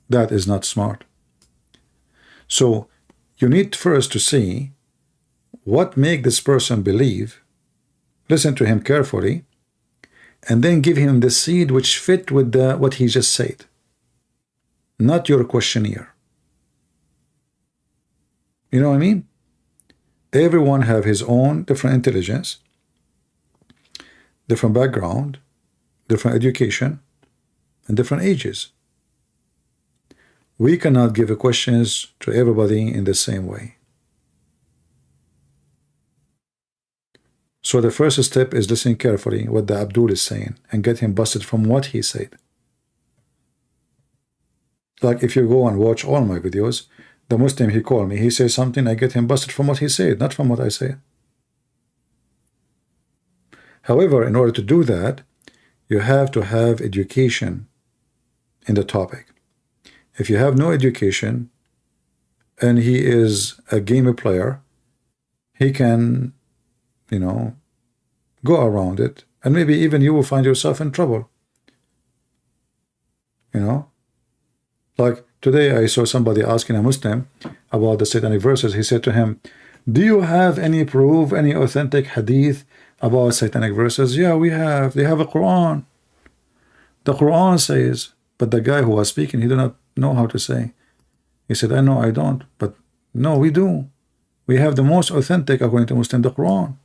That is not smart. So you need first to see what make this person believe, listen to him carefully, and then give him the seed which fit with what he just said, not your questionnaire. You know what I mean? Everyone have his own different intelligence, different background, different education, and different ages. We cannot give questions to everybody in the same way. So the first step is listen carefully what the Abdul is saying and get him busted from what he said. Like if you go and watch all my videos, the Muslim, he called me, he says something, I get him busted from what he said, not from what I say. However, in order to do that, you have to have education in the topic. If you have no education and he is a game player, he can, you know, go around it, and maybe even you will find yourself in trouble. You know, like today I saw somebody asking a Muslim about the satanic verses. He said to him, do you have any proof, any authentic hadith about satanic verses? Yeah, we have. They have a Quran. The Quran says, but the guy who was speaking, he did not know how to say. He said, I know I don't, but no, we do. We have the most authentic, according to Muslim, the Quran.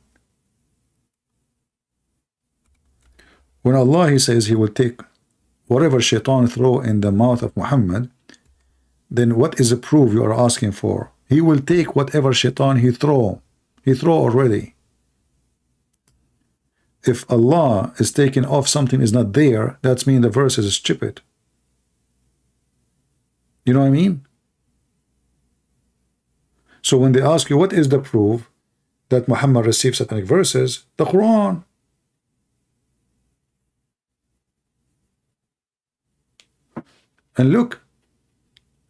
When Allah, he says he will take whatever shaitan throw in the mouth of Muhammad, then what is the proof you are asking for? He will take whatever shaitan he throw already. If Allah is taking off something is not there, that means the verse is stupid. You know what I mean? So when they ask you what is the proof that Muhammad received satanic verses, the Quran. And look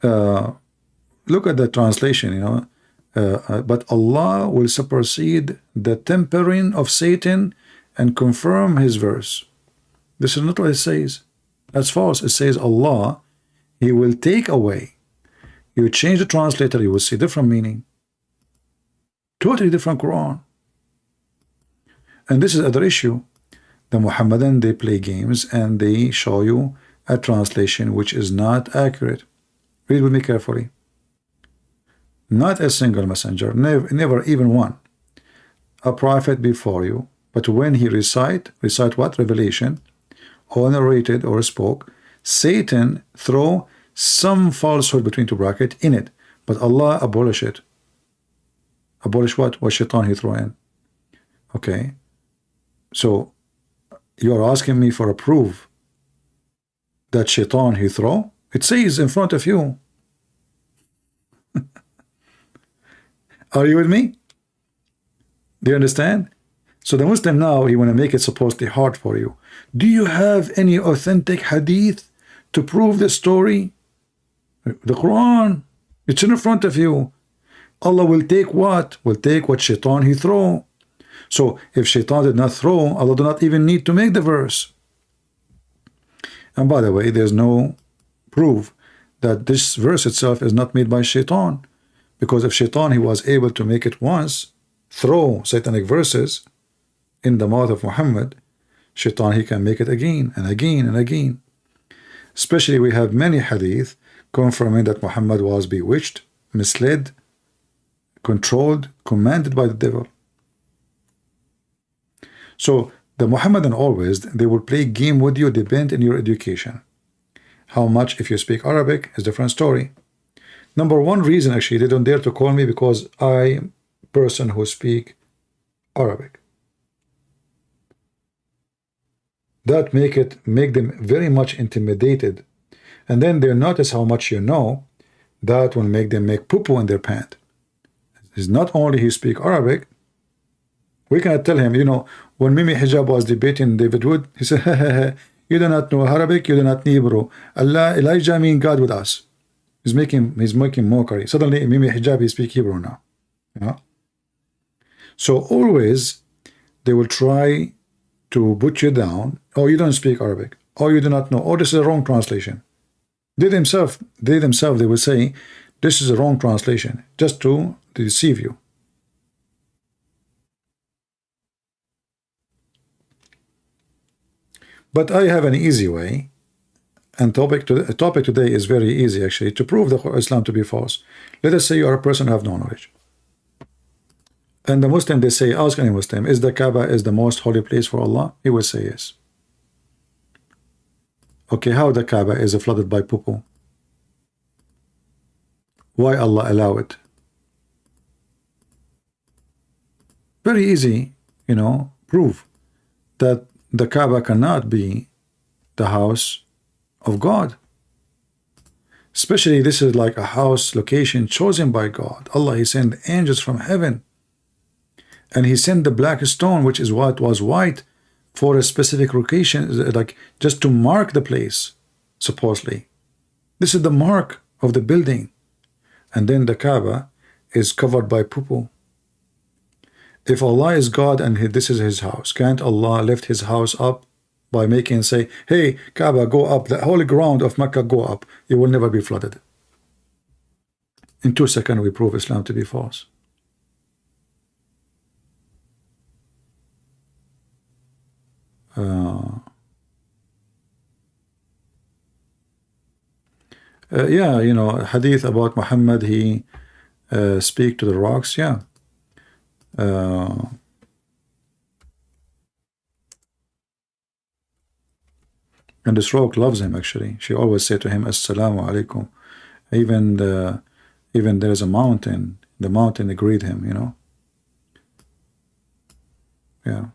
at the translation, you know, but Allah will supersede the tempering of Satan and confirm his verse. This is not what it says. That's false. It says Allah, he will take away. You change the translator, you will see different meaning. Totally different Quran. And this is another issue. The Muhammadan, they play games and they show you a translation which is not accurate. Read with me carefully. Not a single messenger, never even one, a prophet before you, but when he recite what? Revelation, or narrated or spoke, Satan throw some falsehood between two brackets in it, but Allah abolish it. Abolish what? What shaitan he throw in. Okay. So you are asking me for a proof that shaitan he throw? It says in front of you. Are you with me? Do you understand? So the Muslim now, he want to make it supposedly hard for you. Do you have any authentic hadith to prove the story? The Quran, it's in front of you. Allah will take what? Will take what shaitan he throw. So if shaitan did not throw, Allah do not even need to make the verse. And by the way, there's no proof that this verse itself is not made by shaitan, because if shaitan he was able to make it once, throw satanic verses in the mouth of Muhammad, shaitan he can make it again and again and again. Especially we have many hadith confirming that Muhammad was bewitched, misled, controlled, commanded by the devil. So the Muhammadan always, they will play game with you, depend on your education. How much if you speak Arabic is a different story. Number one reason actually they don't dare to call me, because I person who speak Arabic. That make them very much intimidated, and then they notice how much you know. That will make them make poo-poo in their pant. It's not only he speak Arabic. We cannot tell him, you know, when Mimi Hijab was debating David Wood, he said, you do not know Arabic, you do not know Hebrew. Allah, Elijah mean God with us. He's making mockery. Suddenly Mimi Hijab he speak Hebrew now. You know? So always they will try to put you down. Oh, you don't speak Arabic. Oh, you do not know. Oh, this is a wrong translation. They themselves they will say this is a wrong translation, just to deceive you. But I have an easy way, and topic today is very easy actually to prove the Islam to be false. Let us say you are a person who have no knowledge, and the Muslim, they say, ask any Muslim, is the Kaaba is the most holy place for Allah? He will say yes. Okay, how the Kaaba is flooded by poo-poo? Why Allah allow it? Very easy, you know, prove that the Kaaba cannot be the house of God. Especially this is like a house location chosen by God. Allah, he sent angels from heaven, and he sent the black stone, which is what was white, for a specific location, like just to mark the place, supposedly. This is the mark of the building. And then the Kaaba is covered by poo-poo. If Allah is God and this is his house, can't Allah lift his house up by making, say, hey, Kaaba, go up, the holy ground of Mecca, go up, it will never be flooded. In 2 seconds we prove Islam to be false. Yeah, you know, hadith about Muhammad, he speak to the rocks, yeah. And this rock loves him actually. She always say to him, Assalamu alaikum. Even there is a mountain, the mountain agreed him, you know. Yeah.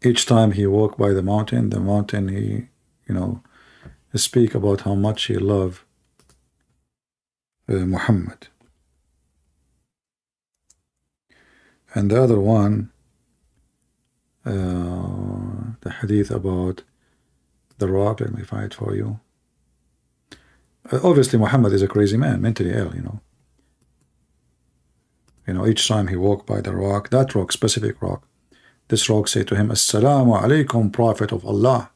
Each time he walked by the mountain he, you know, speak about how much he loved Muhammad. And the other one, the hadith about the rock, let me find it for you. Obviously Muhammad is a crazy man, mentally ill, you know. You know, each time he walked by the rock, that rock, specific rock, this rock say to him, Assalamu alaikum, Prophet of Allah.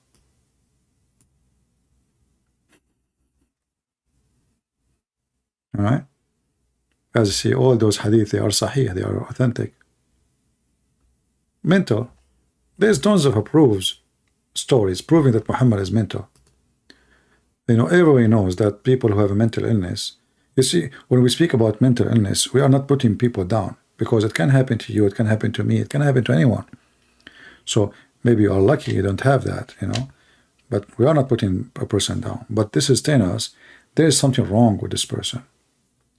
All right? As you see, all those hadith, they are sahih, they are authentic. Mental. There's tons of proofs, stories proving that Muhammad is mental. You know, everybody knows that people who have a mental illness, you see, when we speak about mental illness, we are not putting people down, because it can happen to you, it can happen to me, it can happen to anyone. So maybe you are lucky you don't have that, you know, but we are not putting a person down. But this is telling us there is something wrong with this person.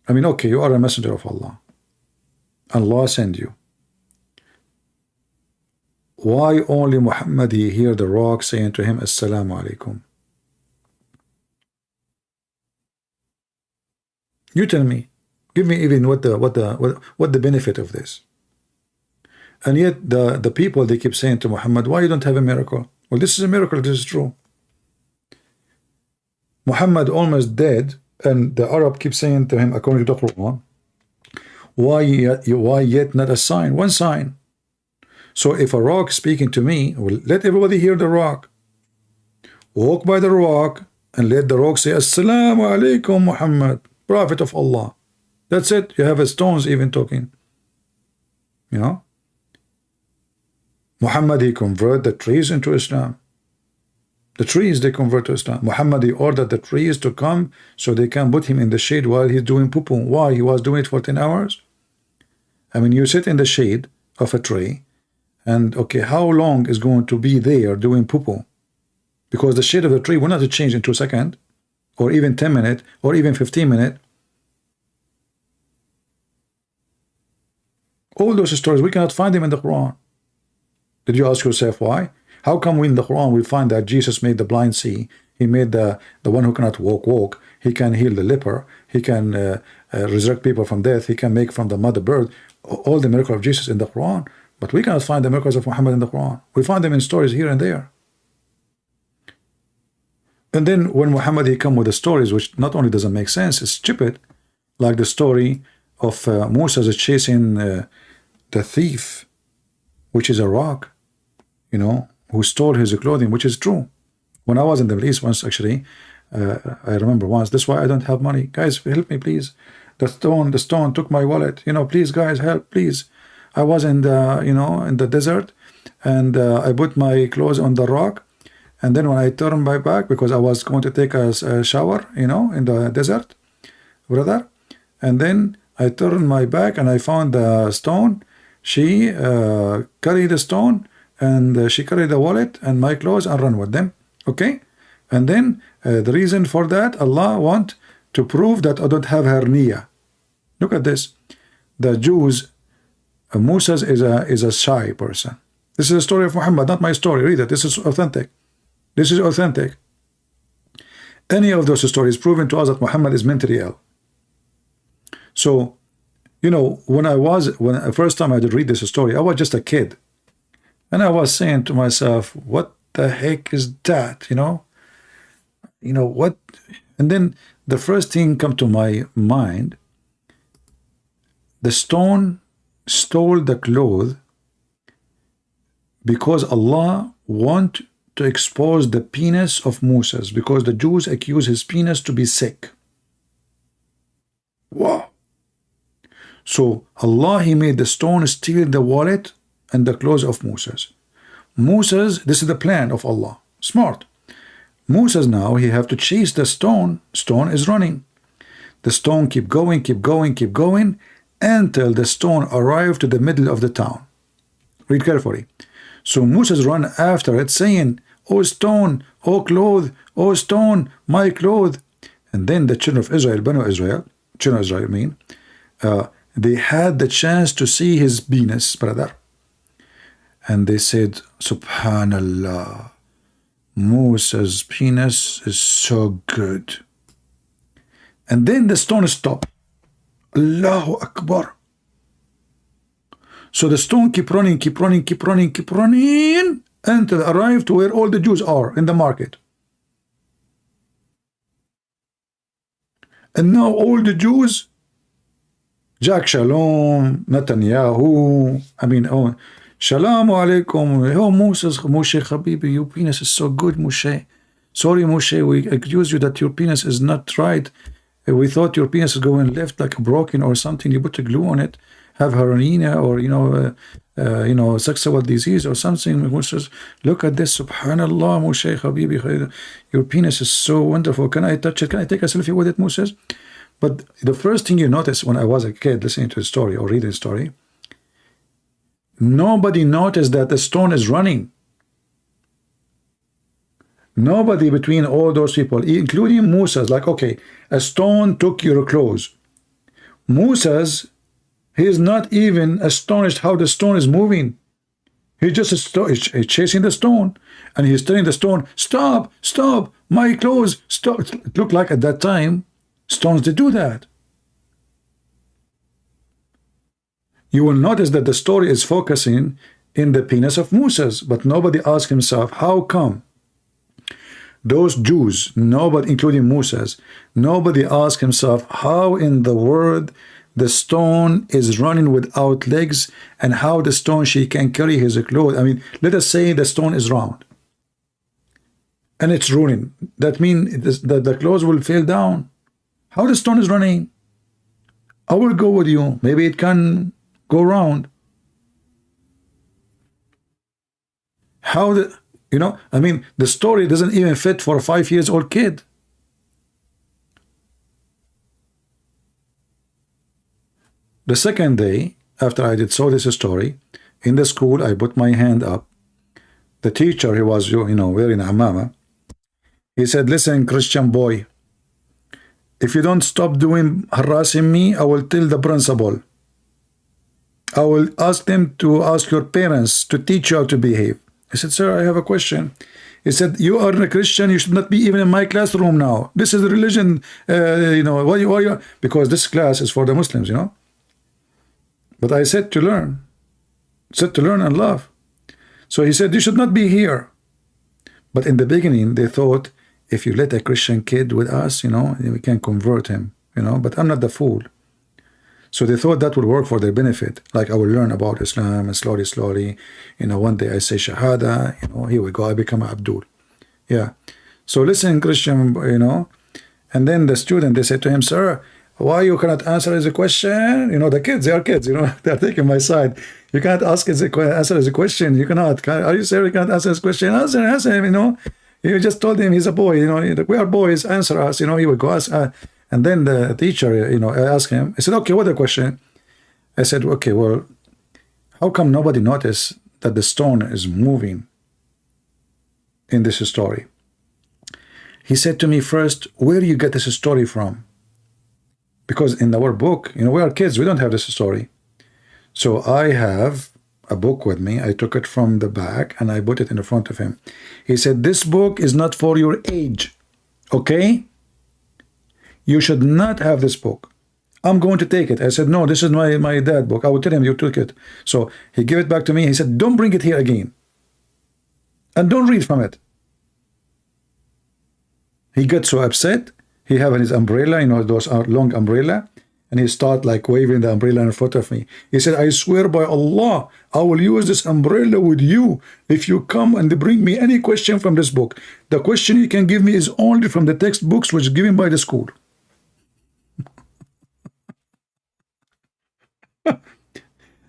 I mean, okay, you are a messenger of Allah. Allah send you. Why only Muhammad he hear the rock saying to him, Assalamu alaikum? You tell me. Give me even what the benefit of this. And yet the people, they keep saying to Muhammad, why you don't have a miracle? Well, this is a miracle, this is true. Muhammad almost dead, and the Arab keeps saying to him, according to the Quran, why yet not a sign? One sign. So if a rock speaking to me, well, let everybody hear the rock. Walk by the rock and let the rock say, Assalamu alaikum Muhammad, Prophet of Allah. That's it. You have a stones even talking. You know? Muhammad, he convert the trees into Islam. The trees, they convert to Islam. Muhammad, he ordered the trees to come so they can put him in the shade while he's doing poo-poo. Why? He was doing it for 10 hours. I mean, you sit in the shade of a tree, and okay, how long is going to be there doing poo-poo? Because the shade of the tree will not change in 2 seconds, or even 10 minutes, or even 15 minutes. All those stories, we cannot find them in the Quran. Did you ask yourself why? How come in the Quran we find that Jesus made the blind see, he made the one who cannot walk, he can heal the leper, he can resurrect people from death, he can make from the mother bird, all the miracles of Jesus in the Quran, but we cannot find the miracles of Muhammad in the Quran. We find them in stories here and there. And then when Muhammad, he come with the stories which not only doesn't make sense, it's stupid, like the story of Moses chasing the thief, which is a rock, you know, who stole his clothing, which is true. When I was in the Middle East once, actually, I remember once, that's why I don't have money. Guys, help me, please. The stone took my wallet. You know, please, guys, help, please. I was in the, you know, in the desert, and I put my clothes on the rock, and then when I turned my back, because I was going to take a shower, you know, in the desert, brother, and then I turned my back and I found the stone. She carried the stone, and she carried the wallet and my clothes and run with them. Okay? And then the reason for that, Allah want to prove that I don't have hernia. Look at this. The Jews, Moses is a shy person. This is a story of Muhammad, not my story. Read it. This is authentic. This is authentic. Any of those stories proven to us that Muhammad is mentally ill. So, you know, when the first time I did read this story, I was just a kid. And I was saying to myself, what the heck is that? You know what? And then the first thing come to my mind, the stone stole the cloth because Allah want to expose the penis of Moses, because the Jews accuse his penis to be sick. Wow. So Allah, he made the stone steal the wallet and the clothes of Moses. Moses, this is the plan of Allah. Smart. Moses now, he have to chase the stone. Stone is running. The stone keep going, keep going, keep going, until the stone arrived to the middle of the town. Read carefully. So Moses run after it, saying, "O stone, O cloth, O stone, my cloth." And then the children of Israel, Banu Israel, children of Israel, they had the chance to see his penis, brother. And they said, Subhanallah, Moses' penis is so good. And then the stone stopped. Allahu Akbar. So the stone keep running, keep running, keep running, keep running, until it arrived to where all the Jews are, in the market. And now all the Jews, Jack Shalom, Netanyahu, Shalom alaikum. Oh, Moshe Habibi, your penis is so good, Moshe. Sorry, Moshe, we accuse you that your penis is not right. We thought your penis is going left, like broken or something. You put a glue on it, have hernia, or sexual disease or something. Moshe, look at this, Subhanallah, Moshe Habibi, your penis is so wonderful. Can I touch it? Can I take a selfie with it, Moses? But the first thing you notice when I was a kid listening to the story or reading the story, nobody noticed that the stone is running. Nobody between all those people, including Moses, like, okay, a stone took your clothes. Moses, he is not even astonished how the stone is moving. He just is chasing the stone, and he's telling the stone, stop, stop, my clothes, stop. It looked like at that time, stones did do that. you will notice that the story is focusing in the penis of Moses, but nobody asked himself, how come those Jews, nobody, including Moses, nobody asked himself how in the world the stone is running without legs, and how the stone she can carry his clothes. I mean, let us say the stone is round and it's running. That means that the clothes will fall down. How the stone is running? I will go with you. Maybe it can go round. How the, you know, I mean, the story doesn't even fit for a 5-year-old kid. The second day, after I saw this story, in the school, I put my hand up. The teacher, he was, you know, wearing a amama. He said, listen, Christian boy, if you don't stop harassing me, I will tell the principal. I will ask them to ask your parents to teach you how to behave. I said, sir, I have a question. He said, you are a Christian, you should not be even in my classroom now. This is religion, you know, why you, because this class is for the Muslims, you know. But I said to learn. Said to learn and love. So he said, you should not be here. But in the beginning, they thought, if you let a Christian kid with us, you know, we can convert him, you know, but I'm not the fool. So they thought that would work for their benefit. Like, I will learn about Islam and slowly, you know, one day I say Shahada, you know, here we go, I become Abdul. Yeah. So listen, Christian, you know, and then the student, they said to him, sir, why you cannot answer his question? You know, the kids, they are kids, you know, they're taking my side. You cannot answer his question. You cannot. Are you serious? You cannot answer his question? Answer him, you know. You just told him he's a boy, you know, we are boys, answer us, you know, he would go ask. And then the teacher, you know, I asked him, I said, okay, what the question? I said, okay, well, how come nobody noticed that the stone is moving in this story? He said to me, first, where do you get this story from? Because in our book, you know, we are kids, we don't have this story. So I have a book with me. I took it from the back and I put it in the front of him. He said, this book is not for your age, okay? You should not have this book. I'm going to take it. I said, no, this is my dad book. I will tell him you took it. So he gave it back to me. He said, don't bring it here again. And don't read from it. He got so upset. He have his umbrella, you know, those are long umbrella. And he start like waving the umbrella in front of me. He said, I swear by Allah, I will use this umbrella with you if you come and bring me any question from this book. The question you can give me is only from the textbooks which is given by the school.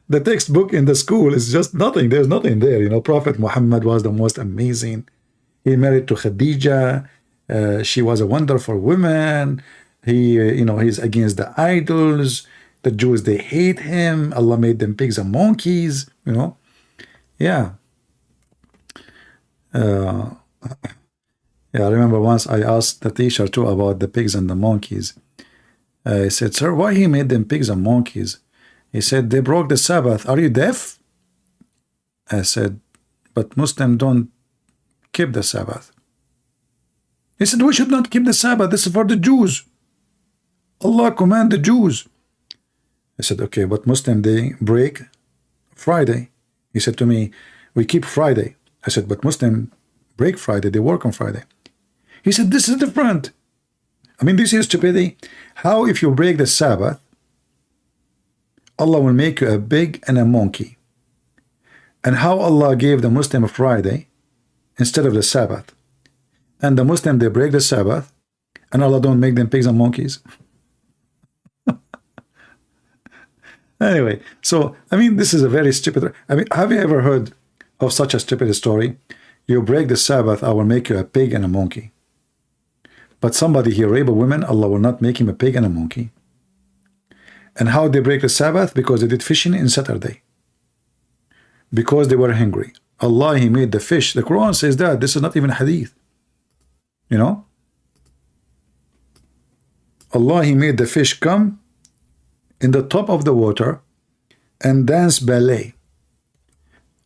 The textbook in the school is just nothing. There's nothing there. You know, Prophet Muhammad was the most amazing. He married to Khadija. She was a wonderful woman. He, you know, he's against the idols. The Jews, they hate him. Allah made them pigs and monkeys, you know. Yeah. Yeah, I remember once I asked the teacher too about the pigs and the monkeys. I said, sir, why he made them pigs and monkeys? He said, they broke the Sabbath. Are you deaf? I said, but Muslims don't keep the Sabbath. He said, we should not keep the Sabbath. This is for the Jews. Allah command the Jews. I said, okay, but Muslim, they break Friday. He said to me, we keep Friday. I said, but Muslim break Friday. They work on Friday. He said, this is different. I mean, this is stupidity. How if you break the Sabbath, Allah will make you a pig and a monkey? And how Allah gave the Muslim a Friday instead of the Sabbath? And the Muslim, they break the Sabbath, and Allah don't make them pigs and monkeys. Anyway, so, I mean, this is a very stupid... I mean, have you ever heard of such a stupid story? You break the Sabbath, I will make you a pig and a monkey. But somebody here rape a woman, Allah will not make him a pig and a monkey. And how they break the Sabbath? Because they did fishing in Saturday. Because they were hungry. Allah, He made the fish. The Quran says that. This is not even hadith. You know? Allah, He made the fish come in the top of the water and dance ballet.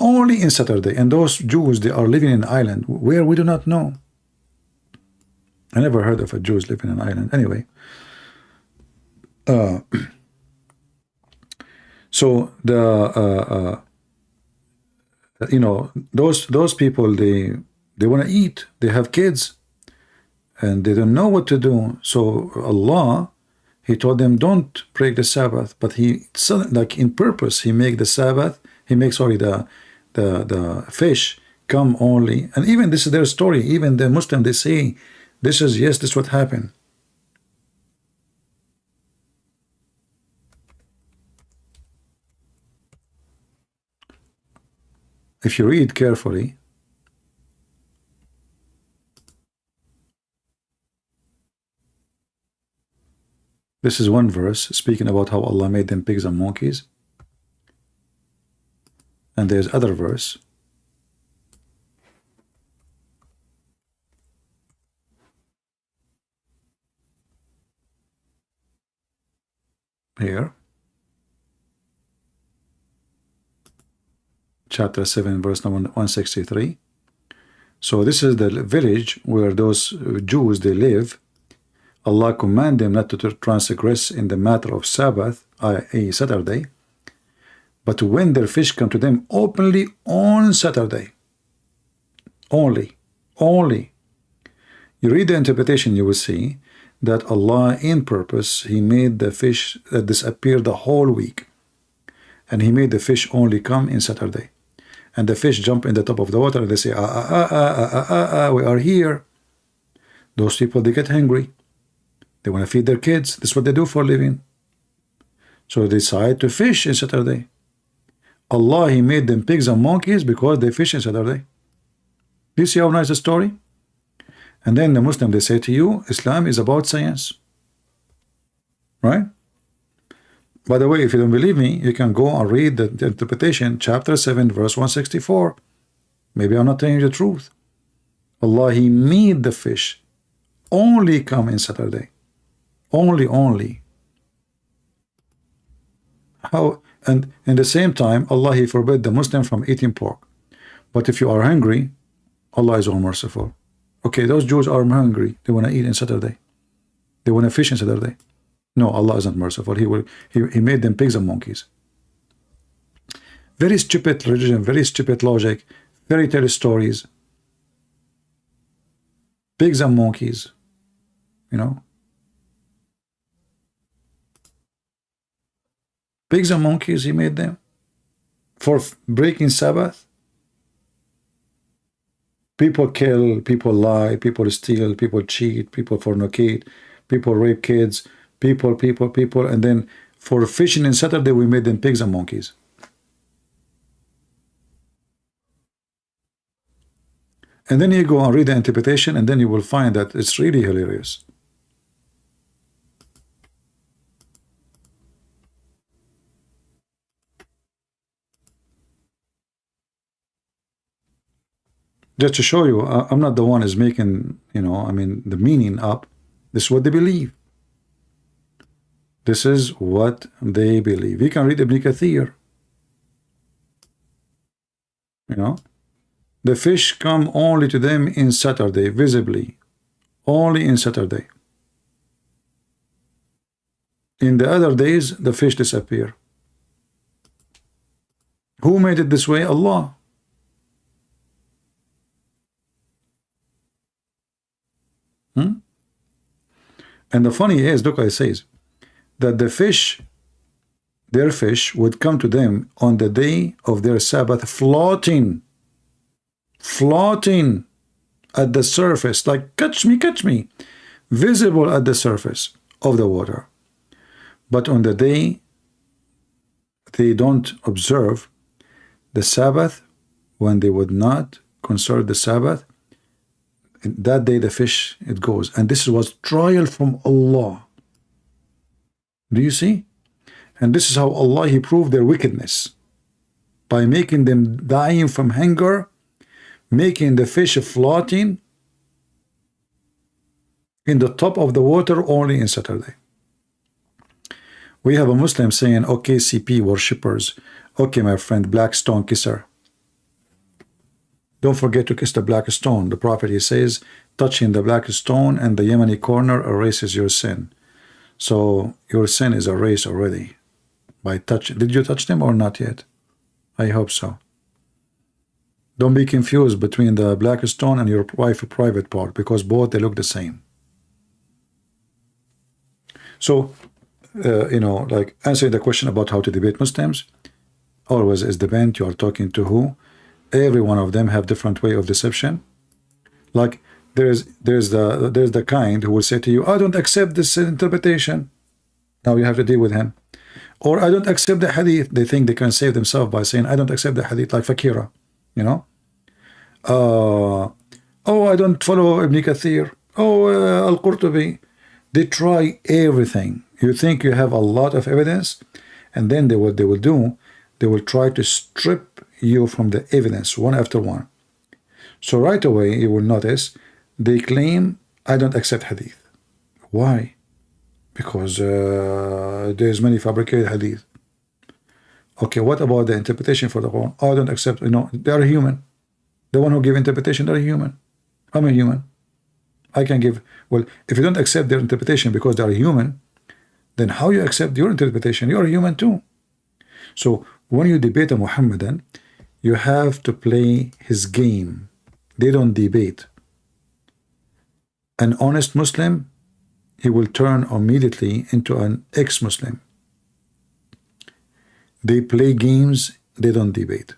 Only in Saturday. And those Jews, they are living in an island where we do not know. I never heard of a Jews living in an island. Anyway. So the you know, those people, they want to eat, they have kids, and they don't know what to do. So Allah, He told them, don't break the Sabbath, but He, like in purpose, He make the Sabbath, He makes, sorry, the fish come only. And even this is their story. Even the Muslim, they say, this is, yes, this is what happened. If you read carefully, this is one verse speaking about how Allah made them pigs and monkeys. And there's other verse. Here. Chapter 7, verse number 163. So this is the village where those Jews, they live. Allah command them not to transgress in the matter of Sabbath, i.e. Saturday, but when their fish come to them openly on Saturday. Only. You read the interpretation, you will see that Allah, in purpose, He made the fish disappear the whole week. And He made the fish only come in Saturday. And the fish jump in the top of the water and they say, we are here. Those people, they get hungry. They want to feed their kids. That's what they do for a living. So they decide to fish in Saturday. Allah, He made them pigs and monkeys because they fish in Saturday. Do you see how nice the story? And then the Muslim, they say to you, Islam is about science. Right? By the way, if you don't believe me, you can go and read the interpretation, chapter 7, verse 164. Maybe I'm not telling you the truth. Allah, He made the fish only come in Saturday. Only. How? And in the same time, Allah, He forbid the Muslim from eating pork. But if you are hungry, Allah is all merciful. Okay, those Jews are hungry. They want to eat on Saturday. They want to fish on Saturday. No, Allah isn't merciful. He made them pigs and monkeys. Very stupid religion, very stupid logic, fairy tale stories. Pigs and monkeys, you know. Pigs and monkeys, He made them for breaking Sabbath. People kill, people lie, people steal, people cheat, people fornicate, people rape kids, people, and then for fishing in Saturday, we made them pigs and monkeys. And then you go and read the interpretation, and then you will find that it's really hilarious. Just to show you, I'm not the one who's making, you know, I mean, the meaning up. This is what they believe. This is what they believe. You can read Ibn Kathir. You know, the fish come only to them in Saturday, visibly. Only in Saturday. In the other days, the fish disappear. Who made it this way? Allah. And the funny is, look what it says, that the fish, their fish, would come to them on the day of their Sabbath, floating at the surface, like catch me, visible at the surface of the water. But on the day they don't observe the Sabbath, when they would not consider the Sabbath, that day the fish, it goes. And this was trial from Allah. Do you see? And this is how Allah, He proved their wickedness, by making them dying from hunger, making the fish floating in the top of the water only in Saturday. We have a Muslim saying, okay, CP worshippers, okay, my friend, black stone kisser, don't forget to kiss the black stone. The Prophet, he says, touching the black stone and the Yemeni corner erases your sin. So your sin is erased already. By touch. Did you touch them or not yet? I hope so. Don't be confused between the black stone and your wife private part, because both they look the same. So, you know, like answering the question about how to debate Muslims, always is depend you are talking to who. Every one of them have different way of deception. Like there's the kind who will say to you, I don't accept this interpretation. Now you have to deal with him. Or I don't accept the hadith. They think they can save themselves by saying I don't accept the hadith, like Fakira, you know. Oh, I don't follow Ibn Kathir. Oh, Al-Qurtubi. They try everything. You think you have a lot of evidence, and then they will try to strip you from the evidence one after one. So right away you will notice they claim I don't accept hadith. Why? Because there's many fabricated hadith. Okay, what about the interpretation for the Quran? Oh, I don't accept. You know, they are human. The one who give interpretation, they're human. I'm a human. I can give. Well, if you don't accept their interpretation because they are human, then how you accept your interpretation? You are human too. So when you debate a Muhammadan, you have to play his game. They don't debate. An honest Muslim, he will turn immediately into an ex-Muslim. They play games, they don't debate.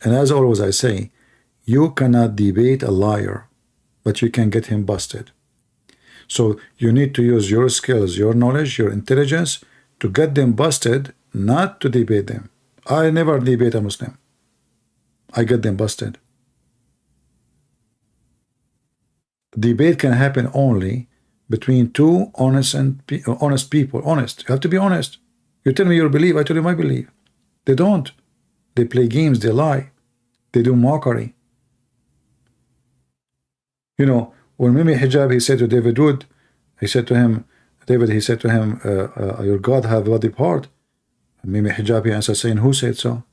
And as always I say, you cannot debate a liar, but you can get him busted. So you need to use your skills, your knowledge, your intelligence to get them busted, not to debate them. I never debate a Muslim. I get them busted. Debate can happen only between two honest people. Honest. You have to be honest. You tell me your belief, I tell you my belief. They don't. They play games, they lie. They do mockery. You know, when Mimi Hijab, he said to David Wood, he said to him, your God have a body part. And Mimi Hijab, he answered saying, who said so?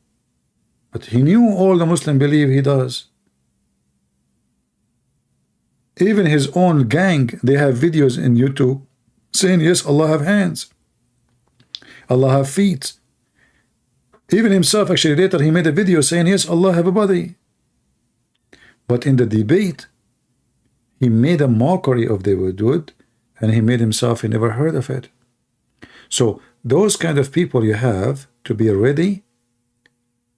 But he knew all the Muslim believe he does. Even his own gang, they have videos in YouTube saying, yes, Allah have hands. Allah have feet. Even himself, actually, later he made a video saying, yes, Allah have a body. But in the debate, he made a mockery of David Wood, and he made himself, he never heard of it. So those kind of people you have to be ready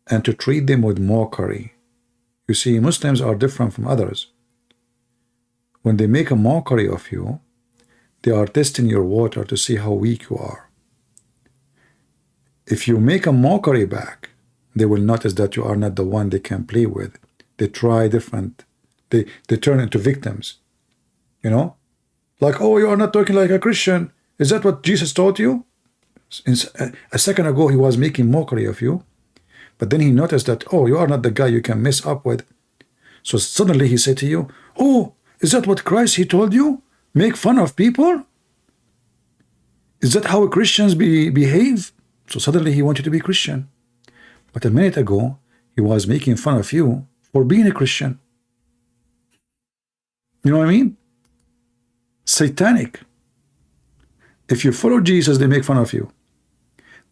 and to treat them with mockery. You see, Muslims are different from others. When they make a mockery of you, they are testing your water to see how weak you are. If you make a mockery back, they will notice that you are not the one they can play with. They try different. They turn into victims. You know? Like, oh, you are not talking like a Christian. Is that what Jesus taught you? A second ago, he was making mockery of you. But then he noticed that, oh, you are not the guy you can mess up with. So suddenly he said to you, oh, is that what Christ, he told you? Make fun of people? Is that how Christians behave? So suddenly he wanted to be Christian. But a minute ago, he was making fun of you for being a Christian. You know what I mean? Satanic. If you follow Jesus, they make fun of you.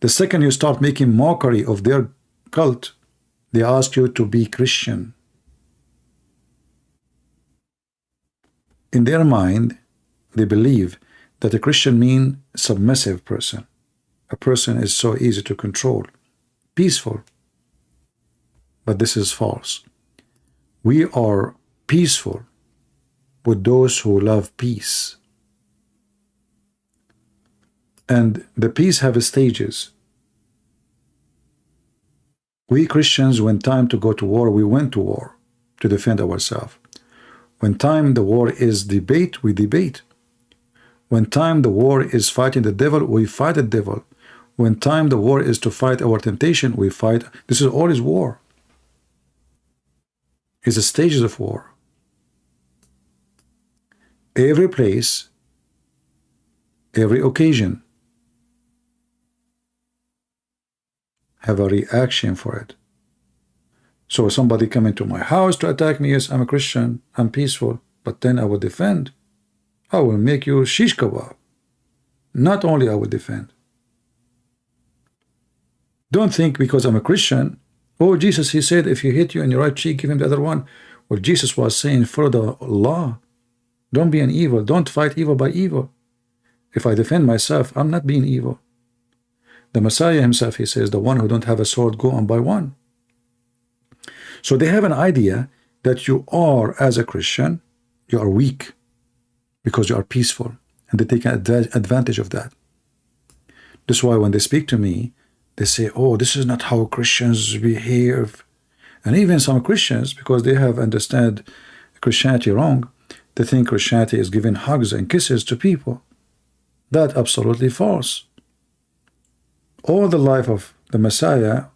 The second you start making mockery of their cult, they ask you to be Christian. In their mind, they believe that a Christian means submissive person. A person is so easy to control, peaceful. But this is false. We are peaceful with those who love peace. And the peace have stages. We Christians, when time to go to war, we went to war to defend ourselves. When time the war is debate, we debate. When time the war is fighting the devil, we fight the devil. When time the war is to fight our temptation, we fight. This is all is war. It's the stages of war. Every place, every occasion have a reaction for it. So somebody come into my house to attack me, yes, I'm a Christian, I'm peaceful, but then I will defend. I will make you shish kebab. Not only I will defend. Don't think because I'm a Christian, oh, Jesus, he said, if you hit you in your right cheek, give him the other one. Well, Jesus was saying, follow the law. Don't be an evil. Don't fight evil by evil. If I defend myself, I'm not being evil. The Messiah himself, he says, the one who don't have a sword, go on by one. So they have an idea that you are, as a Christian, you are weak because you are peaceful. And they take advantage of that. That's why when they speak to me, they say, oh, this is not how Christians behave. And even some Christians, because they have understood Christianity wrong, they think Christianity is giving hugs and kisses to people. That's absolutely false. All the life of the Messiah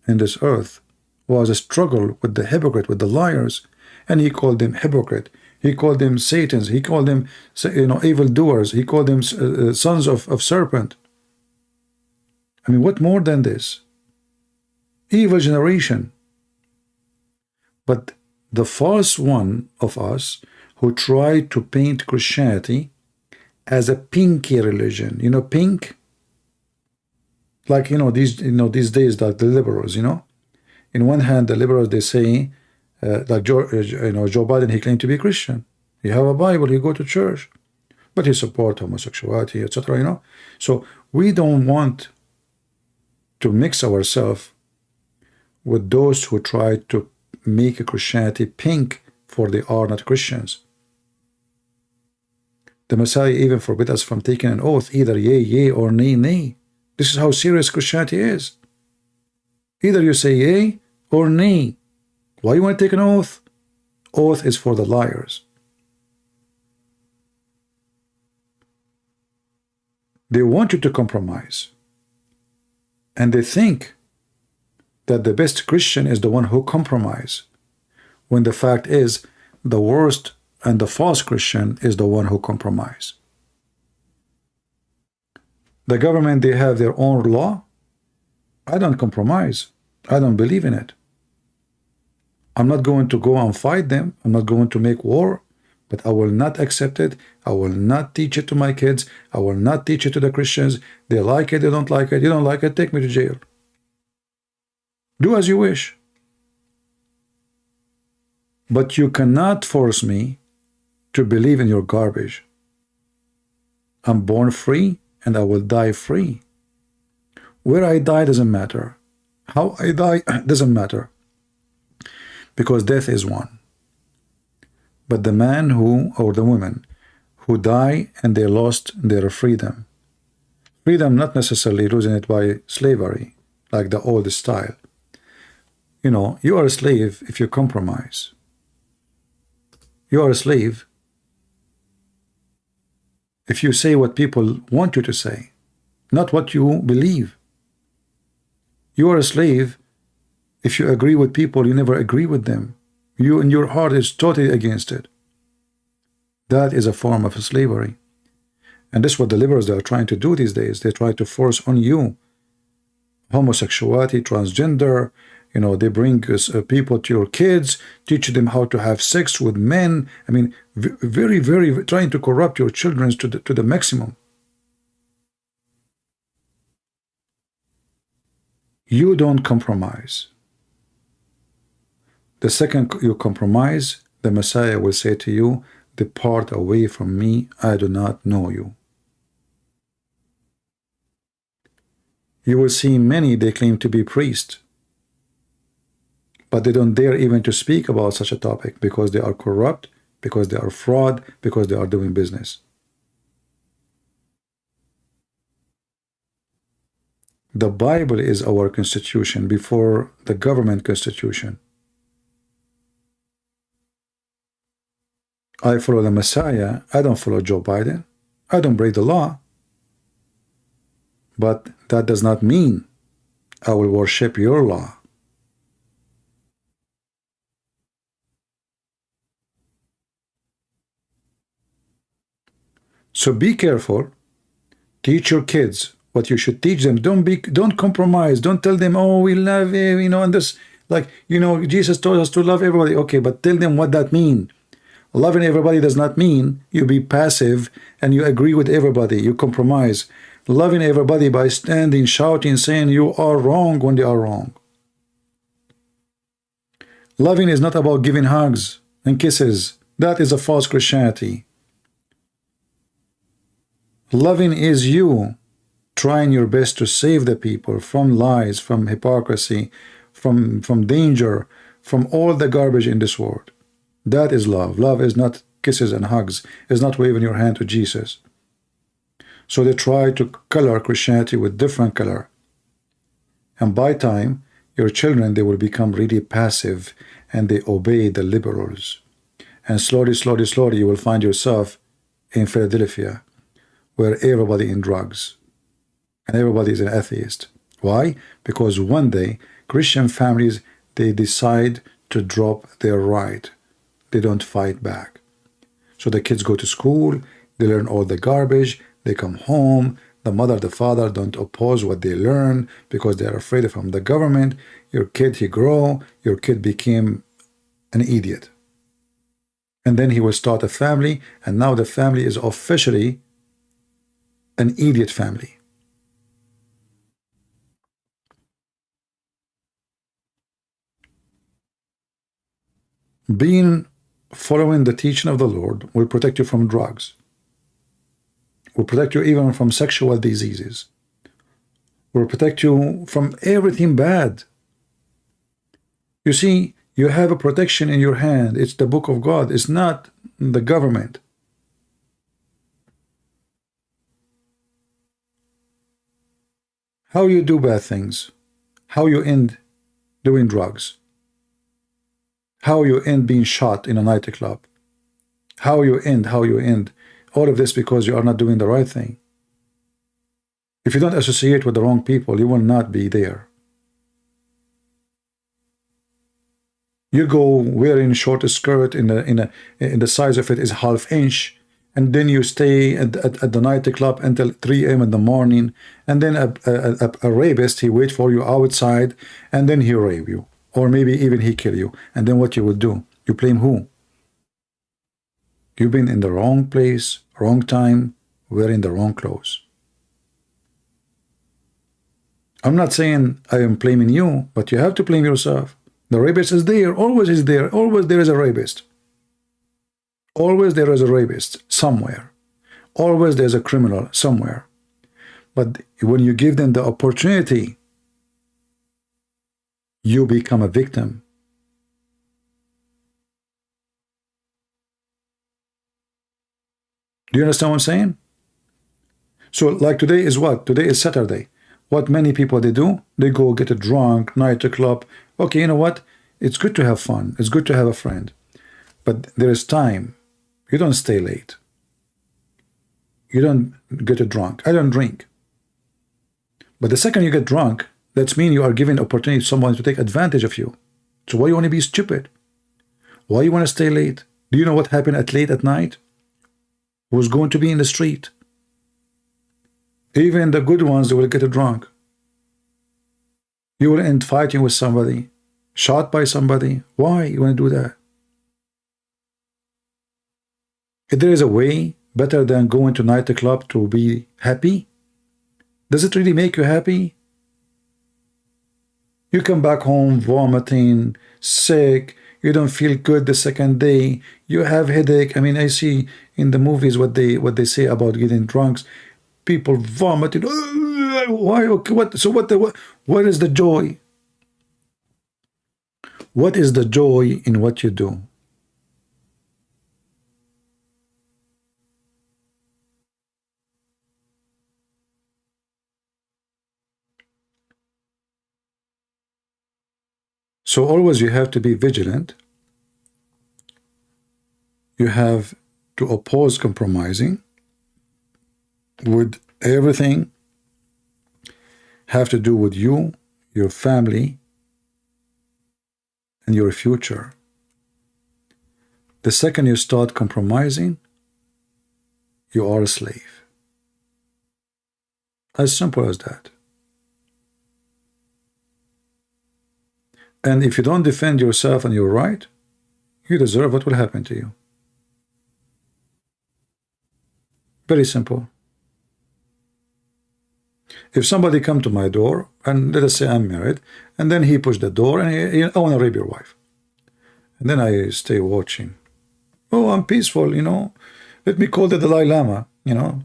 in this earth was a struggle with the hypocrite, with the liars, and he called them hypocrite. He called them Satans. He called them, evildoers. He called them sons of serpent. I mean, what more than this? Evil generation. But the false one of us who tried to paint Christianity as a pinky religion, pink, like these days, like the liberals, in one hand the liberals, they say like Joe Biden, he claimed to be Christian. He have a Bible, he go to church, but he support homosexuality, etc. So we don't want to mix ourselves with those who try to make Christianity pink, for they are not Christians. The Messiah even forbid us from taking an oath, either yea, yea, or nay, nay. This is how serious Christianity is. Either you say yea or nay. Why you want to take an oath? Oath is for the liars. They want you to compromise. And they think that the best Christian is the one who compromises, when the fact is the worst and the false Christian is the one who compromises. The government, they have their own law. I don't compromise. I don't believe in it. I'm not going to go and fight them. I'm not going to make war, but I will not accept it. I will not teach it to my kids. I will not teach it to the Christians. They like it, they don't like it. You don't like it, take me to jail. Do as you wish. But you cannot force me to believe in your garbage. I'm born free and I will die free. Where I die doesn't matter. How I die doesn't matter. Because death is one. But the man who, or the woman, who die and they lost their freedom. Freedom not necessarily losing it by slavery, like the old style. You are a slave if you compromise. You are a slave if you say what people want you to say, not what you believe. You are a slave if you agree with people you never agree with them. You in your heart is totally against it. That is a form of slavery. And this is what the liberals are trying to do these days. They try to force on you homosexuality, transgender. They bring people to your kids, teach them how to have sex with men. I mean, very, very trying to corrupt your children to the maximum. You don't compromise. The second you compromise, the Messiah will say to you, depart away from me, I do not know you. You will see many, they claim to be priests, but they don't dare even to speak about such a topic because they are corrupt, because they are fraud, because they are doing business. The Bible is our constitution before the government constitution. I follow the Messiah. I don't follow Joe Biden. I don't break the law. But that does not mean I will worship your law. So be careful. Teach your kids what you should teach them. Don't compromise. Don't tell them, oh, we love you, and this, Jesus told us to love everybody. Okay, but tell them what that means. Loving everybody does not mean you be passive and you agree with everybody. You compromise. loving everybody by standing, shouting, saying you are wrong when they are wrong. Loving is not about giving hugs and kisses. That is a false Christianity. Loving is you trying your best to save the people from lies, from hypocrisy, from danger, from all the garbage in this world. That is love. Love is not kisses and hugs. It's not waving your hand to Jesus. So they try to color Christianity with different color. And by time, your children, they will become really passive and they obey the liberals. And slowly, slowly, slowly, you will find yourself in Philadelphia, where everybody in drugs and everybody is an atheist. Why? Because one day Christian families, they decide to drop their right. They don't fight back. So the kids go to school, they learn all the garbage, they come home, the mother, the father don't oppose what they learn because they are afraid from the government. Your kid, he grow, your kid became an idiot. And then he will start a family, and now the family is officially an idiot family. Following the teaching of the Lord will protect you from drugs, will protect you even from sexual diseases, will protect you from everything bad. You see, you have a protection in your hand. It's the book of God. It's not the government. How you do bad things, how you end doing drugs, how you end being shot in a nightclub, how you end, all of this because you are not doing the right thing. If you don't associate with the wrong people, you will not be there. You go wearing short skirt in the size of it is ½ inch, and then you stay at the nightclub until 3 a.m. in the morning, and then a rapist, he wait for you outside, and then he rape you, or maybe even he kill you. And then what you would do? You blame who? You've been in the wrong place, wrong time, wearing the wrong clothes. I'm not saying I am blaming you, but you have to blame yourself. The rapist is there, always is there, always there is a rapist. Always there is a rapist somewhere. Always there's a criminal somewhere. But when you give them the opportunity, you become a victim. Do you understand what I'm saying? So like today is what? Today is Saturday. What many people they do? They go get a drunk, nightclub. Okay, you know what? It's good to have fun. It's good to have a friend. But there is time. You don't stay late. You don't get a drunk. I don't drink. But the second you get drunk, that means you are giving opportunity to someone to take advantage of you. So why you want to be stupid? Why you want to stay late? Do you know what happened at late at night? Who's going to be in the street? Even the good ones, they will get drunk. You will end fighting with somebody, shot by somebody. Why you want to do that? If there is a way better than going to nightclub to be happy, does it really make you happy? You come back home vomiting, sick, you don't feel good the second day, you have headache. I mean, I see in the movies what they say about getting drunks. People vomiting. Why? Okay, what? So what is the joy? What is the joy in what you do? So always you have to be vigilant. You have to oppose compromising with everything have to do with you, your family, and your future. The second you start compromising, you are a slave. As simple as that. And if you don't defend yourself and your right, you deserve what will happen to you. Very simple. If somebody come to my door, and let us say I'm married, and then he pushed the door and I want to rape your wife. And then I stay watching. Oh, I'm peaceful, you know. Let me call the Dalai Lama, you know.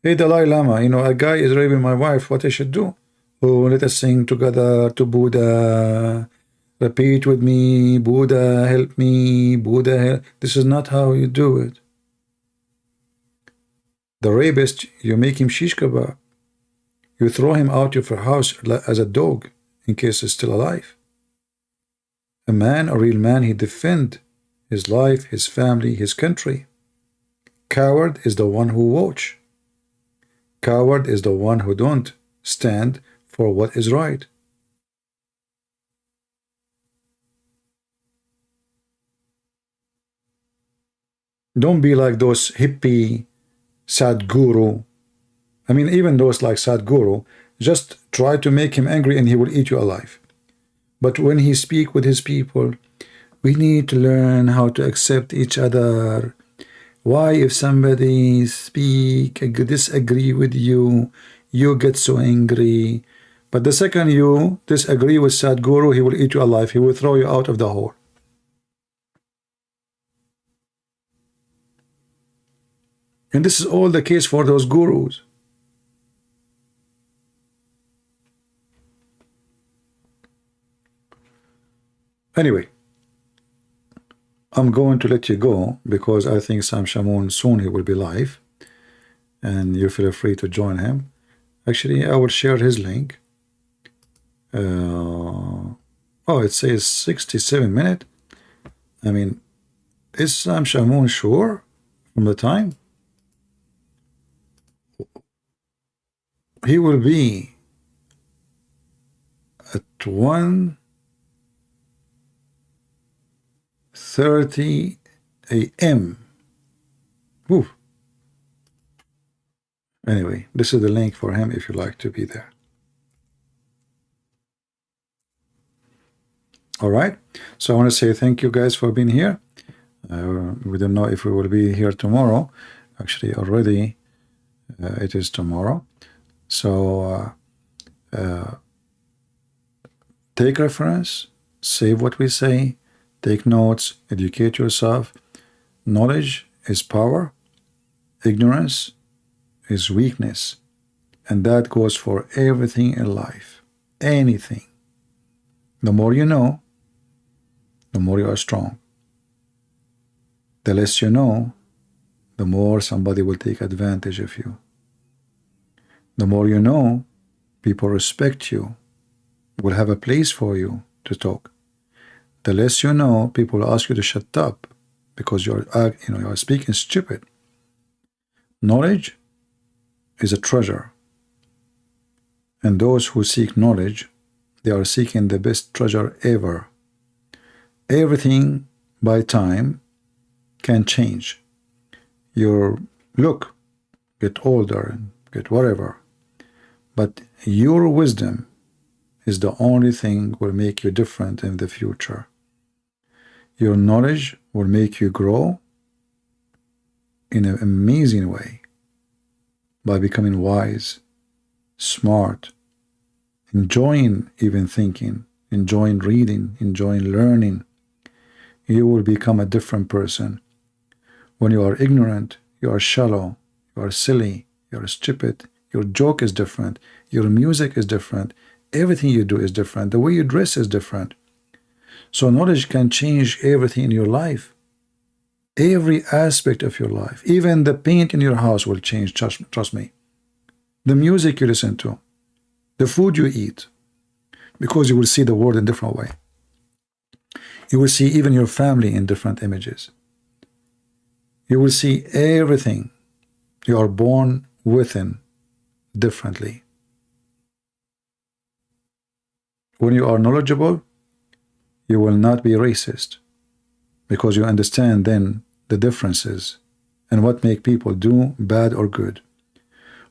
Hey, Dalai Lama, you know, a guy is raping my wife. What I should do? Oh, let us sing together to Buddha. Repeat with me, Buddha, help me, Buddha, help. This is not how you do it. The rapist, you make him shish kebab. You throw him out of your house as a dog in case he's still alive. A man, a real man, he defend his life, his family, his country. Coward is the one who watch. Coward is the one who don't stand for what is right. Don't be like those hippie Sadhguru. I mean, even those like Sadhguru, just try to make him angry and he will eat you alive. But when he speak with his people, we need to learn how to accept each other. Why, if somebody disagree with you, you get so angry. But the second you disagree with Sadhguru, he will eat you alive. He will throw you out of the hole. And this is all the case for those gurus. Anyway, I'm going to let you go because I think Sam Shamoun soon he will be live, and you feel free to join him. Actually, I will share his link. Oh, it says 67 minutes. I mean, is Sam Shamoun sure from the time? He will be at 1:30 a.m. Woo. Anyway, this is the link for him if you like to be there. All right. So I want to say thank you guys for being here. We don't know if we will be here tomorrow. Actually, already it is tomorrow. So take reference, save what we say, take notes, educate yourself. Knowledge is power, ignorance is weakness, and that goes for everything in life, anything. The more you know, the more you are strong. The less you know, the more somebody will take advantage of you. The more you know, people respect you, will have a place for you to talk. The less you know, people will ask you to shut up because you are speaking stupid. Knowledge is a treasure, and those who seek knowledge, they are seeking the best treasure ever. Everything by time can change. Your look, get older, get whatever. But your wisdom is the only thing will make you different in the future. Your knowledge will make you grow in an amazing way by becoming wise, smart, enjoying even thinking, enjoying reading, enjoying learning. You will become a different person. When you are ignorant, you are shallow, you are silly, you are stupid. Your joke is different. Your music is different. Everything you do is different. The way you dress is different. So knowledge can change everything in your life. Every aspect of your life. Even the paint in your house will change, trust me. The music you listen to. The food you eat. Because you will see the world in a different way. You will see even your family in different images. You will see everything you are born within differently. When you are knowledgeable, you will not be racist because you understand then the differences and what make people do bad or good.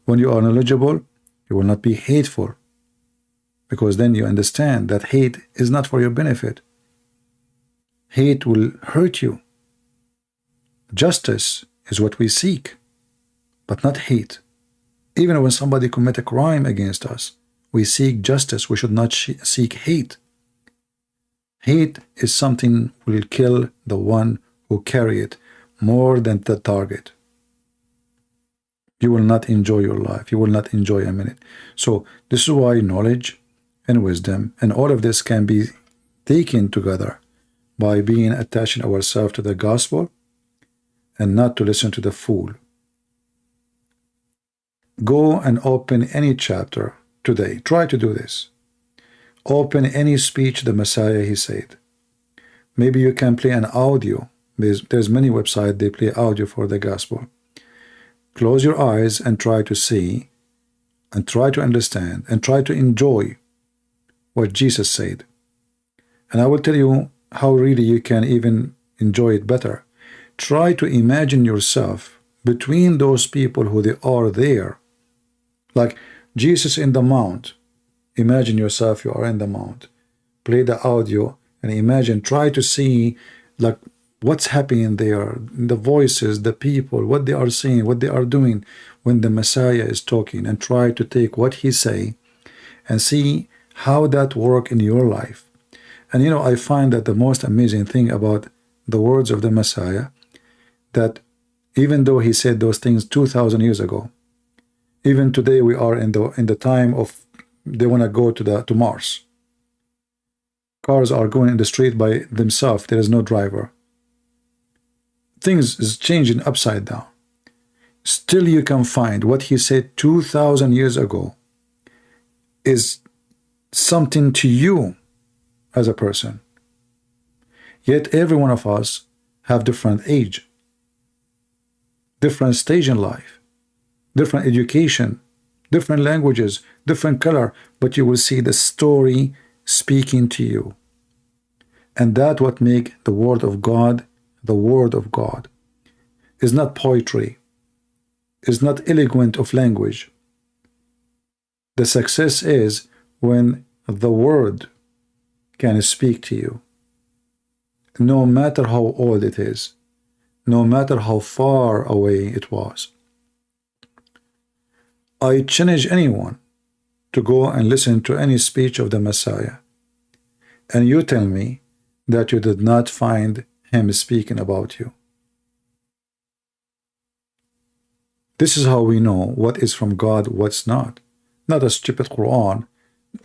When you are knowledgeable, you will not be hateful because then you understand that hate is not for your benefit. Hate will hurt you. Justice is what we seek, but not hate. Even when somebody commit a crime against us, we seek justice. We should not seek hate. Hate is something will kill the one who carry it more than the target. You will not enjoy your life. You will not enjoy a minute. So this is why knowledge and wisdom and all of this can be taken together by being attaching ourselves to the gospel and not to listen to the fool. Go and open any chapter today. Try to do this. Open any speech the Messiah he said. Maybe you can play an audio. There's many websites they play audio for the gospel. Close your eyes and try to see and try to understand and try to enjoy what Jesus said. And I will tell you how really you can even enjoy it better. Try to imagine yourself between those people who they are there. Like Jesus in the mount. Imagine yourself you are in the mount. Play the audio and imagine, try to see like what's happening there, the voices, the people, what they are saying, what they are doing when the Messiah is talking, and try to take what he say and see how that work in your life. And you know, I find that the most amazing thing about the words of the Messiah, that even though he said those things 2,000 years ago, even today we are in the time of they want to go to Mars. Cars are going in the street by themselves. There is no driver. Things is changing upside down. Still you can find what he said 2,000 years ago is something to you as a person. Yet every one of us have different age, different stage in life, different education, different languages, different color, but you will see the story speaking to you. And that what make the word of God the word of God. Is not poetry, is not eloquent of language. The success is when the word can speak to you, no matter how old it is, no matter how far away it was. I challenge anyone to go and listen to any speech of the Messiah, and you tell me that you did not find him speaking about you. This is how we know what is from God, what's not. Not a stupid Qur'an.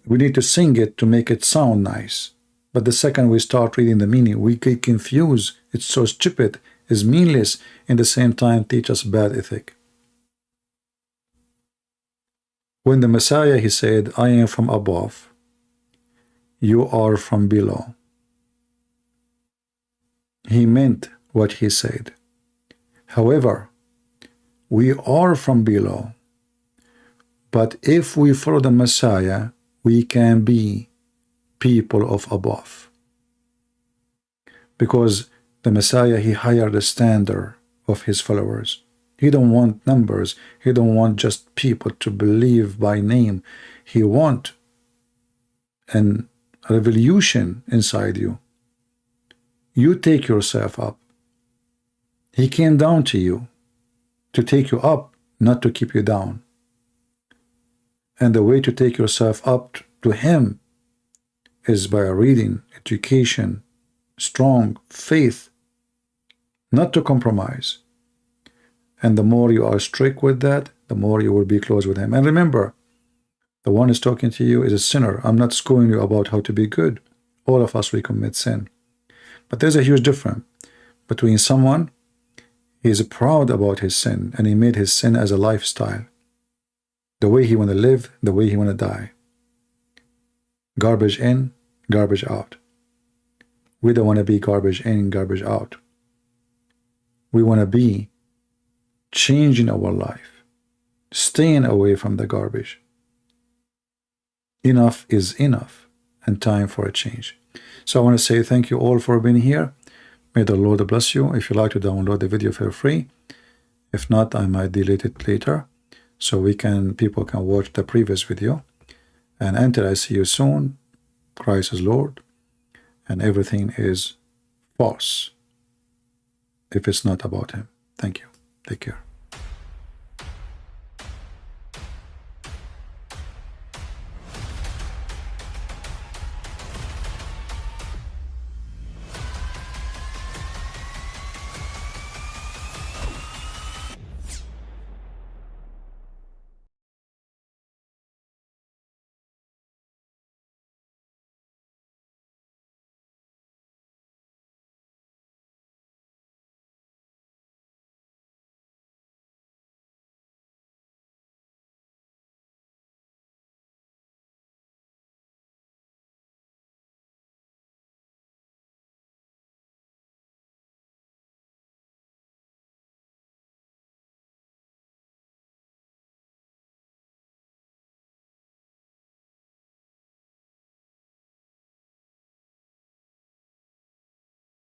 We need to sing it to make it sound nice. But the second we start reading the meaning, we get confused. It's so stupid, it's meaningless, in the same time teach us bad ethic. When the Messiah, he said, I am from above, you are from below. He meant what he said. However, we are from below. But if we follow the Messiah, we can be people of above. Because the Messiah, he hired the standard of his followers. He don't want numbers. He don't want just people to believe by name. He want a revolution inside you. You take yourself up. He came down to you to take you up, not to keep you down. And the way to take yourself up to him is by reading, education, strong faith, not to compromise. And the more you are strict with that, the more you will be close with him. And remember, the one who's talking to you is a sinner. I'm not schooling you about how to be good. All of us, we commit sin. But there's a huge difference between someone, he is proud about his sin, and he made his sin as a lifestyle. The way he want to live, the way he want to die. Garbage in, garbage out. We don't want to be garbage in, garbage out. We want to be changing our life, staying away from the garbage. Enough is enough, and time for a change. So I want to say thank you all for being here. May the Lord bless you. If you like to download the video, feel free. If not, I might delete it later, so people can watch the previous video. And until I see you soon, Christ is Lord, and everything is false if it's not about him. Thank you. Take care.